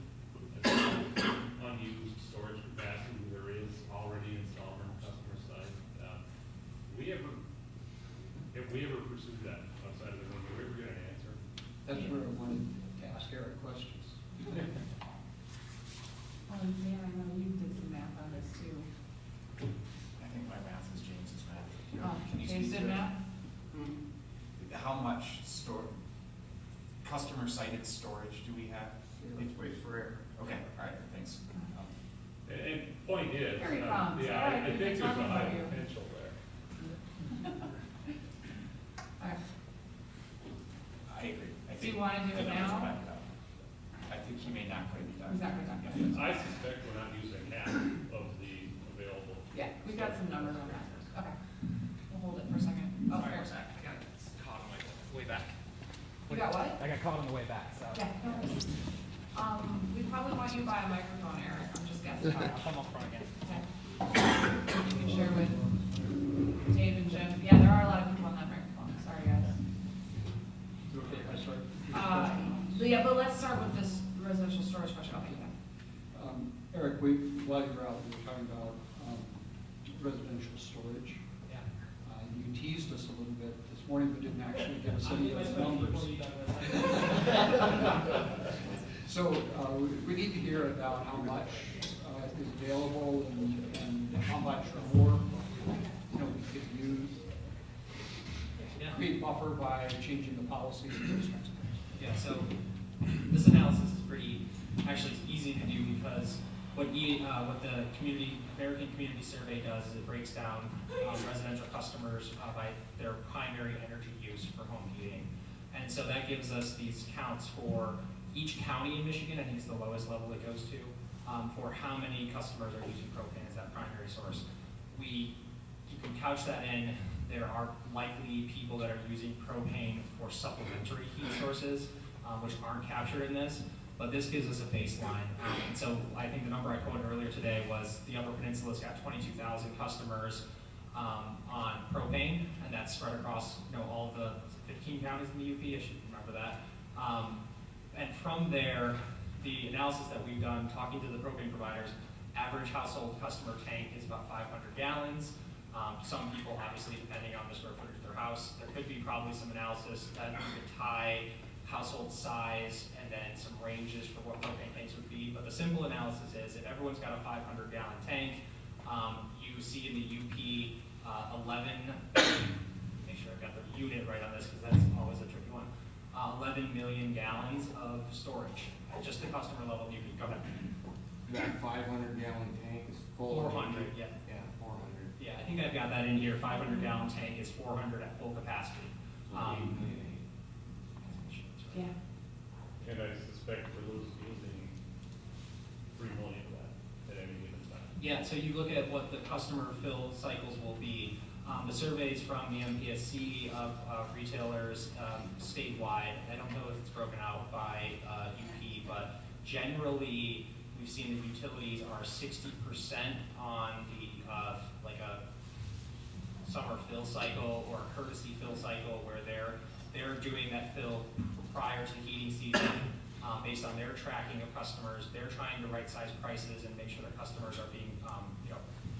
as to unused storage capacity there is already installed on the customer side. Have we ever pursued that outside of the room? Have we ever get an answer? That's where I wanted to ask Eric questions. Dan, I know you did some math on this too. I think my math is James's math. Oh, Can you James speak did to it? math? How much customer cited storage do we have? Wait for Eric. Okay, all right, thanks. And point is, Here he comes. yeah, All right, I think there's a talking high about you. potential there. All right. I agree. I Do think you want to do the it numbers now? back it up. I think he may not quite be done. He's not quite done. Yeah. I suspect we're not using half of the available. Yeah, we've got some numbers on that. Okay. We'll hold it for a second. Oh, Sorry, Eric's I got caught on my way back. You got what? I got caught on the way back, so. Yeah, no worries. We probably want you by a microphone, Eric. I'm just guessing. I'll come up front again. Okay. You can share with Dave and Jim. Yeah, there are a lot of people on that microphone. Sorry, guys. Okay, I start. Yeah, but let's start with this residential storage question. Okay, yeah. Eric, while you were out, we were talking about residential storage. Yeah. You teased us a little bit this morning, but didn't actually give us any of those numbers. So we need to hear about how much is available and how much more, you know, we could use. Create buffer by changing the policies and those kinds of things. Yeah, so this analysis is pretty, actually it's easy to do because what the American Community Survey does is it breaks down residential customers by their primary energy use for home heating. And so that gives us these counts for each county in Michigan. I think it's the lowest level it goes to, for how many customers are using propane as that primary source. You can couch that in. There are likely people that are using propane for supplementary heat sources, which aren't captured in this, but this gives us a baseline. And so I think the number I quoted earlier today was the Upper Peninsula's got 22,000 customers on propane, and that's spread across all the 15 counties in the UP. I should remember that. And from there, the analysis that we've done, talking to the propane providers, average household customer tank is about 500 gallons. Some people, obviously, depending on the square footage of their house, there could be probably some analysis that we could tie household size and then some ranges for what propane tanks would be. But the simple analysis is if everyone's got a 500-gallon tank, you see in the UP 11, make sure I've got the unit right on this because that's always a tricky one, 11 million gallons of storage, just the customer level UP. Go ahead. That 500-gallon tank is full. 400, yeah. Yeah, 400. Yeah, I think I've got that in here. 500-gallon tank is 400 at full capacity. Yeah. And I suspect for those using 3 million of that at any given time. Yeah, so you look at what the customer fill cycles will be. The surveys from the MPSC of retailers statewide, I don't know if it's broken out by UP, but generally we've seen that utilities are 60% on the like a summer fill cycle or a courtesy fill cycle where they're doing that fill prior to the heating season based on their tracking of customers. They're trying to right-size prices and make sure that customers are being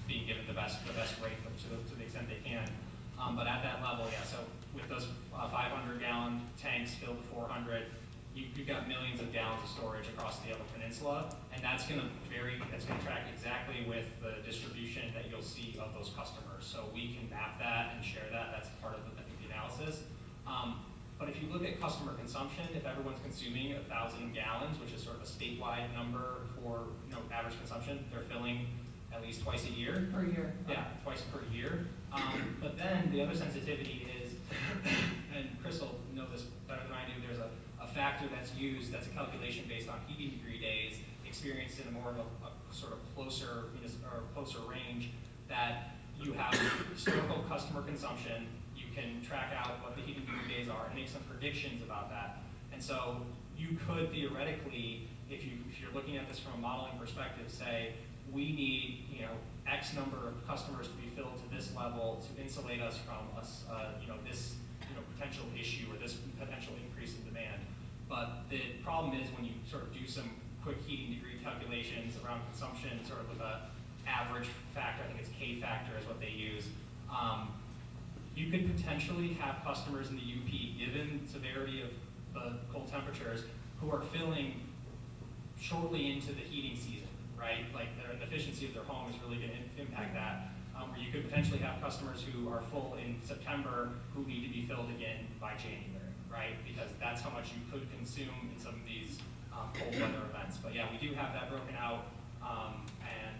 being given the best rate to the extent they can. But at that level, yeah, so with those 500-gallon tanks filled to 400, you've got millions of gallons of storage across the Upper Peninsula, and that's going to vary. That's going to track exactly with the distribution that you'll see of those customers. So we can map that and share that. That's part of the analysis. But if you look at customer consumption, if everyone's consuming 1,000 gallons, which is sort of a statewide number for average consumption, they're filling at least twice a year. Per year. Yeah, twice per year. But then the other sensitivity is, and Chris will know this better than I do, there's a factor that's used, that's a calculation based on heating degree days, experienced in a more of a sort of closer range, that you have historical customer consumption. You can track out what the heating degree days are and make some predictions about that. And so you could theoretically, if you're looking at this from a modeling perspective, say, we need X number of customers to be filled to this level to insulate us from this potential issue or this potential increase in demand. But the problem is when you sort of do some quick heating degree calculations around consumption, sort of with a average factor, I think it's K factor is what they use. You could potentially have customers in the UP, given severity of the cold temperatures, who are filling shortly into the heating season, right? Like the efficiency of their home is really going to impact that. Where you could potentially have customers who are full in September who need to be filled again by January, right? Because that's how much you could consume in some of these cold weather events. But yeah, we do have that broken out, and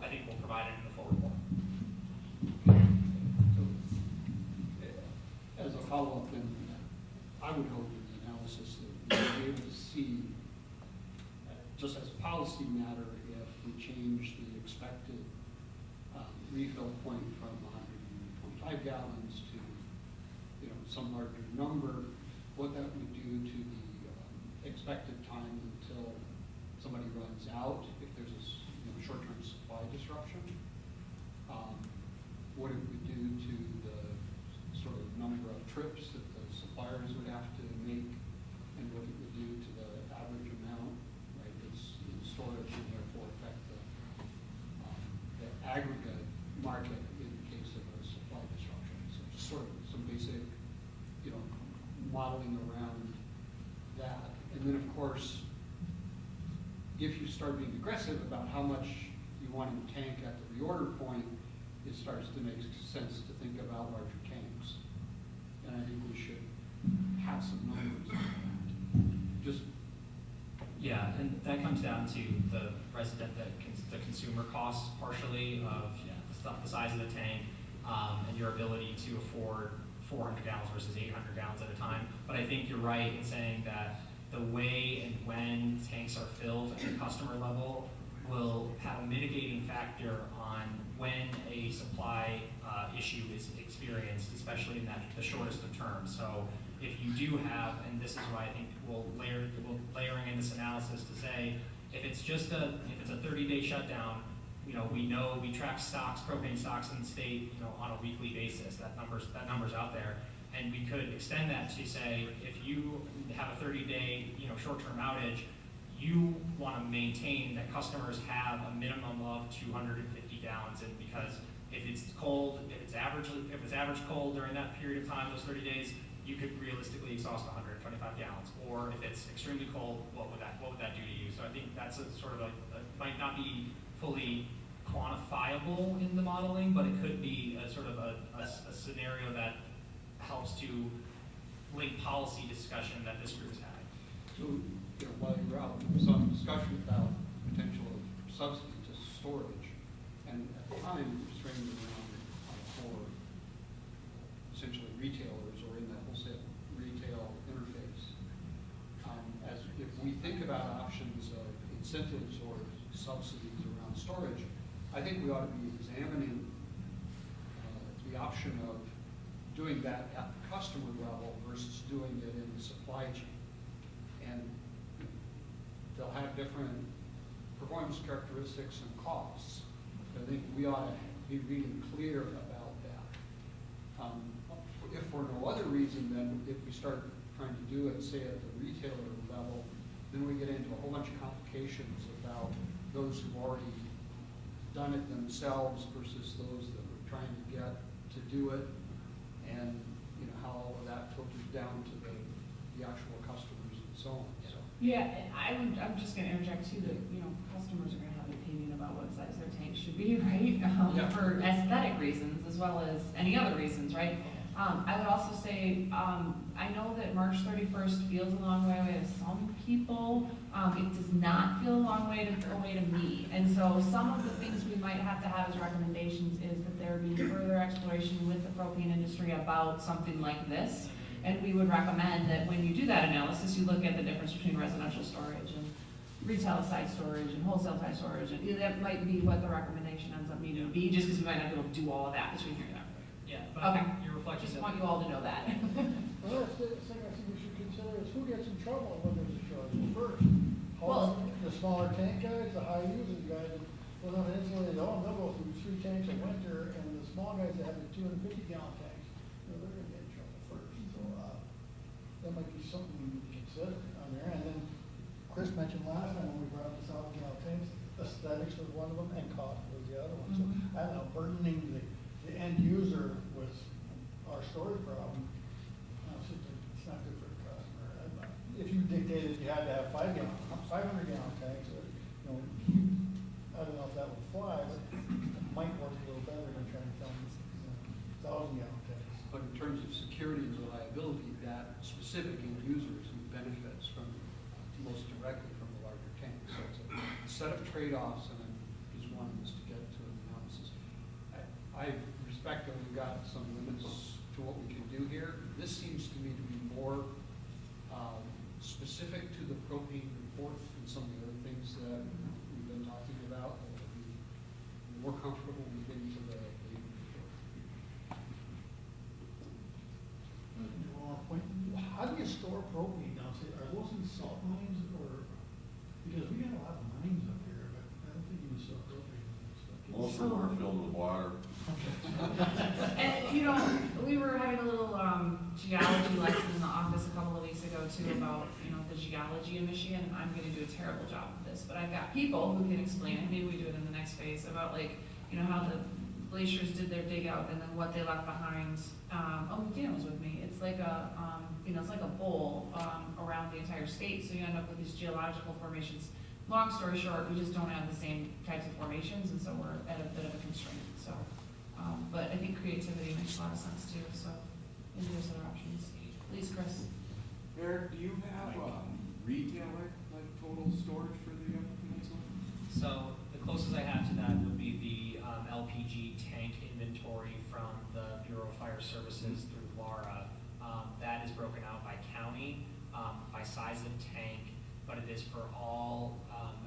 I think we'll provide it in the full report. As a follow-up, then I would hope in the analysis that we'll be able to see, just as a policy matter, if we change the expected refill point from 125 gallons to some larger number, what that would do to the expected time until somebody runs out, if there's a short-term supply disruption, what it would do to the sort of number of trips that the suppliers would have to make, and what it would do to the average amount, right, that's in storage, and therefore affect the aggregate market in the case of a supply disruption. So just sort of some basic, modeling around that. And then of course, if you start being aggressive about how much you want in the tank at the reorder point, it starts to make sense to think about larger tanks. And I think we should have some numbers on that. Just Yeah, and that comes down to the the consumer costs partially of the size of the tank, and your ability to afford 400 gallons versus 800 gallons at a time. But I think you're right in saying that the way and when tanks are filled at the customer level will have a mitigating factor on when a supply issue is experienced, especially in the shortest of terms. So if you do have, and this is why I think we'll layering in this analysis to say, if it's a 30-day shutdown, we track stocks, propane stocks in the state, on a weekly basis. That number's out there, and we could extend that to say, if you have a 30-day, short-term outage, you want to maintain that customers have a minimum of 250 gallons, and because if it's cold, if it's average cold during that period of time, those 30 days, you could realistically exhaust 125 gallons. Or if it's extremely cold, what would that do to you? So I think that's a sort of might not be fully quantifiable in the modeling, but it could be a sort of a scenario that helps to link policy discussion that this group's having. So, while you're out, there was some discussion about potential of subsidy to storage, and at the time, it was framed around for essentially retailers or in the wholesale retail interface. As if we think about options of incentives or subsidies around storage, I think we ought to be examining the option of doing that at the customer level versus doing it in the supply chain. And they'll have different performance characteristics and costs. I think we ought to be really clear about that. If for no other reason, then if we start trying to do it, say, at the retailer level, then we get into a whole bunch of complications about those who've already done it themselves versus those that we're trying to get to do it, and how all of that filters down to the actual customers and so on. So. Yeah, and I'm just going to interject too that customers are going to have an opinion about what size their tank should be, right? For aesthetic reasons as well as any other reasons, right? I would also say I know that March 31st feels a long way away to some people. It does not feel a long way to me. And so some of the things we might have to have as recommendations is that there be further exploration with the propane industry about something like this. And we would recommend that when you do that analysis, you look at the difference between residential storage and retail side storage and wholesale side storage. And that might be what the recommendation ends up needing to be, just because we might not be able to do all of that between here and there. Yeah, but okay. Your reflection. Just want you all to know that. Well, the thing I think we should consider is who gets in trouble when there's a shortage first. The smaller tank guys, the high users guys, well, not insulated, they'll go through 3 tanks a winter, and the small guys that have the 250 gallon tanks, they're going to get in trouble first. So that might be something we need to consider on there. And then Chris mentioned last time when we brought up the 1,000 gallon tanks, aesthetics was one of them, and cost was the other one. So I don't know, burdening the end user with our storage problem, it's not good for the customer. If you dictated you had to have 500 gallon tanks, I don't know if that would fly, but it might work a little better than trying to tell them 1,000 gallon tanks. But in terms of security and reliability, that specific end users who benefits from most directly from the larger tanks. So it's a set of trade-offs, and then just one is to get to an analysis. I respect that we've got some limits to what we can do here. This seems to me to be more specific to the propane report than some of the other things that we've been talking about. That would be more comfortable with getting to the report. How do you store propane now? Are those in salt mines, or because we got a lot of mines up here, but I don't think you can store propane. Most of them are filled with water. And we were having a little geology lesson in the office a couple of weeks ago too about the geology of Michigan, and I'm going to do a terrible job of this, but I've got people who can explain it. Maybe we do it in the next phase about how the glaciers did their dig out and then what they left behind. Dan was with me. It's like a it's like a bowl around the entire state, so you end up with these geological formations. Long story short, we just don't have the same types of formations, and so we're at a bit of a constraint. So, but I think creativity makes a lot of sense too. So, maybe there's other options. Please, Chris. Eric, do you have retailer like total storage for the peninsula? So the closest I have to that would be the LPG tank inventory from the Bureau of Fire Services through LARA. That is broken out by county, by size of tank, but it is for all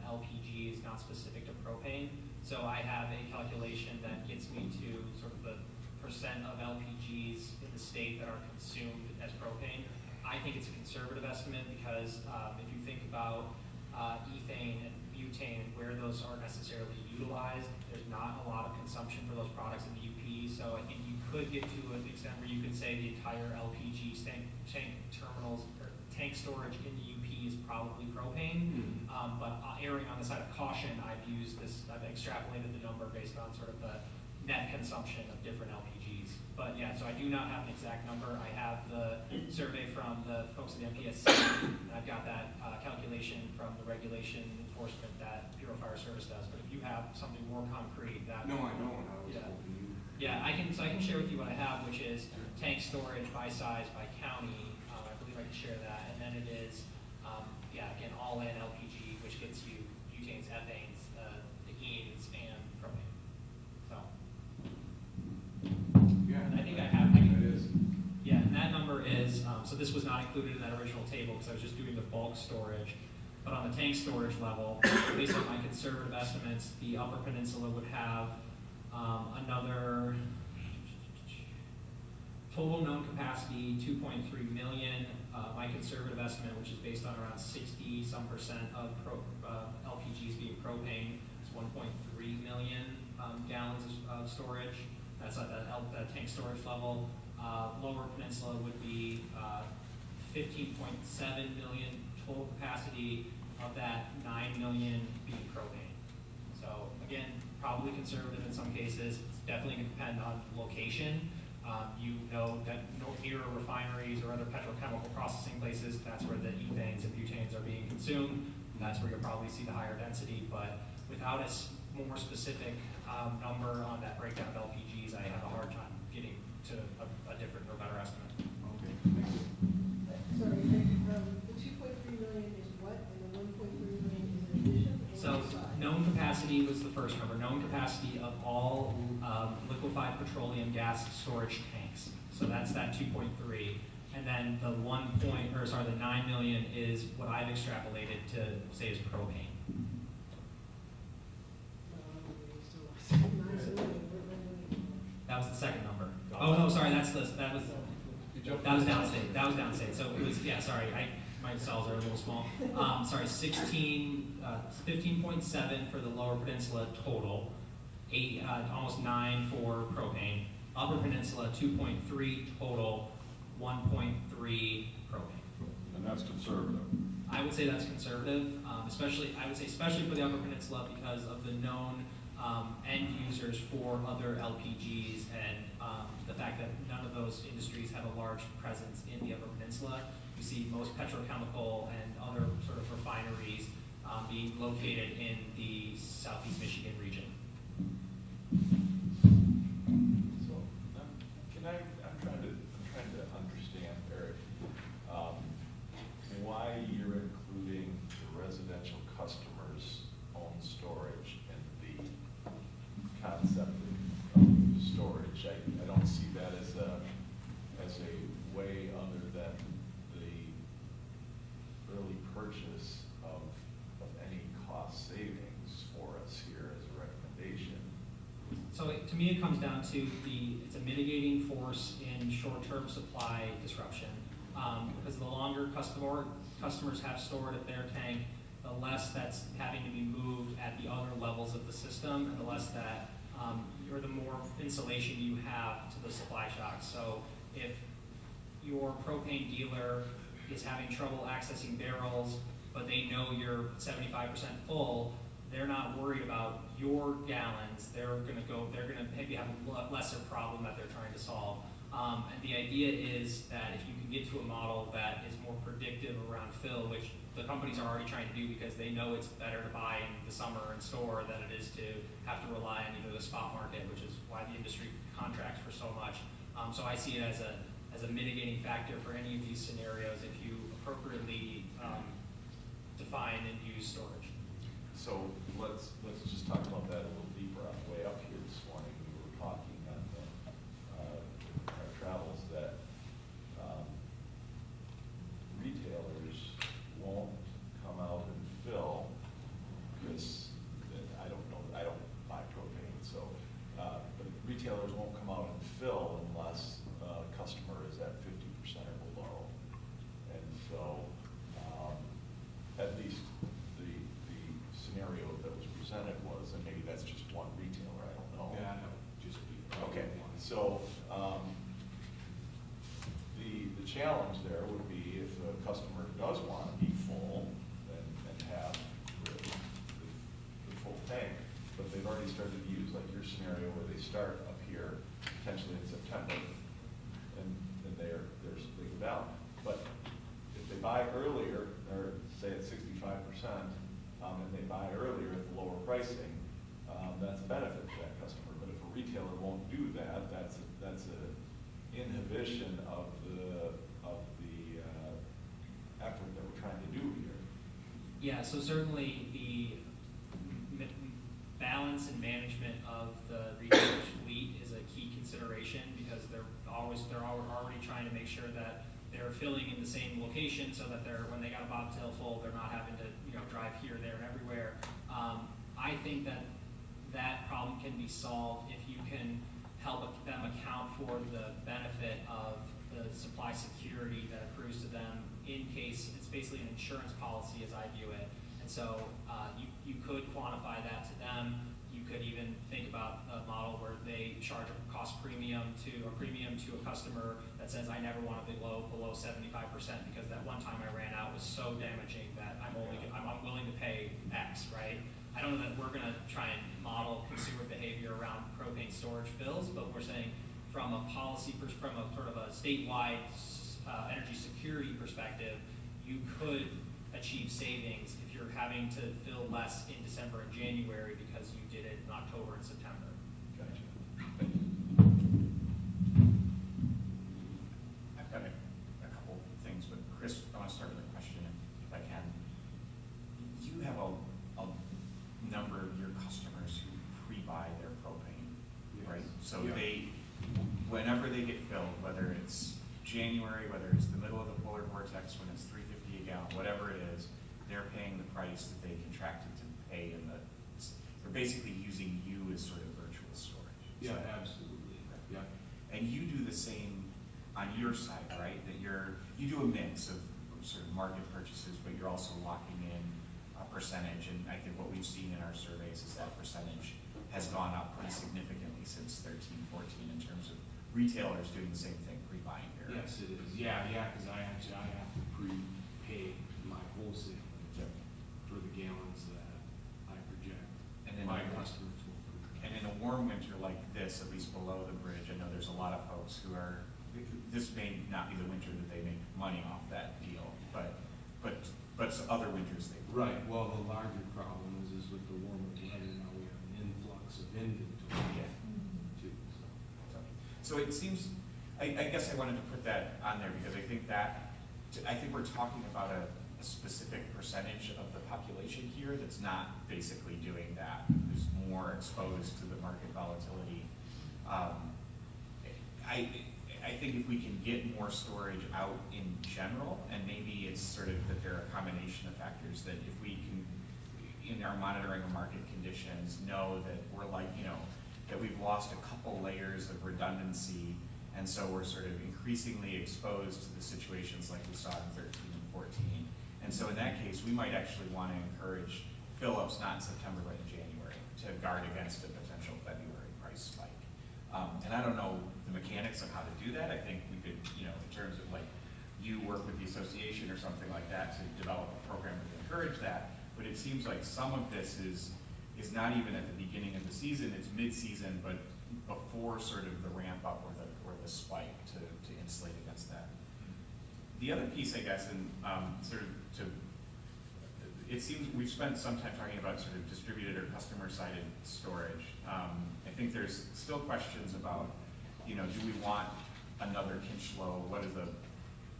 LPGs, not specific to propane. So I have a calculation that gets me to sort of the percent of LPGs in the state that are consumed as propane. I think it's a conservative estimate because if you think about ethane and butane and where those are necessarily utilized, there's not a lot of consumption for those products in the UP. So I think you could get to an extent where you could say the entire LPG tank terminals or tank storage in the UP is probably propane. But erring on the side of caution, I've extrapolated the number based on sort of the net consumption of different LPGs. But yeah, so I do not have an exact number. I have the survey from the folks at the MPSC, and I've got that calculation from the regulation enforcement that Bureau of Fire Service does. But if you have something more concrete, that No, I don't. I was yeah. hoping you. Yeah, I can share with you what I have, which is tank storage by size by county. I believe I can share that, and then it is again all in LPG, which gets you butanes, ethanes, enes, and propane. So. Yeah, I think it is. Yeah, and that number is, so this was not included in that original table because I was just doing the bulk storage. But on the tank storage level, based on my conservative estimates, the Upper Peninsula would have another total known capacity, 2.3 million. My conservative estimate, which is based on around 60-some% of LPGs being propane, is 1.3 million gallons of storage. That's at that tank storage level. Lower Peninsula would be 15.7 million total capacity, of that 9 million being propane. So again, probably conservative in some cases. It's definitely going to depend on location. You know that near refineries or other petrochemical processing places, that's where the ethanes and butanes are being consumed. That's where you'll probably see the higher density. But without a more specific number on that breakdown of LPGs, I have a hard time getting to a different or better estimate. Okay, thank you. Sorry, the 2.3 million is what, and the 1.3 million is an addition? So known capacity was the first number, known capacity of all liquefied petroleum gas storage tanks. So that's that 2.3. And then the the 9 million is what I've extrapolated to say is propane. That was the second number. Oh no, sorry, that was downstate. That was downstate. So it was, sorry, my cells are a little small. Sorry, 15.7 for the Lower Peninsula total, almost 9 for propane. Upper Peninsula 2.3 total, 1.3 propane. And that's conservative. I would say that's conservative, especially for the Upper Peninsula because of the known end users for other LPGs and the fact that none of those industries have a large presence in the Upper Peninsula. You see most petrochemical and other sort of refineries being located in the Southeast Michigan region. So, I'm trying to understand, Eric, why you're including the residential customers' own storage in the concept of storage. I don't see that as a way other than the early purchase of any cost savings for us here as a recommendation. So to me, it comes down to it's a mitigating force in short-term supply disruption. Because the longer customers have stored at their tank, the less that's having to be moved at the other levels of the system, and the less that, or the more insulation you have to the supply shocks. So if your propane dealer is having trouble accessing barrels, but they know you're 75% full, they're not worried about your gallons. They're going to maybe have a lesser problem that they're trying to solve. And the idea is that if you can get to a model that is more predictive around fill, which the companies are already trying to do because they know it's better to buy in the summer and store than it is to have to rely on either the spot market, which is why the industry contracts for so much. So I see it as a mitigating factor for any of these scenarios if you appropriately define and use storage. So let's just talk about that a little deeper. On the way up here this morning, we were talking on our travels that retailers won't come out and fill because I don't know, I don't buy propane, so but retailers won't come out and fill unless a customer is at 50% or below. And so at least the scenario that was presented was, and maybe that's just one retailer, I don't know. Yeah, that would just be. Okay, so the challenge there would be if a customer does want to be full and have the full tank, but they've already started to use, like your scenario where they start up here, potentially in September, and they go down. But if they buy earlier, or say at 65%, and they buy earlier at the lower pricing, that's a benefit to that customer. But if a retailer won't do that, that's a inhibition of the effort that we're trying to do here. Yeah, so certainly the balance and management of the retailer's fleet is a key consideration because they're already trying to make sure that they're filling in the same location so that when they got a bobtail full, they're not having to drive here, there, and everywhere. I think that problem can be solved if you can help them account for the benefit of the supply security that accrues to them in case it's basically an insurance policy as I view it. And so you could quantify that to them. You could even think about a model where they charge a premium to a customer that says, I never want to be below 75% because that one time I ran out was so damaging that I'm willing to pay X, right? I don't know that we're going to try and model consumer behavior around propane storage fills, but we're saying from a policy, from a sort of a statewide energy security perspective, you could achieve savings if you're having to fill less in December and January because you did it in October and September. Gotcha. I've got a couple things, but Chris, I want to start with a question if I can. You have a number of your customers who pre-buy their propane, right? So whenever they get filled, whether it's January, whether it's the middle of the polar vortex, when it's $3.50 a gallon, whatever it is, they're paying the price that they contracted to pay they're basically using you as sort of virtual storage. Yeah, absolutely. Yeah. And you do the same on your side, right? That you do a mix of sort of market purchases, but you're also locking in a percentage. And I think what we've seen in our surveys is that percentage has gone up pretty significantly since 13, 14 in terms of retailers doing the same thing, pre-buying here. Yes, it is. Yeah, because I have to prepay my wholesale for the gallons that I project. And then my customers will prepay. And in a warm winter like this, at least below the bridge, I know there's a lot of folks who are, this may not be the winter that they make money off that deal, but other winters they will. Right. Well, the larger problem is with the warmer weather now we have an influx of inventory. Yeah. Too. So it seems, I guess I wanted to put that on there because I think we're talking about a specific percentage of the population here that's not basically doing that, who's more exposed to the market volatility. I think if we can get more storage out in general, and maybe it's sort of that there are a combination of factors, that if we can, in our monitoring of market conditions, know that we're that we've lost a couple layers of redundancy, and so we're sort of increasingly exposed to the situations like we saw in 13 and 14. And so in that case, we might actually want to encourage fill-ups not in September but in January to guard against a potential February price spike. And I don't know the mechanics of how to do that. I think we could, in terms of like you work with the association or something like that to develop a program to encourage that. But it seems like some of this is not even at the beginning of the season, it's mid-season, but before sort of the ramp up or the spike to insulate against that. The other piece, I guess, and it seems we've spent some time talking about sort of distributed or customer-sided storage. I think there's still questions about, do we want another Kinchlow? What is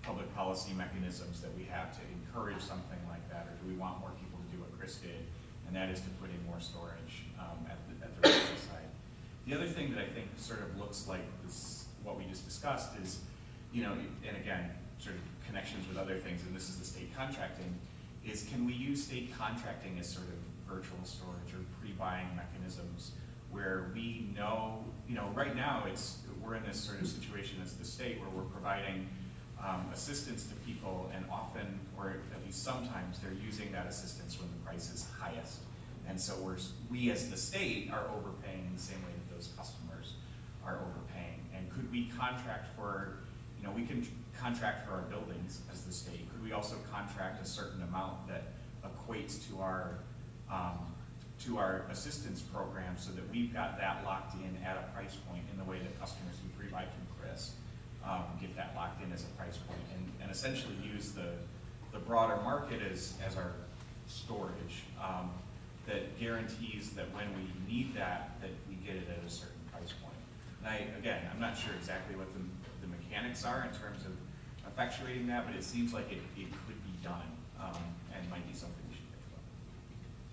public policy mechanisms that we have to encourage something like that, or do we want more people to do what Chris did, and that is to put in more storage at the retail side. The other thing that I think sort of looks like this, what we just discussed is, you know, and again, sort of connections with other things, and this is the state contracting, is can we use state contracting as sort of virtual storage or pre-buying mechanisms where we know, you know, right now we're in this sort of situation as the state where we're providing assistance to people, and often, or at least sometimes, they're using that assistance when the price is highest. And so we as the state are overpaying in the same way that those customers are overpaying. And could we contract for, you know, we can contract for our buildings as the state. Could we also contract a certain amount that equates to our assistance program so that we've got that locked in at a price point in the way that customers who pre-buy from Chris get that locked in as a price point, and essentially use the broader market as our storage that guarantees that when we need that we get it at a certain price point. And again, I'm not sure exactly what the mechanics are in terms of effectuating that, but it seems like it could be done and might be something we should think about.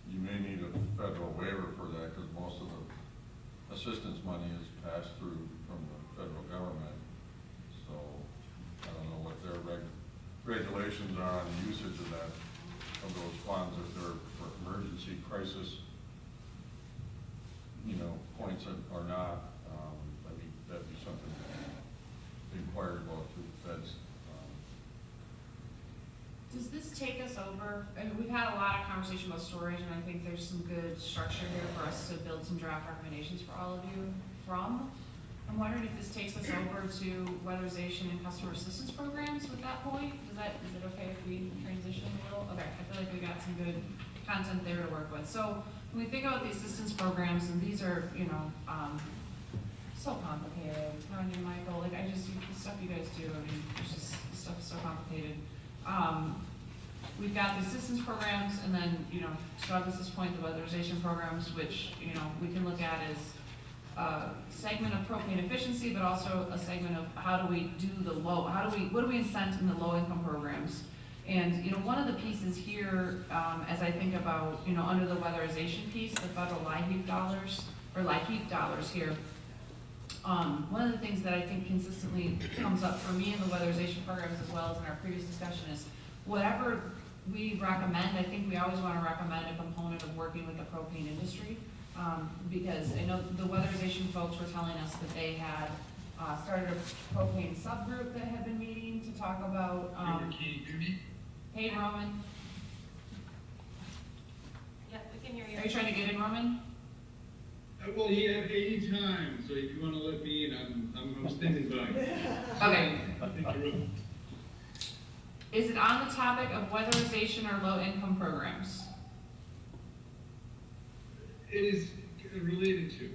You may need a federal waiver for that because most of the assistance money is passed through from the federal government. So I don't know what their regulations are on the usage of those funds, if they're for emergency crisis, you know, points or not. That'd be something to inquire about through the feds. Does this take us over? I mean, we've had a lot of conversation about storage, and I think there's some good structure here for us to build some draft recommendations for all of you from. I'm wondering if this takes us over to weatherization and customer assistance programs at that point? Is it okay if we transition a little? Okay, I feel like we got some good content there to work with. So when we think about the assistance programs, and these are, you know, so complicated. Tanya, Michael, like the stuff you guys do, I mean, there's just, this stuff is so complicated. We've got the assistance programs, and then, you know, to Douglas's point, the weatherization programs, which, you know, we can look at as a segment of propane efficiency, but also a segment of how do we do what do we incent in the low income programs? And, you know, one of the pieces here, as I think about, you know, under the weatherization piece, the federal LIHEAP dollars here, one of the things that I think consistently comes up for me in the weatherization programs as well as in our previous discussion is whatever we recommend, I think we always want to recommend a component of working with the propane industry. Because I know the weatherization folks were telling us that they had started a propane subgroup that had been meeting to talk about. Hey, Roman. Yeah, we can hear you. Are you trying to get in, Roman? Well, yeah, anytime. So if you want to let me in, I'm standing by. Okay. Is it on the topic of weatherization or low-income programs? It is related to.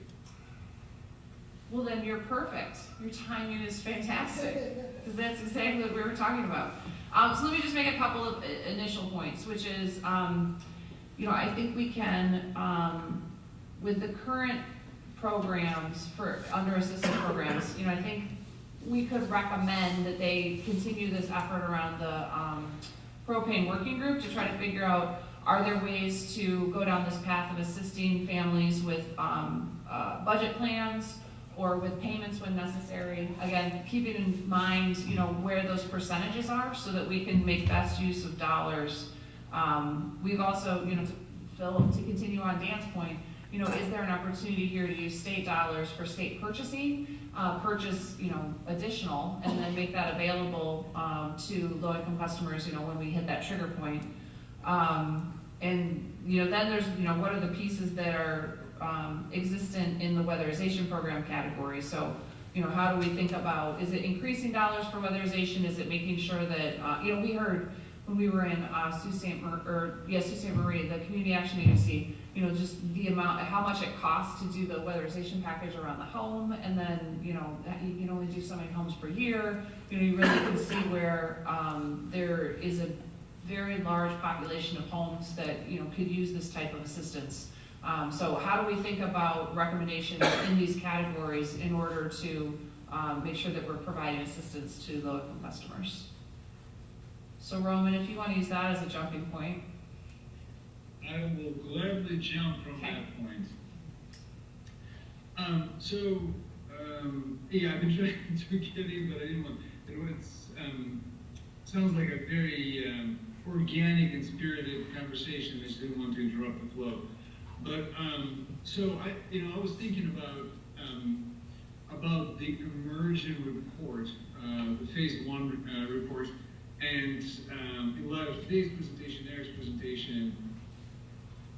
Well, then you're perfect. Your timing is fantastic, because that's exactly what we were talking about. So let me just make a couple of initial points, which is, you know, I think we can, with the current programs for under assistance programs, you know, I think we could recommend that they continue this effort around the propane working group to try to figure out, are there ways to go down this path of assisting families with budget plans or with payments when necessary? Again, keeping in mind, you know, where those percentages are so that we can make best use of dollars. We've also, you know, to continue on Dan's point, you know, is there an opportunity here to use state dollars for state purchasing, purchase, you know, additional, and then make that available to low-income customers, you know, when we hit that trigger point. And, you know, then there's, you know, what are the pieces that are existent in the weatherization program category? So, you know, how do we think about, is it increasing dollars for weatherization? Is it making sure that, you know, we heard when we were in Sault Ste. Marie, the Community Action Agency, you know, just the amount, how much it costs to do the weatherization package around the home, and then, you know, you can only do so many homes per year. You know, you really can see where there is a very large population of homes that, you know, could use this type of assistance. So how do we think about recommendations in these categories in order to make sure that we're providing assistance to low-income customers? So Roman, if you want to use that as a jumping point. I will gladly jump from that point. Yeah, I've been trying to get in, but I didn't want, sounds like a very organic and spirited conversation. I just didn't want to interrupt the flow. But, so I was thinking about the emergent report, the phase 1 report, and in light of today's presentation, Eric's presentation,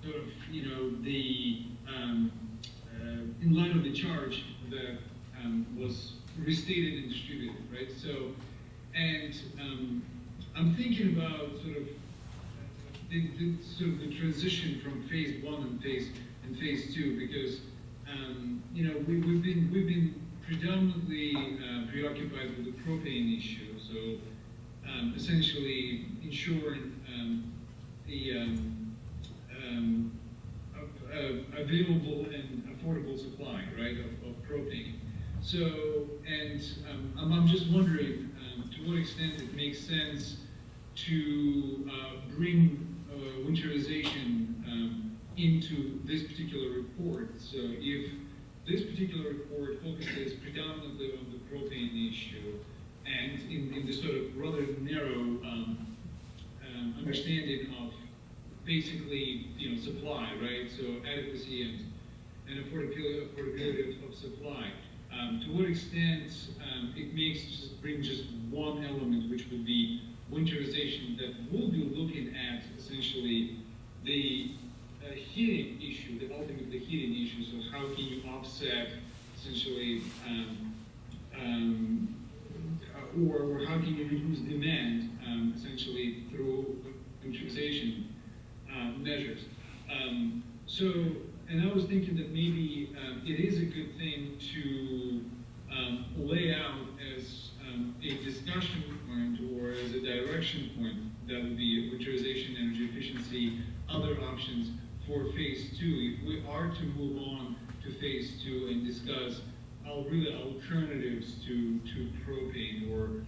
sort of, in light of the charge that was restated and distributed, right? So, and I'm thinking about sort of the transition from phase 1 and phase 2, because we've been predominantly preoccupied with the propane issue. So essentially ensuring the available and affordable supply, right, of propane. So, and I'm just wondering to what extent it makes sense to bring winterization into this particular report. So if this particular report focuses predominantly on the propane issue and in the sort of rather narrow understanding of basically, supply, right? So adequacy and affordability of supply. To what extent it brings just one element, which would be winterization, that will be looking at essentially the heating issue, ultimately the heating issue. So how can you offset essentially, or how can you reduce demand essentially through winterization measures. And I was thinking that maybe it is a good thing to lay out as a discussion point or as a direction point. That would be winterization, energy efficiency, other options for phase 2. If we are to move on to phase 2 and discuss really alternatives to propane or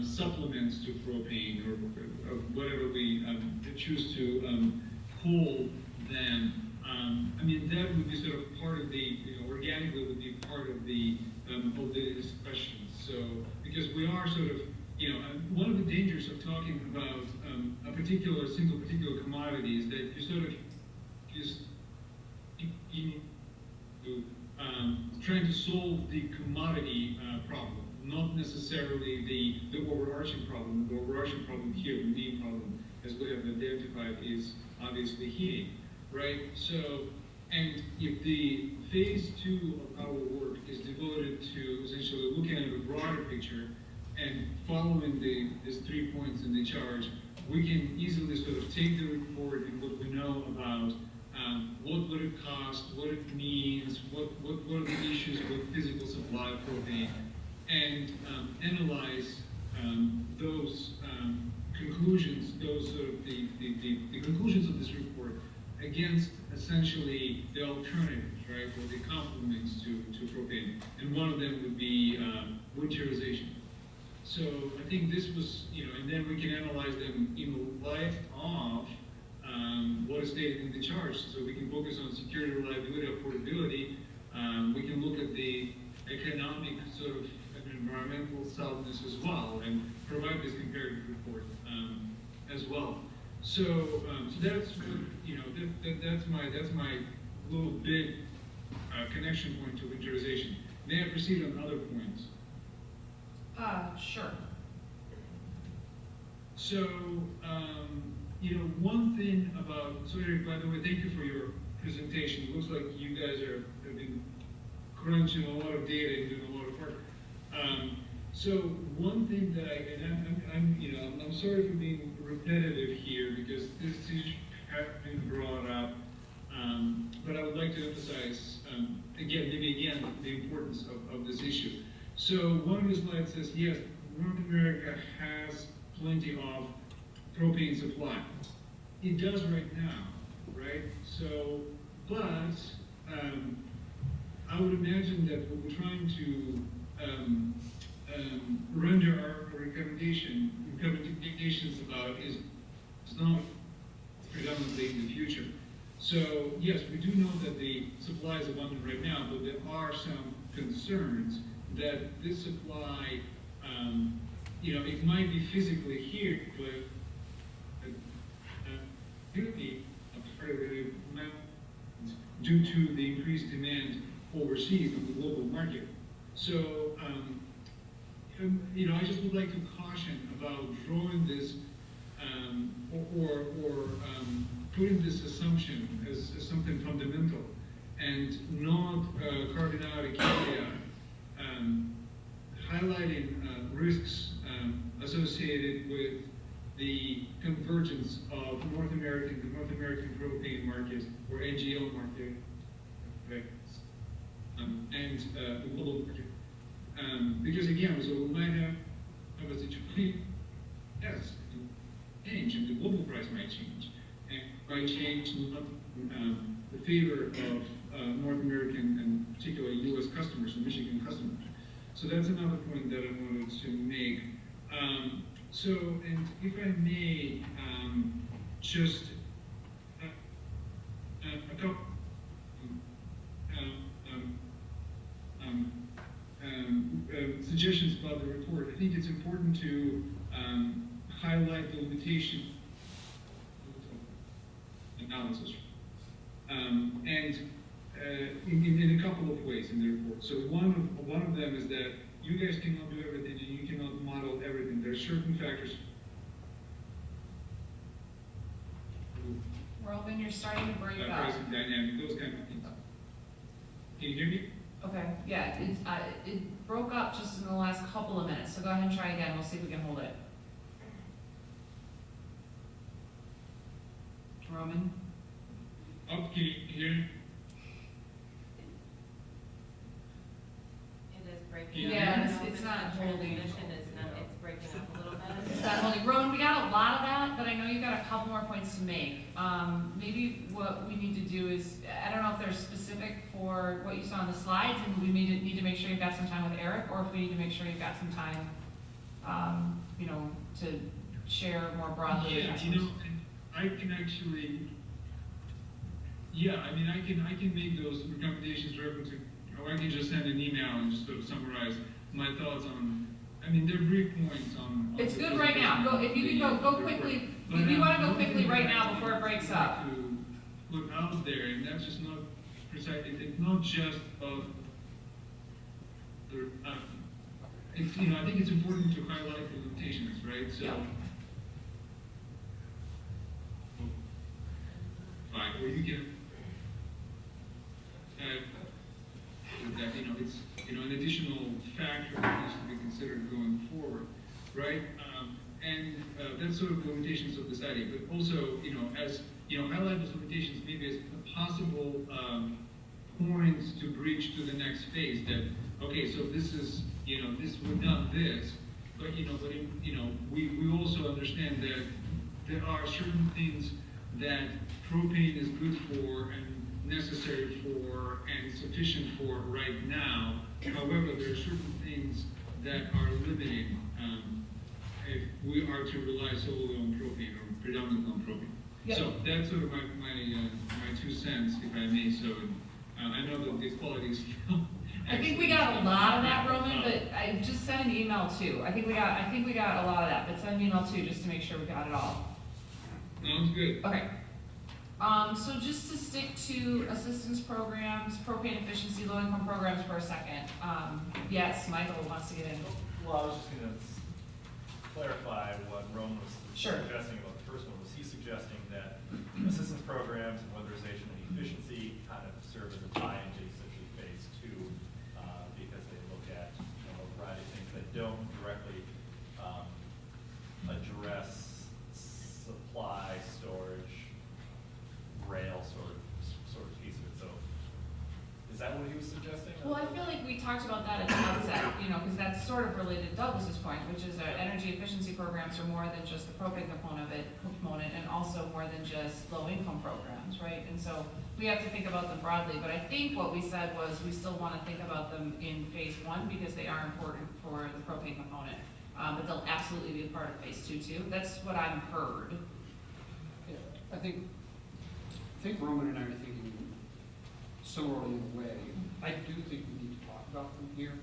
supplements to propane or whatever we choose to call them. I mean, that would be sort of part of the, organically would be part of the discussion. So, because we are sort of, one of the dangers of talking about a single particular commodity is that you sort of just, trying to solve the commodity problem, not necessarily the overarching problem. The overarching problem here, the main problem, as we have identified, is obviously heating, right? So, and if the phase 2 of our work is devoted to essentially looking at a broader picture and following these 3 points in the charge, we can easily sort of take the report and what we know about what would it cost, what it means, what are the issues with physical supply of propane, and analyze those conclusions, those sort of the conclusions of this report against essentially the alternatives, right, or the complements to propane. And one of them would be winterization. So I think this was, and then we can analyze them in light of what is stated in the charge. So we can focus on security, reliability, affordability. We can look at the economic sort of environmental soundness as well and provide this comparative report as well. So, so that's what, that's my little bit connection point to winterization. May I proceed on other points? Sure. So, one thing about, so Eric, by the way, thank you for your presentation. It looks like you guys have been crunching a lot of data and doing a lot of work. So one thing that I'm sorry for being repetitive here because this issue has been brought up, but I would like to emphasize again the importance of this issue. So one of the slides says, yes, North America has plenty of propane supply. It does right now, right? So, but I would imagine that what we're trying to render our recommendations about It's not predominantly in the future. So yes, we do know that the supply is abundant right now, but there are some concerns that this supply, it might be physically here, but could be a part of the due to the increased demand overseas on the global market. So, I just would like to caution about drawing this or putting this assumption as something fundamental and not carving out a caveat, highlighting risks associated with the convergence of the North American propane market or NGL market, right, and the global market. Because again, so we might have a situation, yes, change, and the global price might change, and might change the favor of North American and particularly U.S. customers and Michigan customers. So that's another point that I wanted to make. And if I may, just a couple suggestions about the report. I think it's important to highlight the limitation analysis, and in a couple of ways in the report. So one of them is that you guys cannot do everything and you cannot model everything. There are certain factors. Roman, you're starting to break up. Pricing dynamic, those kind of things. Can you hear me? Okay, yeah, it broke up just in the last couple of minutes, so go ahead and try again. We'll see if we can hold it. Roman? Can you hear me? It is breaking up. Yeah, it's not holding. It's breaking up a little bit. It's not holding. Roman, we got a lot of that, but I know you've got a couple more points to make. Maybe what we need to do is, I don't know if they're specific for what you saw on the slides, and we need to make sure you've got some time with Eric, or if we need to make sure you've got some time, to share more broadly. Yeah, I can actually, I can make those recommendations referencing, or I can just send an email and just sort of summarize my thoughts on, they're brief points on. It's good right now. If you can go quickly. If you want to go quickly right now before it breaks up. To put out there, and that's just not precise. It's not just about the. I think it's important to highlight the limitations, right? So. Yeah. Fine. Or you can. That it's an additional factor that needs to be considered going forward, right? And that's sort of the limitations of the study, but also as highlight those limitations maybe as possible points to bridge to the next phase. That okay, so this is we've done this, but we also understand that there are certain things that propane is good for and necessary for and sufficient for right now. However, there are certain things that are limiting if we are to rely solely on propane or predominantly on propane. Yep. So that's sort of my 2 cents, if I may. So I know that the quality is. I think we got a lot of that, Roman, but I just sent an email too. I think we got a lot of that, but send an email too just to make sure we got it all. Sounds good. Okay. So just to stick to assistance programs, propane efficiency, low-income programs for a second. Yes, Michael wants to get in. Well, I was just going to clarify what Rome was suggesting about the first one. Was he suggesting that assistance programs and weatherization and efficiency kind of serve as a tie-in to essentially phase 2 because they look at a variety of things that don't directly address supply, storage, rail sort of piece of it. So is that what he was suggesting? Well, I feel like we talked about that at the outset, because that's sort of related to Douglas's point, which is that energy efficiency programs are more than just the propane component and also more than just low-income programs, right? And so we have to think about them broadly, but I think what we said was we still want to think about them in phase 1 because they are important for the propane component, but they'll absolutely be a part of phase 2 too. That's what I've heard. I think Roman and I are thinking similarly in a way. I do think we need to talk about them here,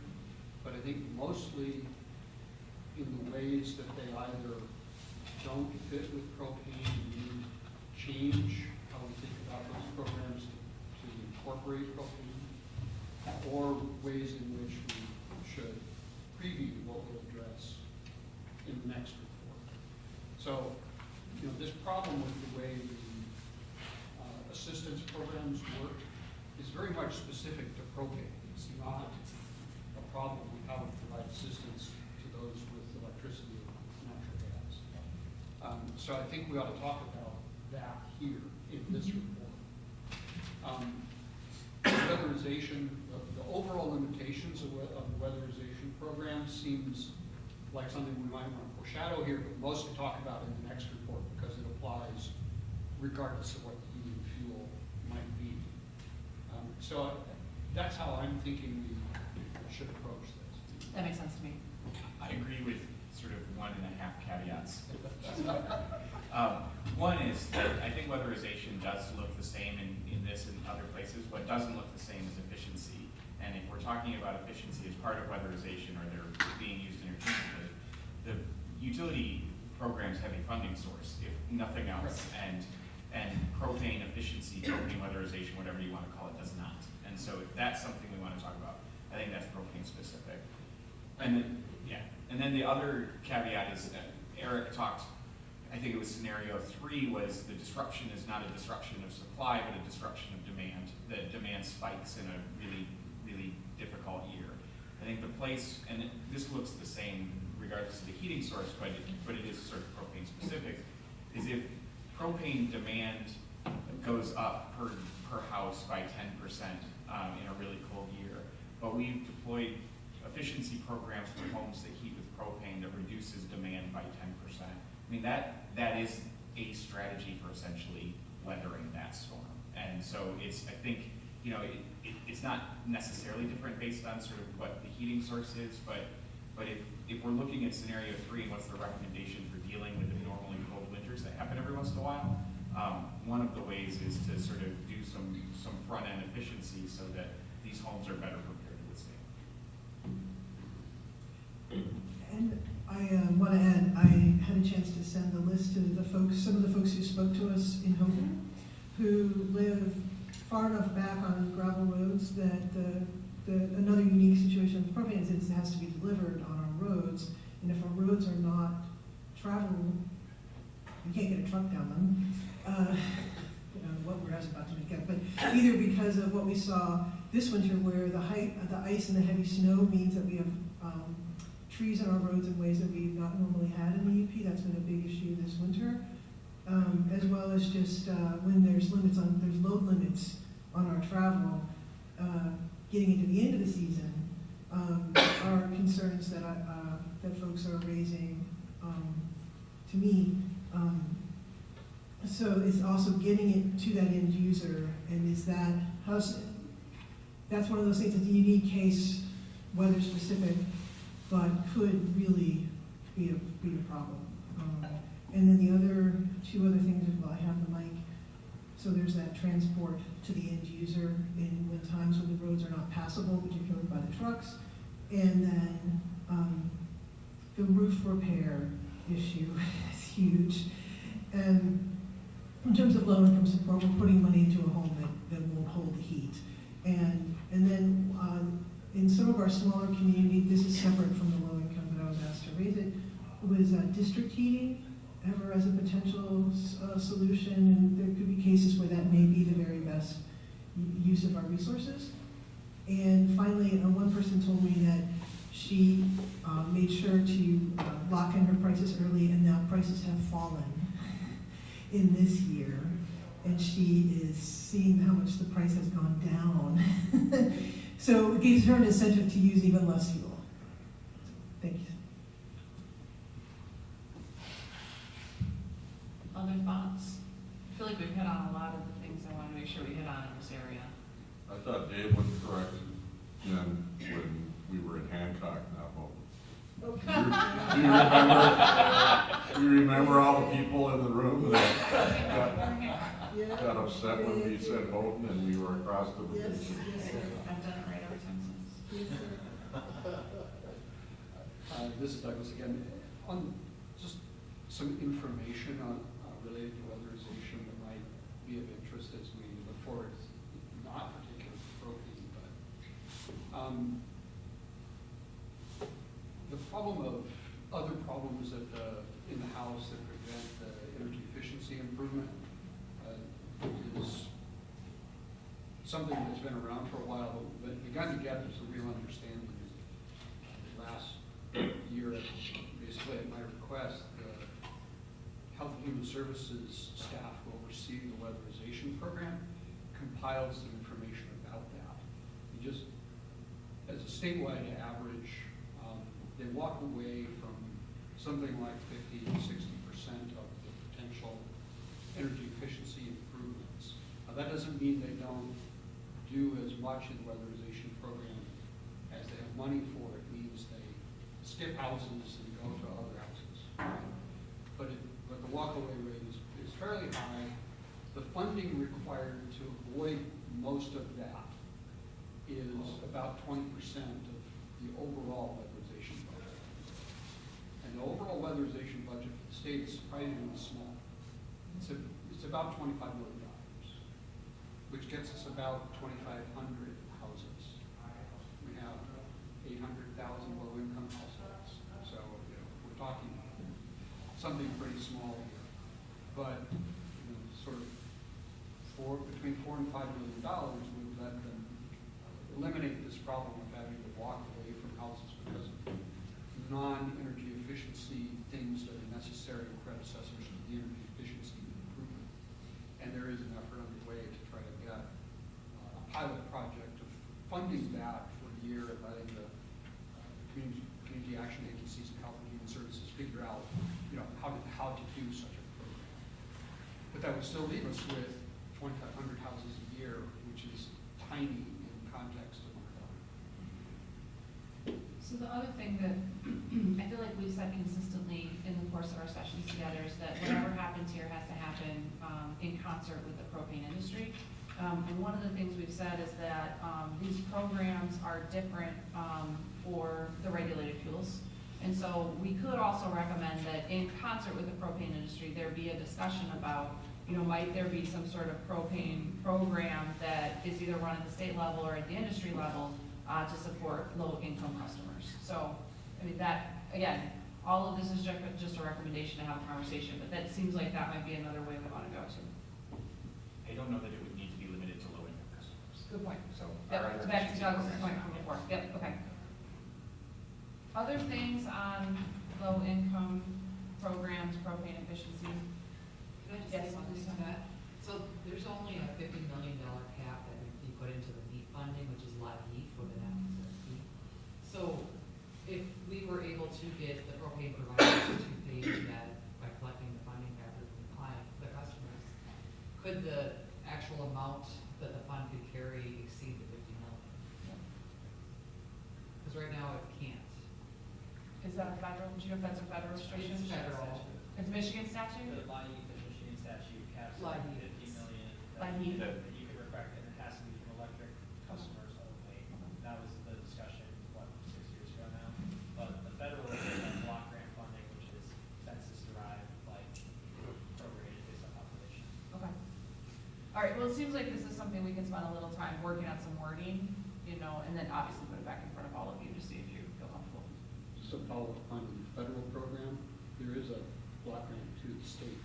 but I think mostly in the ways that they either don't fit with propane and we need to change how we think about those programs to incorporate propane, or ways in which we should preview what we'll address in the next report. So, this problem with the way the assistance programs work is very much specific to propane. It's not a problem with how we provide assistance to those with electricity or natural gas. So I think we ought to talk about that here in this report. Weatherization, the overall limitations of the weatherization program seems like something we might want to foreshadow here, but mostly talk about in the next report because it applies regardless of what the heating fuel might be. So that's how I'm thinking we should approach this. That makes sense to me. I agree with sort of 1.5 caveats. One is that I think weatherization does look the same in this and other places. What doesn't look the same is efficiency. And if we're talking about efficiency as part of weatherization or they're being used interchangeably, the utility programs have a funding source, if nothing else. And propane efficiency, propane weatherization, whatever you want to call it, does not. And so if that's something we want to talk about, I think that's propane specific. And then, and then the other caveat is Eric talked, I think it was scenario 3 was the disruption is not a disruption of supply, but a disruption of demand. The demand spikes in a really, really difficult year. I think the place, and this looks the same regardless of the heating source, but it is sort of propane specific, is if propane demand goes up per house by 10% in a really cold year, but we've deployed efficiency programs for homes that heat with propane that reduces demand by 10%. I mean, that is a strategy for essentially weathering that storm. And so it's, I think, it's not necessarily different based on sort of what the heating source is, but if we're looking at scenario 3 and what's the recommendation for dealing with the normally cold winters that happen every once in a while, one of the ways is to sort of do some front-end efficiency so that these homes are better prepared to withstand. And I want to add, I had a chance to send a list to the folks, some of the folks who spoke to us in Hoboken, who live far enough back on gravel roads that another unique situation with propane is it has to be delivered on our roads, and if our roads are not travelable, you can't get a truck down them. What we're about to make up, but either because of what we saw this winter, where the ice and the heavy snow means that we have trees on our roads in ways that we've not normally had in the UP. That's been a big issue this winter, as well as just when there's load limits on our travel, getting into the end of the season, are concerns that that folks are raising to me. So it's also getting it to that end user, and that's one of those things that's a unique case, weather specific, but could really be a problem. And then the two other things, well, I have the mic. So there's that transport to the end user in when times when the roads are not passable, particularly by the trucks. And then the roof repair issue is huge. And in terms of low income support, we're putting money into a home that won't hold the heat. And then in some of our smaller communities, this is separate from the low income, but I was asked to raise it, was district heating ever as a potential solution? And there could be cases where that may be the very best use of our resources. And finally, one person told me that she made sure to lock in her prices early, and now prices have fallen in this year, and she is seeing how much the price has gone down. So it gives her an incentive to use even less fuel. Thank you. Other thoughts? I feel like we've hit on a lot of the things I want to make sure we hit on in this area. I thought Dave was correct, Jen, when we were in Hancock, not Do you remember all the people in the room that got upset when we said Houghton and we were across the bridge? Yes, sir. I've done it right every time since. Yes, sir. This is Douglas again. On just some information on related to weatherization that might be of interest as we look forward. It's not particular to propane, but the problem of other problems in the house that prevent the energy efficiency improvement is something that's been around for a while, but begun to get some real understanding. Last year, basically at my request, the Health and Human Services staff who oversee the weatherization program compiled some information about that. You just, as a statewide average, they walk away from something like 50 to 60% of the potential energy efficiency improvements. Now, that doesn't mean they don't do as much in the weatherization program as they have money for. It means they skip houses and go to other houses. But the walkaway rate is fairly high. The funding required to avoid most of that is about 20% of the overall weatherization budget. And the overall weatherization budget for the state is surprisingly small. It's about $25 million, which gets us about 2,500 houses. We have 800,000 low-income households. So we're talking something pretty small here. But sort of between $4 and $5 million would let them eliminate this problem of having to walk away from houses because of non-energy efficiency things that are necessary predecessors to the energy efficiency improvement. And there is an effort underway to try to get a pilot project of funding that for a year and letting the community action agencies and health and human services figure out, how to do such a program. But that would still leave us with 2,500 houses a year, which is tiny in context of our economy. So the other thing that I feel like we've said consistently in the course of our sessions together is that whatever happens here has to happen in concert with the propane industry. And one of the things we've said is that these programs are different for the regulated fuels. And so we could also recommend that in concert with the propane industry, there be a discussion about, might there be some sort of propane program that is either run at the state level or at the industry level to support low-income customers. So, that, again, all of this is just a recommendation to have a conversation, but that seems like that might be another way we want to go to. I don't know that it would need to be limited to low-income customers. Good point. So Yep, back to Douglas' point from before. Yep, okay. Other things on low-income programs, propane efficiency? Can I just Yes, say something please. to that? So there's only a $50 million cap that you put into the heat funding, which is a lot of heat for the natural heat. So if we were able to get the propane providers to pay for that by collecting the funding back from the customers, could the actual amount that the fund could carry exceed the 50 million? Because right now it can't. Is that a federal, do you know if that's a federal restriction? It's federal. It's Michigan statute? The LIHEAP, the Michigan statute caps it at LIHEAP. 50 million. LIHEAP. That you can require, and it has to be from electric customers only. That was the discussion, 6 years ago now. But the federal block grant funding, which is census-derived, prorated based on population. Okay. All right, well, it seems like this is something we can spend a little time working on some wording, and then obviously put it back in front of all of you to see if you feel comfortable. Just to follow up on the federal program, there is a block grant to the state.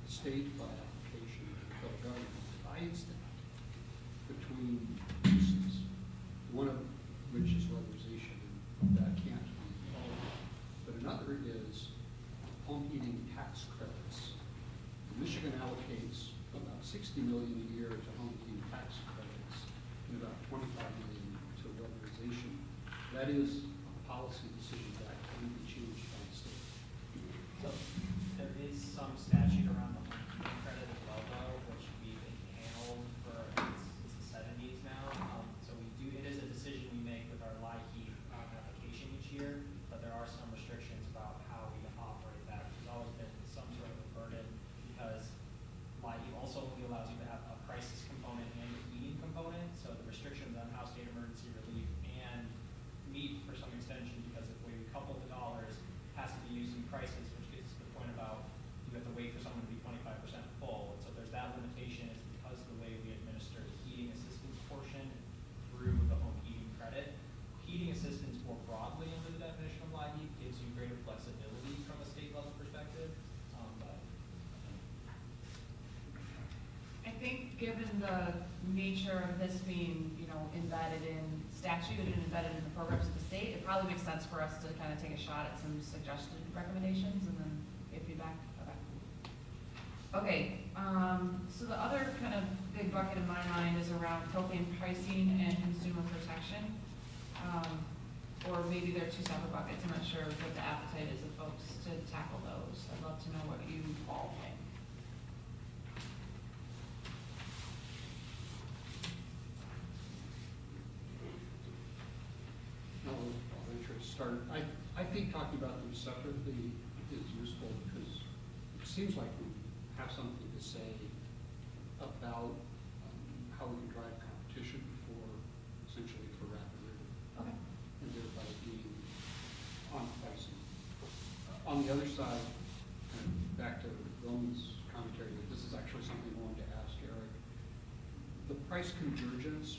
The state, by application, the federal government divides that between uses, one of which is weatherization, and that can't be all. But another is home heating tax credits. Michigan allocates about $60 million a year to home heating tax credits and about $25 million to weatherization. That is a policy decision that can be changed by the state. So there is some statute around the home heating credit as well, though, which we've handled for it's the 70s now. So it is a decision we make with our LIHEAP application each year, but there there are some restrictions about how we operate that. There's always been some sort of a burden because LIHEAP also only allows you to have a crisis component and a heating component. So the restrictions on how state emergency relief and meet for some extension, because if we couple the dollars, has to be used in crisis, which gets to the point about you have to wait for someone to be 25% full. And so there's that limitation. It's because of the way we administer the heating assistance portion through the home heating credit. Heating assistance more broadly under the definition of LIHEAP gives you greater flexibility from a state level perspective. But I think given the nature of this being, you know, embedded in statute and embedded in the programs of the state, it probably makes sense for us to kind of take a shot at some suggested recommendations and then give feedback. Okay, so the other kind of big bucket in my mind is around propane pricing and consumer protection. Or maybe they're two separate buckets. I'm not sure what the appetite is of folks to tackle those. I'd love to know what you all think. No, I'll venture to start. I think talking about them separately is useful because it seems like we have something to say about how we can drive competition for, essentially for rapid relief. Okay. And thereby being on pricing. On the other side, kind of back to Roman's commentary, that this is actually something I wanted to ask Eric. The price convergence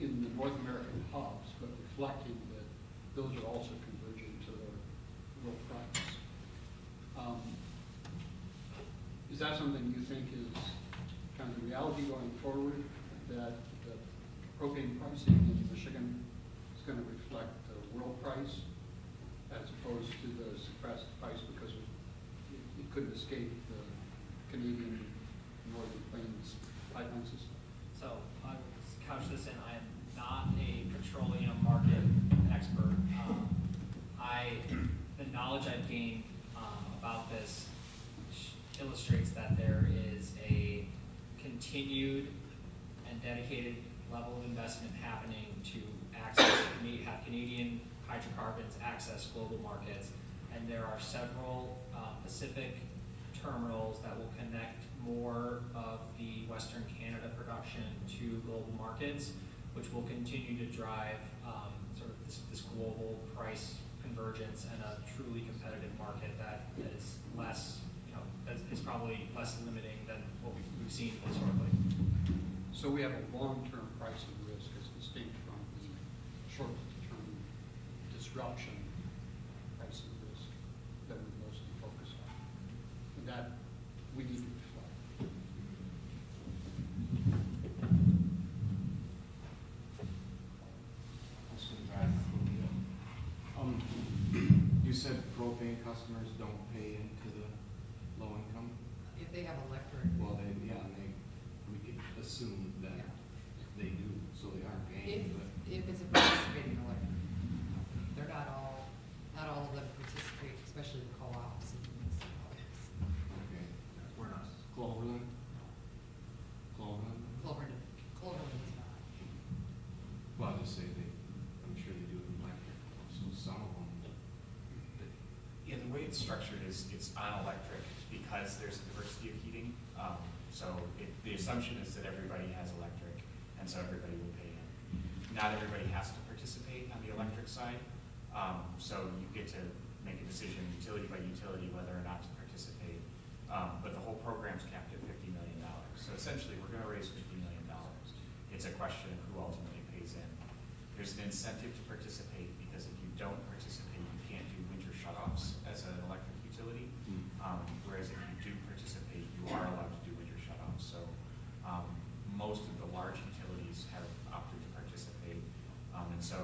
in the North American hubs, but reflecting that those are also converging to the world price. Is that something you think is kind of the reality going forward, that the propane pricing in Michigan is going to reflect the world price as opposed to the suppressed price because it couldn't escape the Canadian Northern Plains pipeline system? So I will couch this in, I am not a petroleum market expert. The knowledge I've gained about this illustrates that there is a continued and dedicated level of investment happening to have Canadian hydrocarbons access global markets, and there are several Pacific terminals that will connect more of the Western Canada production to global markets, which will continue to drive sort of this global price convergence and a truly competitive market that is less, that is probably less limiting than what we've seen historically. So we have a long-term pricing risk as distinct from the short-term disruption pricing risk that we mostly focus on. And that we need to reflect. You said propane customers don't pay into the low income? If they have electric. Well, we could assume that they do, so they aren't paying, but. If it's a participating electric. They're not all of them participate, especially the co-ops and municipalities. Okay. We're not. Cloverland? Cloverland is not. Well, I'll just say I'm sure they do it in electric, so some of them. Yeah, the way it's structured is it's on electric because there's a diversity of heating. The assumption is that everybody has electric, and so everybody will pay in. Not everybody has to participate on the electric side, so you get to make a decision utility by utility whether or not to participate. But the whole program's capped at $50 million. So essentially, we're going to raise $50 million. It's a question of who ultimately pays in. There's an incentive to participate because if you don't participate, you can't do winter shutoffs as an electric utility. Whereas if you do participate, you are allowed to do winter shutoffs. So most of the large utilities have opted to participate. And so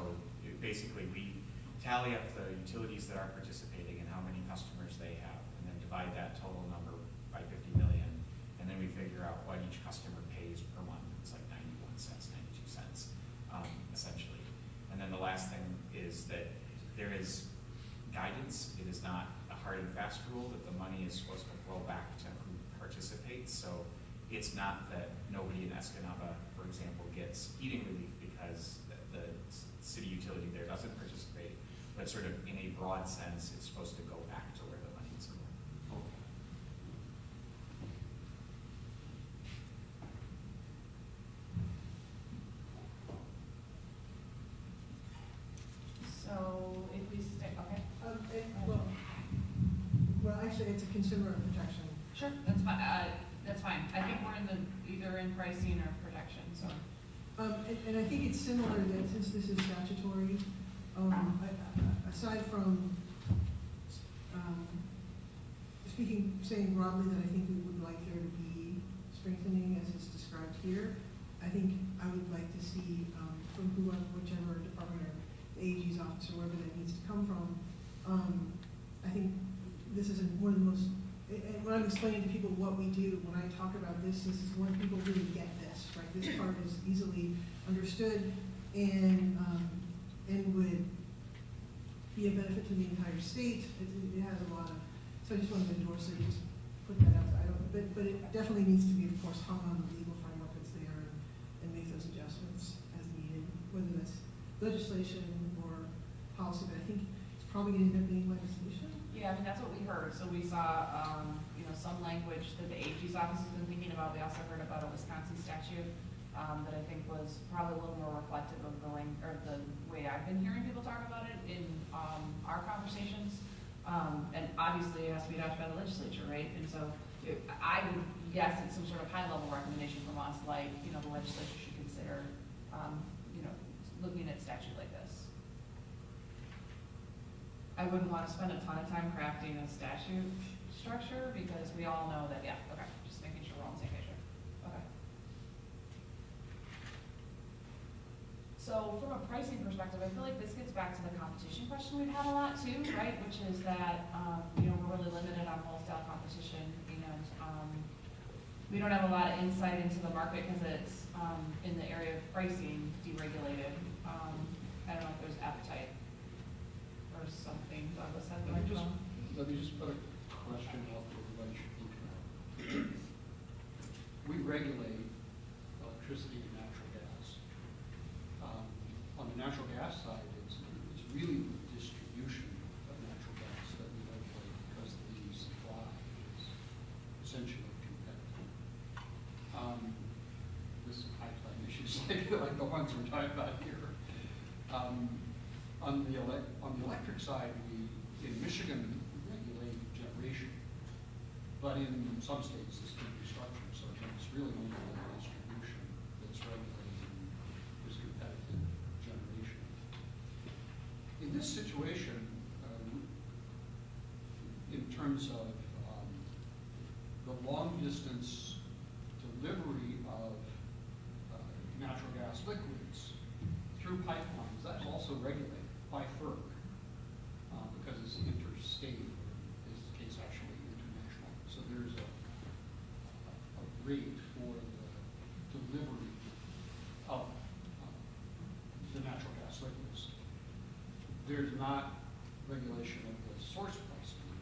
basically we tally up the utilities that are participating and how many customers they have, and then divide that total number by 50 million. And then we figure out what each customer pays per month. It's like 91 cents, 92 cents, essentially. And then the last thing is that there is guidance. It is not a hard and fast rule that the money is supposed to flow back to who participates. So it's not that nobody in Escanaba, for example, gets heating relief because the city utility there doesn't but sort of in a broad sense, it's supposed to go back to where the money's going. So if we stick, okay. Well, actually, it's a consumer protection. Sure, that's fine, that's fine. I think we're in the, either in pricing or protection, so. And I think it's similar that since this is statutory, aside from, saying broadly that I think we would like there to be strengthening as is described here, I think I would like to see, from whichever department or the AG's office or wherever that needs to come from, I think this is one of the most, and when I'm explaining to people what we do, when I talk about this is when people really get this, right? This part is easily understood and would be a benefit to the entire state. It has a lot of, so I just wanted to endorse it, just put that out there. But it definitely needs to be, of course, hung on the legal framework that's there and make those adjustments as needed, whether that's legislation or policy, but I think it's probably going to end up being legislation. Yeah, I mean, that's what we heard. So we saw, some language that the AG's office has been thinking about. We also heard about a Wisconsin statute that I think was probably a little more reflective of the way I've been hearing people talk about it in our conversations. And obviously it has to be adopted by the legislature, right? And so I would guess it's some sort of high-level recommendation from us, like, the legislature should consider, looking at statute like this. I wouldn't want to spend a ton of time crafting a statute structure because we all know that, yeah, okay, just making sure we're on the same page here. Okay. So from a pricing perspective, I feel like this gets back to the competition question we've had a lot too, right? Which is that, we're really limited on wholesale competition and we don't have a lot of insight into the market because it's in the area of pricing deregulated. I don't know if there's appetite or something. Douglas has the microphone. Let me just put a question out there that you should think about. We regulate electricity and natural gas. On the natural gas side, it's really the distribution of natural gas that we regulate because the supply is essentially competitive. With some pipeline issues like the ones we're talking about here. On the electric side, in Michigan, we regulate generation, but in some states it's been restructured, so it's really only the distribution that's regulated and is competitive generation. In this situation, in terms of the long distance delivery of natural gas liquids through pipelines, that's also regulated by FERC because it's interstate, in this case actually international. So there's a rate for the delivery of the natural gas liquids. There's not regulation of the source pricing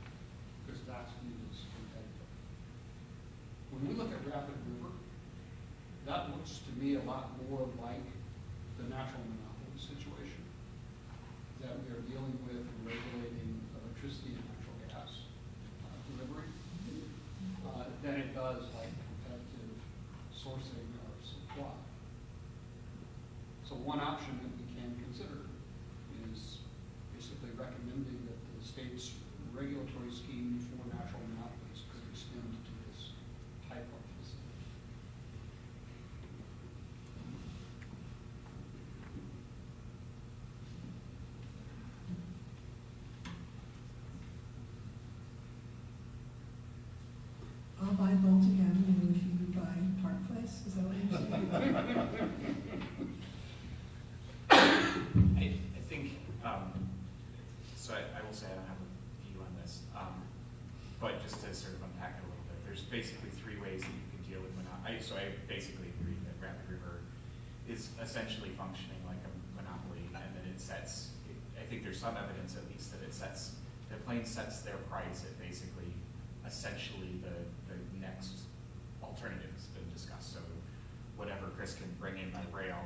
because that's viewed as competitive. When we look at Rapid River, that looks to me a lot more like the natural monopoly situation that we are dealing with in regulating electricity and natural gas delivery than it does like competitive sourcing of supply. So one option that we can consider is basically recommending that the state's regulatory scheme for natural monopolies could extend to this type of facility. I'll buy Baltic Avenue if you buy Park Place. Is that what you're saying? I think, so I will say I don't have a view on this, but just to sort of unpack it a little bit, there's basically three ways that you can deal with monopoly. So I basically agree that Rapid River is essentially functioning like a monopoly, and that it sets, I think there's some evidence at least that it sets, that Plains sets their price at basically essentially the next alternative has been discussed. So whatever Chris can bring in by rail,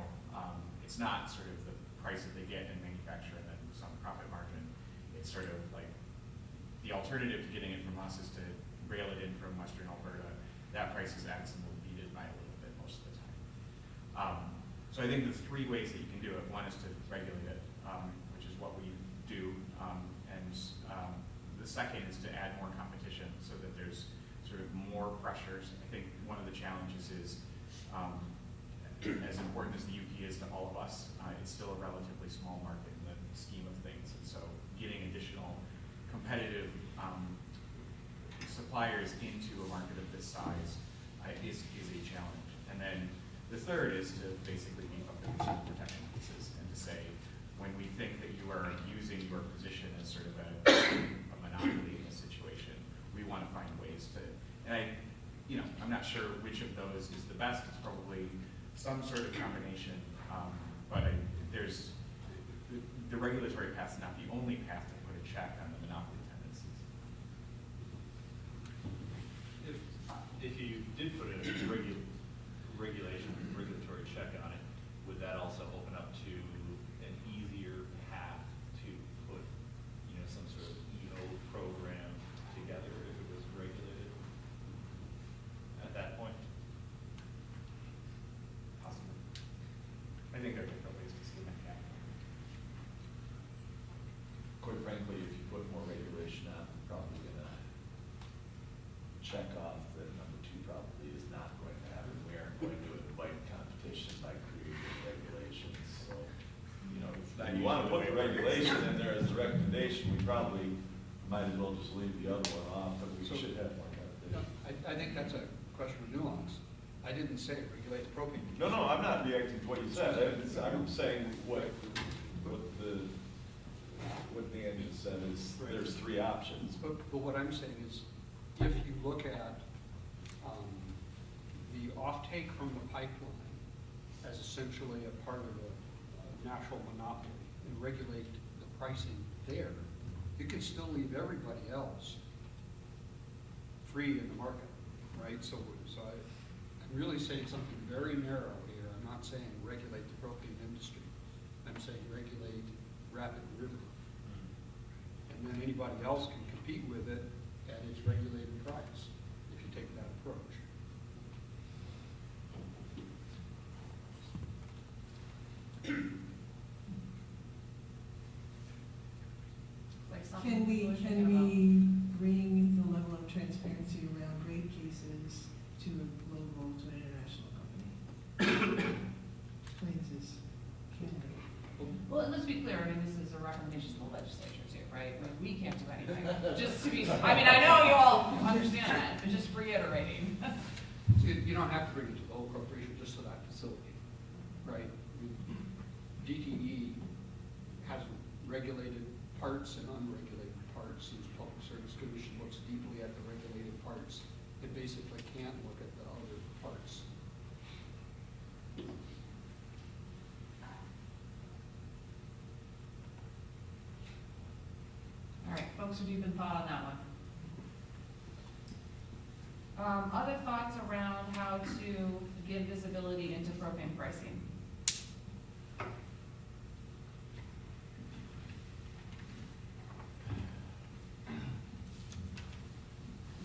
it's not sort of the price that they get and manufacture and then some profit margin. It's sort of like, the alternative to getting it from us is to rail it in from Western Alberta. That price is X and we'll beat it by a little bit most of the time. So I think the three ways that you can do it. One is to regulate it, which is what we do. The second is to add more competition so that there's sort of more pressures. I think one of the challenges is, as important as the UP is to all of us, it's still a relatively small market in the scheme of things. And so getting additional competitive suppliers into a market of this size is a challenge. And then the third is to basically beef up the consumer protection pieces and to say, when we think that you are using your position as sort of a monopoly in this situation, we want to find ways to, and I'm not sure which of those is the best. It's probably some sort of combination, but there's the regulatory path is not the only path to put a check on the monopoly tendencies. If you did put a regulatory check on it, would that also open up to an easier path to put, some sort of EO program together if it was regulated at that point? Possibly. I think there are different ways to skin that cat. Quite frankly, if you put more regulation on, you're probably gonna check off that number two probably is not going to happen. We aren't going to invite competition by creating regulations. So, if you want to put the regulation in there as a recommendation, we probably might as well just leave the other one off, but we should have more competition. I think that's a question of nuance. I didn't say regulate the propane. No, I'm not reacting to what you said. I'm saying what Dan just said is there's three options. But what I'm saying is, if you look at the offtake from the pipeline as essentially a part of a natural monopoly and regulate the pricing there, you can still leave everybody else free in the market, right? So I'm really saying something very narrow here. I'm not saying regulate the propane industry. I'm saying regulate Rapid River. And then anybody else can compete with it at its regulated price, if you take that approach. Can we bring the level of transparency around rate cases to a global, to an international company? Plain as this, can we? Well, and let's be clear, this is a recommendation to the legislature too, right? We can't do anything. Just to be, I know you all understand that, but just reiterating. You don't have to bring it to the whole corporation just for that facility, right? DTE has regulated parts and unregulated parts, and the Public Service Commission looks deeply at the regulated parts. It basically can't look at the other parts. All right, folks are deep in thought on that one. Other thoughts around how to give visibility into propane pricing? This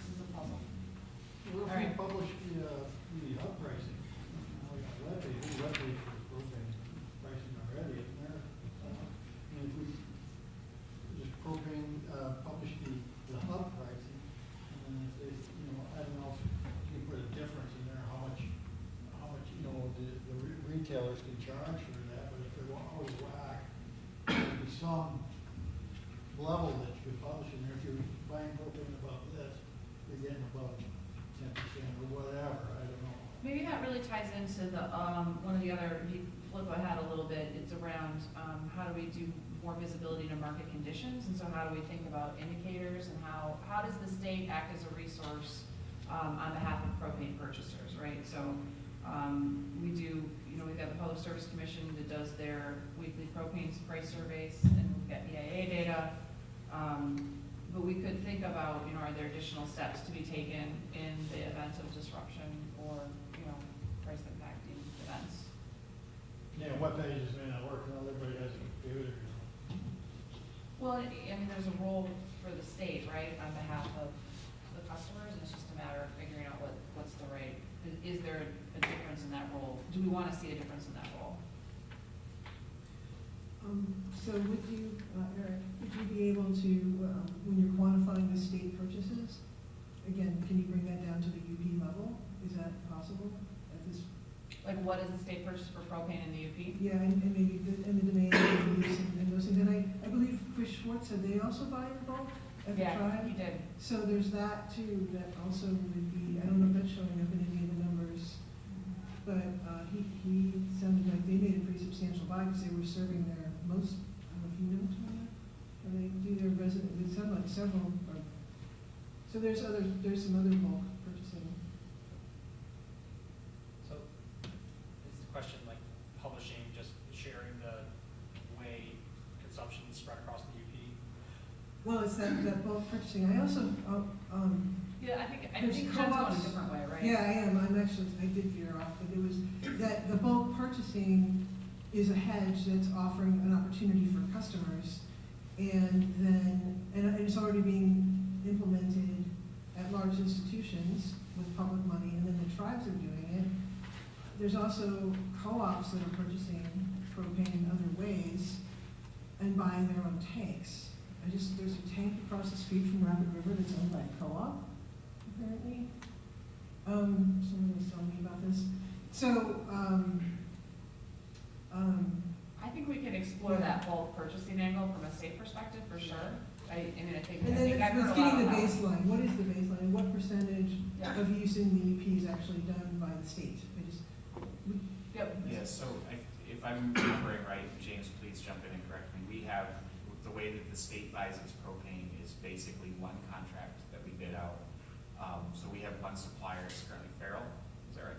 is a puzzle. Well, All if we right. publish the hub pricing, we got web-based for propane pricing already, isn't there? And if we just propane, publish the hub pricing, and then if they, I don't know if you put a difference in there, how much, the retailers can charge for that, but if they're always whack, there'd be some level that you could publish in there. If you're buying propane above this, you're getting above 10% or whatever, I don't know. Maybe that really ties into the, one of the other, if you flip ahead a little bit, it's around how do we do more visibility to market conditions, and so how do we think about indicators, and how does the state act as a resource on behalf of propane purchasers, right? So we do, we've got the Public Service Commission that does their weekly propane price surveys, and we've got EIA data. But we could think about, are there additional steps to be taken in the event of disruption or, price impacting events? Yeah, web pages may not work, not everybody has a computer, you know. Well, I mean, there's a role for the state, right, on behalf of the customers, and it's just a matter of figuring out what's the right, is there a difference in that role? Do we wanna see a difference in that role? So would you, Eric, would you be able to, when you're quantifying the state purchases, again, can you bring that down to the UP level? Is that possible at this? Like, what is the state purchase for propane in the UP? Yeah, and maybe and the demand and the use and those things. And I believe Chris Schwartz said they also buy in bulk at the tribe. Yeah, he did. So there's that too, that also would be, I don't know if that's showing up in any of the numbers. But he sounded like they made a pretty substantial buy because they were serving their most, I don't know if you know, Tanya, or they do their resident, it sounded like several, so there's some other bulk purchasing. So, is the question like publishing, just sharing the way consumption is spread across the UP? Well, it's that bulk purchasing. I also, Yeah, I think there's Jen's going a co-ops. different way, right? Yeah, I am. I did veer off, but it was that the bulk purchasing is a hedge that's offering an opportunity for customers, and it's already being implemented at large institutions with public money, and then the tribes are doing it. There's also co-ops that are purchasing propane in other ways and buying their own tanks. There's a tank across the street from Rapid River that's owned by a co-op, apparently. Someone was telling me about this. So, I think we can explore that bulk purchasing angle from a state perspective for sure. I mean, I think and I've then heard it's a lot getting the about- baseline. What is the baseline, and what percentage Yeah. of use in the UP is actually done by the state? Yep. Yeah, so if I'm remembering right, James, please jump in and correct me. We have, the way that the state buys its propane is basically one contract that we bid out. So we have one supplier, it's currently Farrell, is that right?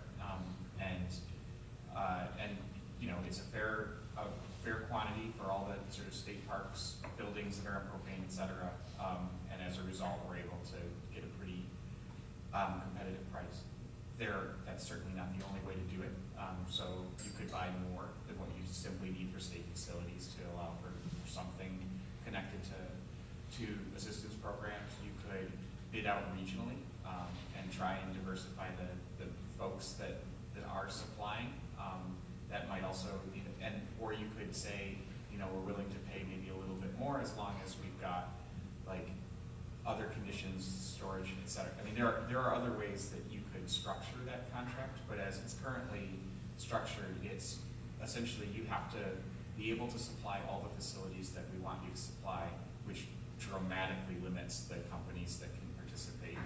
And you know, it's a fair quantity for all the sort of state parks, buildings that are on propane, et cetera. And as a result, we're able to get a pretty competitive price. That's certainly not the only way to do it. So you could buy more than what you simply need for state facilities to allow for something connected to assistance programs. You could bid out regionally and try and diversify the folks that are supplying. That might also, or you could say, you know, we're willing to pay maybe a little bit more as long as we've got like other conditions, storage, et cetera. I mean, there are other ways that you could structure that contract, but as it's currently structured, it's essentially you have to be able to supply all the facilities that we want you to supply, which dramatically limits the companies that can participate.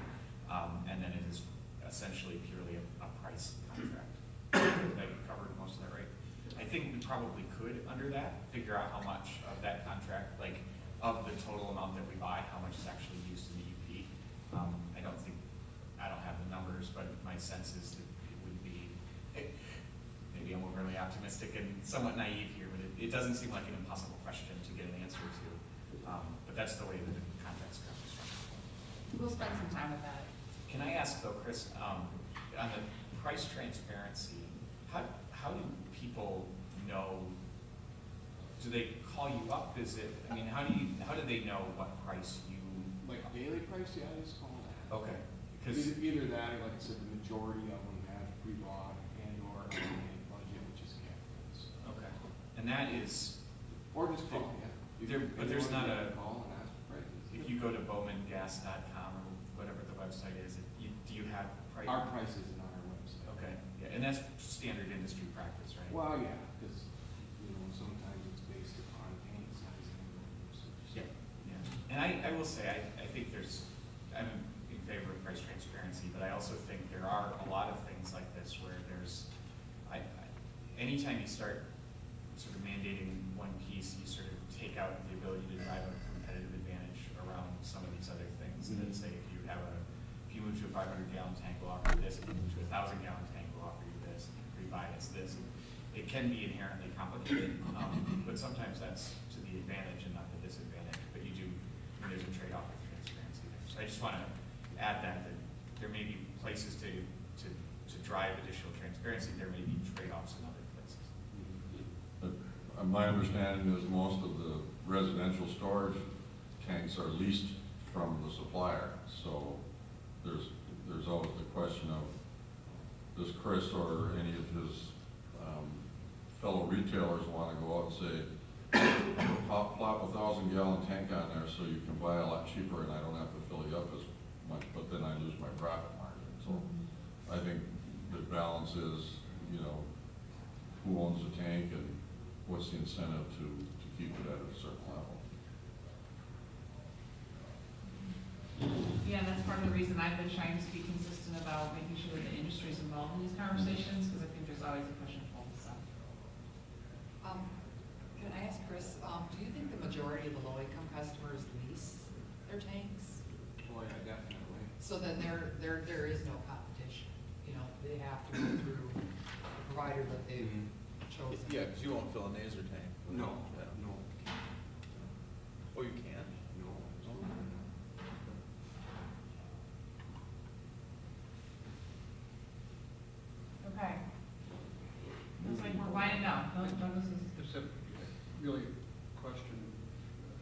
And then it is essentially purely a price contract. I covered most of that, right? I think we probably could, under that, figure out how much of that contract, like of the total amount that we buy, how much is actually used in the UP. I don't have the numbers, but my sense is that it would be, maybe I'm overly optimistic and somewhat naive here, but it doesn't seem like an impossible question to get an answer to. But that's the way that the contract's currently structured. We'll spend some time with that. Can I ask though, Chris, on the price transparency, how do people know? Do they call you up? Is it? I mean, how do they know what price you like daily price? Yeah, I just call that. Okay, because either that or like I said, the majority of them have pre-bought and/or unlimited budget, which is capped. okay, and that is. Or just call. Yeah. But there's not a. Call and ask prices. If you go to bowmangas.com or whatever the website is, do you have price? Our price isn't on our website. Okay, yeah, and that's standard industry practice, right? Well, yeah, because sometimes it's based upon tank size and yeah, yeah. And I will say I think I'm in favor of price transparency, but I also think there are a lot of things like this where anytime you start sort of mandating one piece, you sort of take out the ability to drive a competitive advantage around some of these other things. And then say if you move to a 500-gallon tank, we'll offer you this. If you move to a 1,000-gallon tank, we'll offer you this. If you pre-buy, it's this. It can be inherently complicated, but sometimes that's to the advantage and not the disadvantage. But there's a trade-off with transparency there. So I just want to add that there may be places to drive additional transparency. There may be trade-offs in other places. my understanding is most of the residential storage tanks are leased from the supplier. So there's always the question of, does Chris or any of his fellow retailers want to go out and say, plop 1,000 gallon tank on there so you can buy a lot cheaper and I don't have to fill you up as much, but then I lose my profit margin. So I think the balance is, you know, who owns the tank and what's the incentive to keep it at a certain level. Yeah, and that's part of the reason I've been trying to be consistent about making sure that the industry's involved in these conversations, because I think there's always a push and pull. So. Can I ask Chris, do you think the majority of the low-income customers lease their tanks? Oh, yeah, definitely. So then there is no competition, you know, they have to go through the provider that they've chosen. Yeah, because you won't fill a Naser tank. No, Yeah. no. Oh, you can't? No. Okay. Looks like we're winding down. Douglas is. It's a really question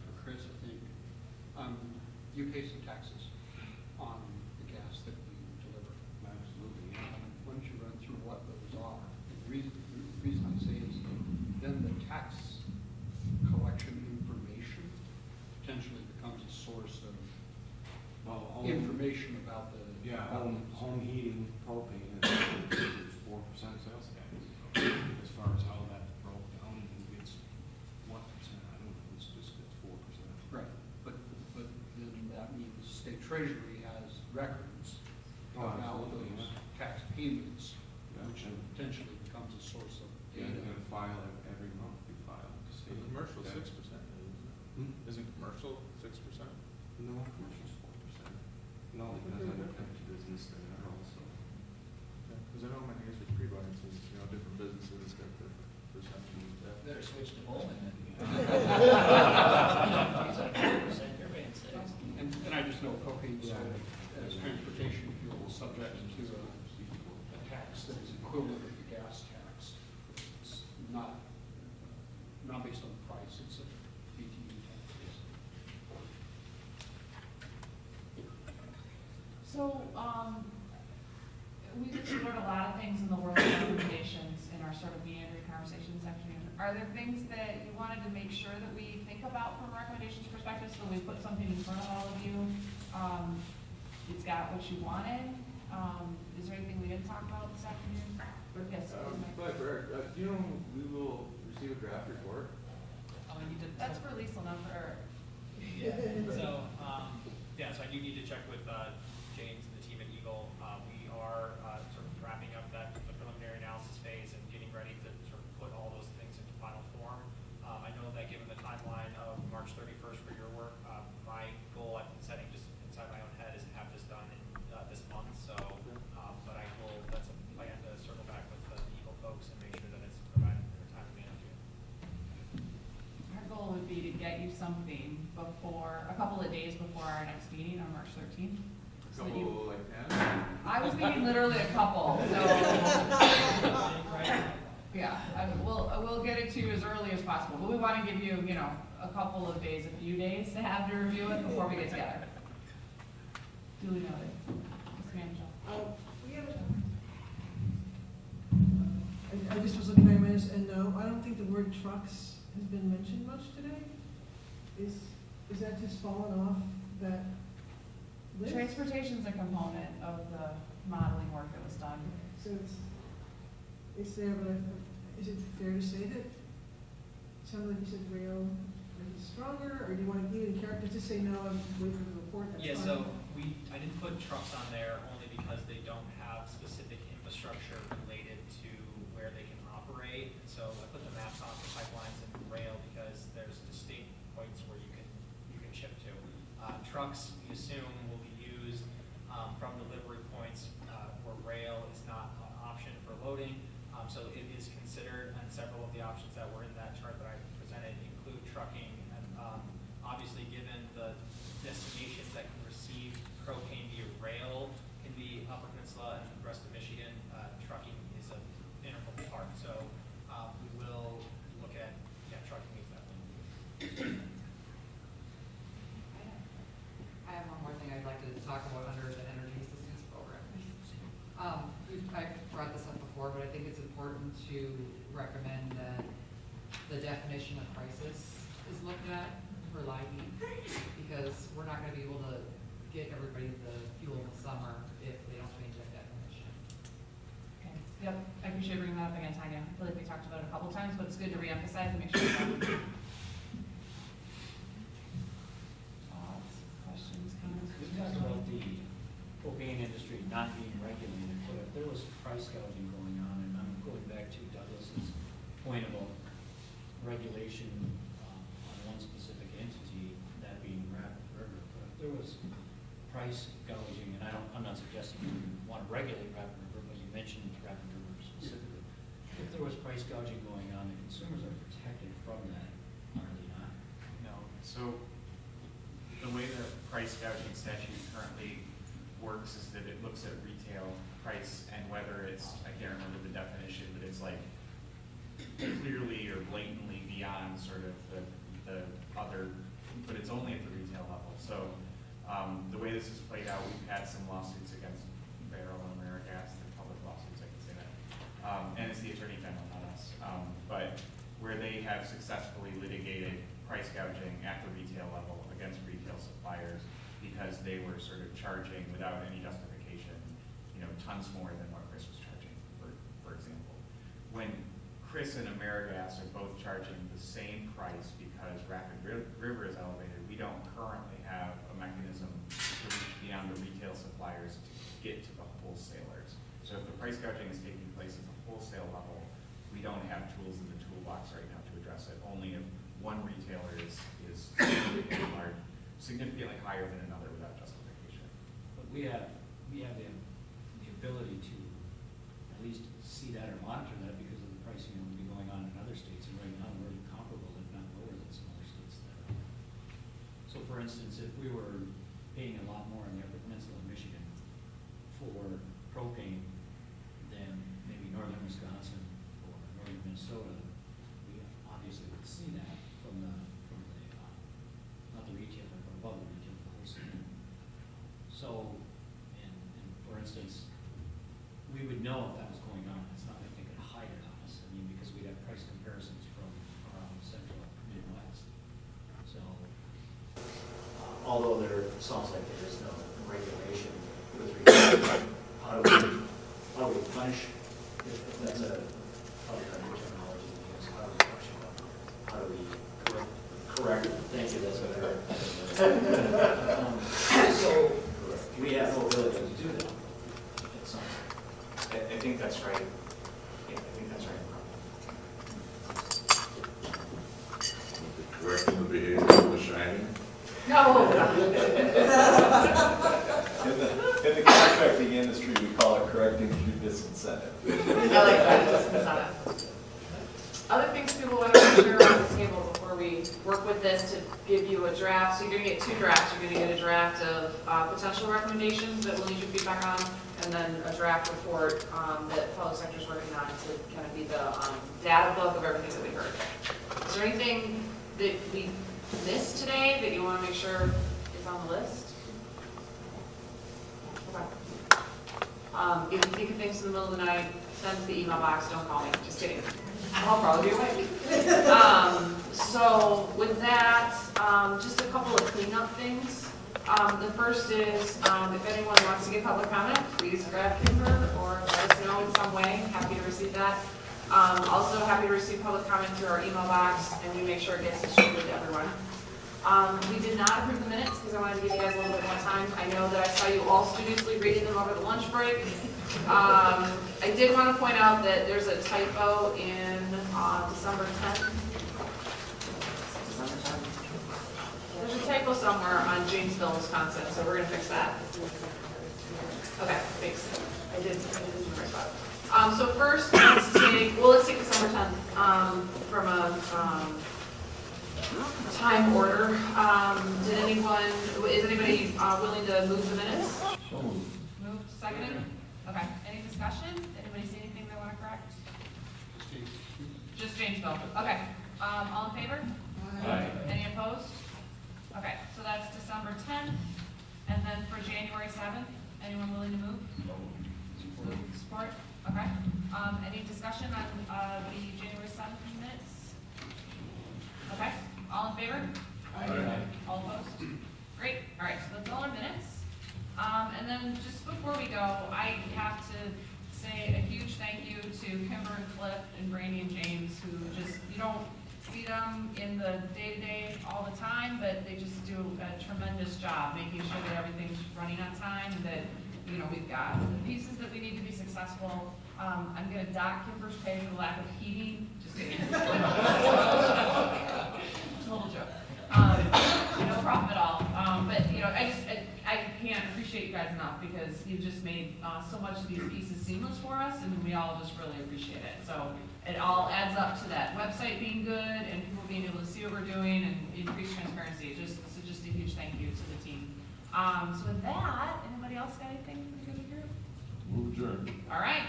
for Chris, I think. You pay some taxes on the gas that we deliver. Absolutely, yeah. Why don't you run through what those are? The reason I say is then the tax collection information potentially becomes a source of information about the. Yeah, home heating, propane, is 4% sales tax. As far as how that broke down, it's what percent, I don't know, it's 4%. Right, but then that means state treasury has records Oh, of now absolutely, those yeah. tax payments, Yeah. which potentially becomes a source of Yeah, data. you gotta file it every month, you file to state. Commercial, tax. 6%, Hmm? isn't commercial 6%? No, commercial's 4%. No, because I'm a business there also. Because I know my neighbors with pre-buys, you know, different businesses got the perception of that. Better switch to Bowman then. And I just know propane sold as transportation fuel is subject to a tax that is equivalent to the gas tax. It's not based on the price, it's a BTU tax. So, we've explored a lot of things in the world of recommendations in our sort of meandering conversation this afternoon. Are there things that you wanted to make sure that we think about from a recommendations perspective, so we put something in front of all of you? It's got what you wanted. Is there anything we didn't talk about this afternoon? Yes. But Eric, do you know we will receive a draft report? That's for Lisa, not for Eric. So, so I do need to check with James and the team at Eagle. We are sort of wrapping up the preliminary analysis phase and getting ready to sort of put all those things into final form. I know that given the timeline of March 31st for your work, my goal I've been setting just inside my own head is to have this done in this month. So, but that's a plan to circle back with the Eagle folks and make sure that it's provided in a timely manner. Our goal would be to get you something before, a couple of days before our next meeting on March 13th. A So that you, couple, like 10? I was thinking literally a couple, so. Yeah, we'll get it to you as early as possible, but we want to give you, you know, a couple of days, a few days to have to review it before we get together. Duly noted. Ms. Manager. We have I just was looking at my minutes, and no, I don't think the word trucks has been mentioned much today. Is that just fallen off that list? Transportation's a component of the modeling work that was done. So it's there, but is it fair to say that, sounded like you said rail is stronger, or do you want to give it a character, just say no and wait for the report? That's Yeah, fine. so I didn't put trucks on there only because they don't have specific infrastructure related to where they can operate. And so I put the maps on for pipelines and rail because there's distinct points where you can ship to. Trucks, we assume, will be used from delivery points where rail is not an option for loading. So it is considered, and several of the options that were in that chart that I presented include trucking. And obviously, given the destinations that can receive propane via rail can be Upper Peninsula and the rest of Michigan, trucking is an integral part. So we will look at important to recommend that the definition of crisis is looked at for live heat, because we're not gonna be able to get everybody the fuel in the summer if they don't change that definition. Okay. Yep, I appreciate bringing that up again, Tanya. I feel like we talked about it a couple times, but it's good to reemphasize and make sure. Questions, comments? We talked about the propane industry not being regulated, but if there was price gouging going on, and I'm going back to Douglas's point about regulation on one specific entity, that being Rapid River, but if there was price gouging, and I'm not suggesting you want to regulate Rapid River, but you mentioned Rapid River specifically. If there was price gouging going on, the consumers are protected from that, are they not? No, so the way the price gouging statute currently works is that it looks at retail price and whether it's, I can't remember the definition, but it's like clearly or blatantly beyond sort of the other, but it's only at the retail level. So the way this is played out, we've had some lawsuits against Barrel and AmeriGas, the public lawsuits, I can say that. And it's the Attorney General, not us. But where they have successfully litigated price gouging at the retail level against retail suppliers because they were sort of charging without any justification, tons more than what Chris was charging, for example. When Chris and AmeriGas are both charging the same price because Rapid River is elevated, we don't currently have a mechanism to reach beyond the retail suppliers to get to the wholesalers. So if the price gouging is taking place at the wholesale level, we don't have tools in the toolbox right now to address it. Only if one retailer is significantly higher than another without justification. But we have the ability to at least see that or monitor that because of the pricing that would be going on in other states, and right now we're comparable, if not lower than some other states that are. So for instance, if we were paying a lot more in the Upper Peninsula of Michigan for propane than maybe northern Wisconsin or northern Minnesota, we obviously would see that from the not the retailer, but above the retailer, the wholesaler. So, and for instance, we would know if that was going on. It's not like they could hide it on us. I mean, because we'd have price comparisons from around the central Midwest. So, although there sounds like there is no regulation with regard to how do we punish, if that's a probably not new terminology, because how do we punish it? How do we correct it? Thank you, that's what I heard. So, we have no ability to do that. It sounds like. I think that's right. Yeah, I think that's right. Correcting the behavior of the shining. No. In the contracting industry, we call it correcting through disincentive. I like that, disincentive. Other things people want to make sure on the table before we work with this to give you a draft. So you're going to get two drafts. You're going to get a draft of potential recommendations that we'll need your feedback on, and then a draft report that public sector is working on to kind of be the data book of everything that we heard. Is there anything that we missed today that you want to make sure is on the list? Okay. If you think of things in the middle of the night, send to the email box. Don't call me. Just kidding. I'll probably be awake. So with that, just a couple of cleanup things. The first is if anyone wants to give public comment, please grab paper or let us know in some way. Happy to receive that. Also happy to receive public comment through our email box, and we make sure it gets distributed to everyone. We did not approve the minutes because I wanted to give you guys a little bit more time. I know that I saw you all studiously reading them over the lunch break. I did want to point out that there's a typo in December 10th. December 10th? There's a typo somewhere on Janesville, Wisconsin, so we're going to fix that. Okay, thanks. I did this in the right spot. So first, let's take December 10th from a time order. Is anybody willing to move the minutes? So moved. Moved, seconded? Okay, any discussion? Anybody see anything they want to correct? Just Janesville. Okay, all in favor? Aye. Any opposed? Okay, so that's December 10th, and then for January 7th, anyone willing to move? Support? Okay. Any discussion on, the January 7th minutes? Okay, all in favor? Aye. All opposed? Great, all right, so that's all our minutes. And then just before we go, I have to say a huge thank you to Kimber and Cliff and Brandy and James, who just, you don't see them in the day-to-day all the time, but they just do a tremendous job making sure that everything's running on time, and that, you know, we've got the pieces that we need to be successful. I'm gonna dock Kimber's pay for lack of heating, just kidding. Total joke. No problem at all. But, you know, I can't appreciate you guys enough, because you've just made so much of these pieces seamless for us, and we all just really appreciate it. So it all adds up to that website being good and people being able to see what we're doing and increased transparency. So just a huge thank you to the team. So with that, anybody else got anything for the good of the group? Move adjourned. All right.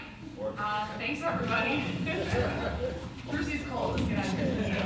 Thanks, everybody. Brucey's cold. Let's get out of here.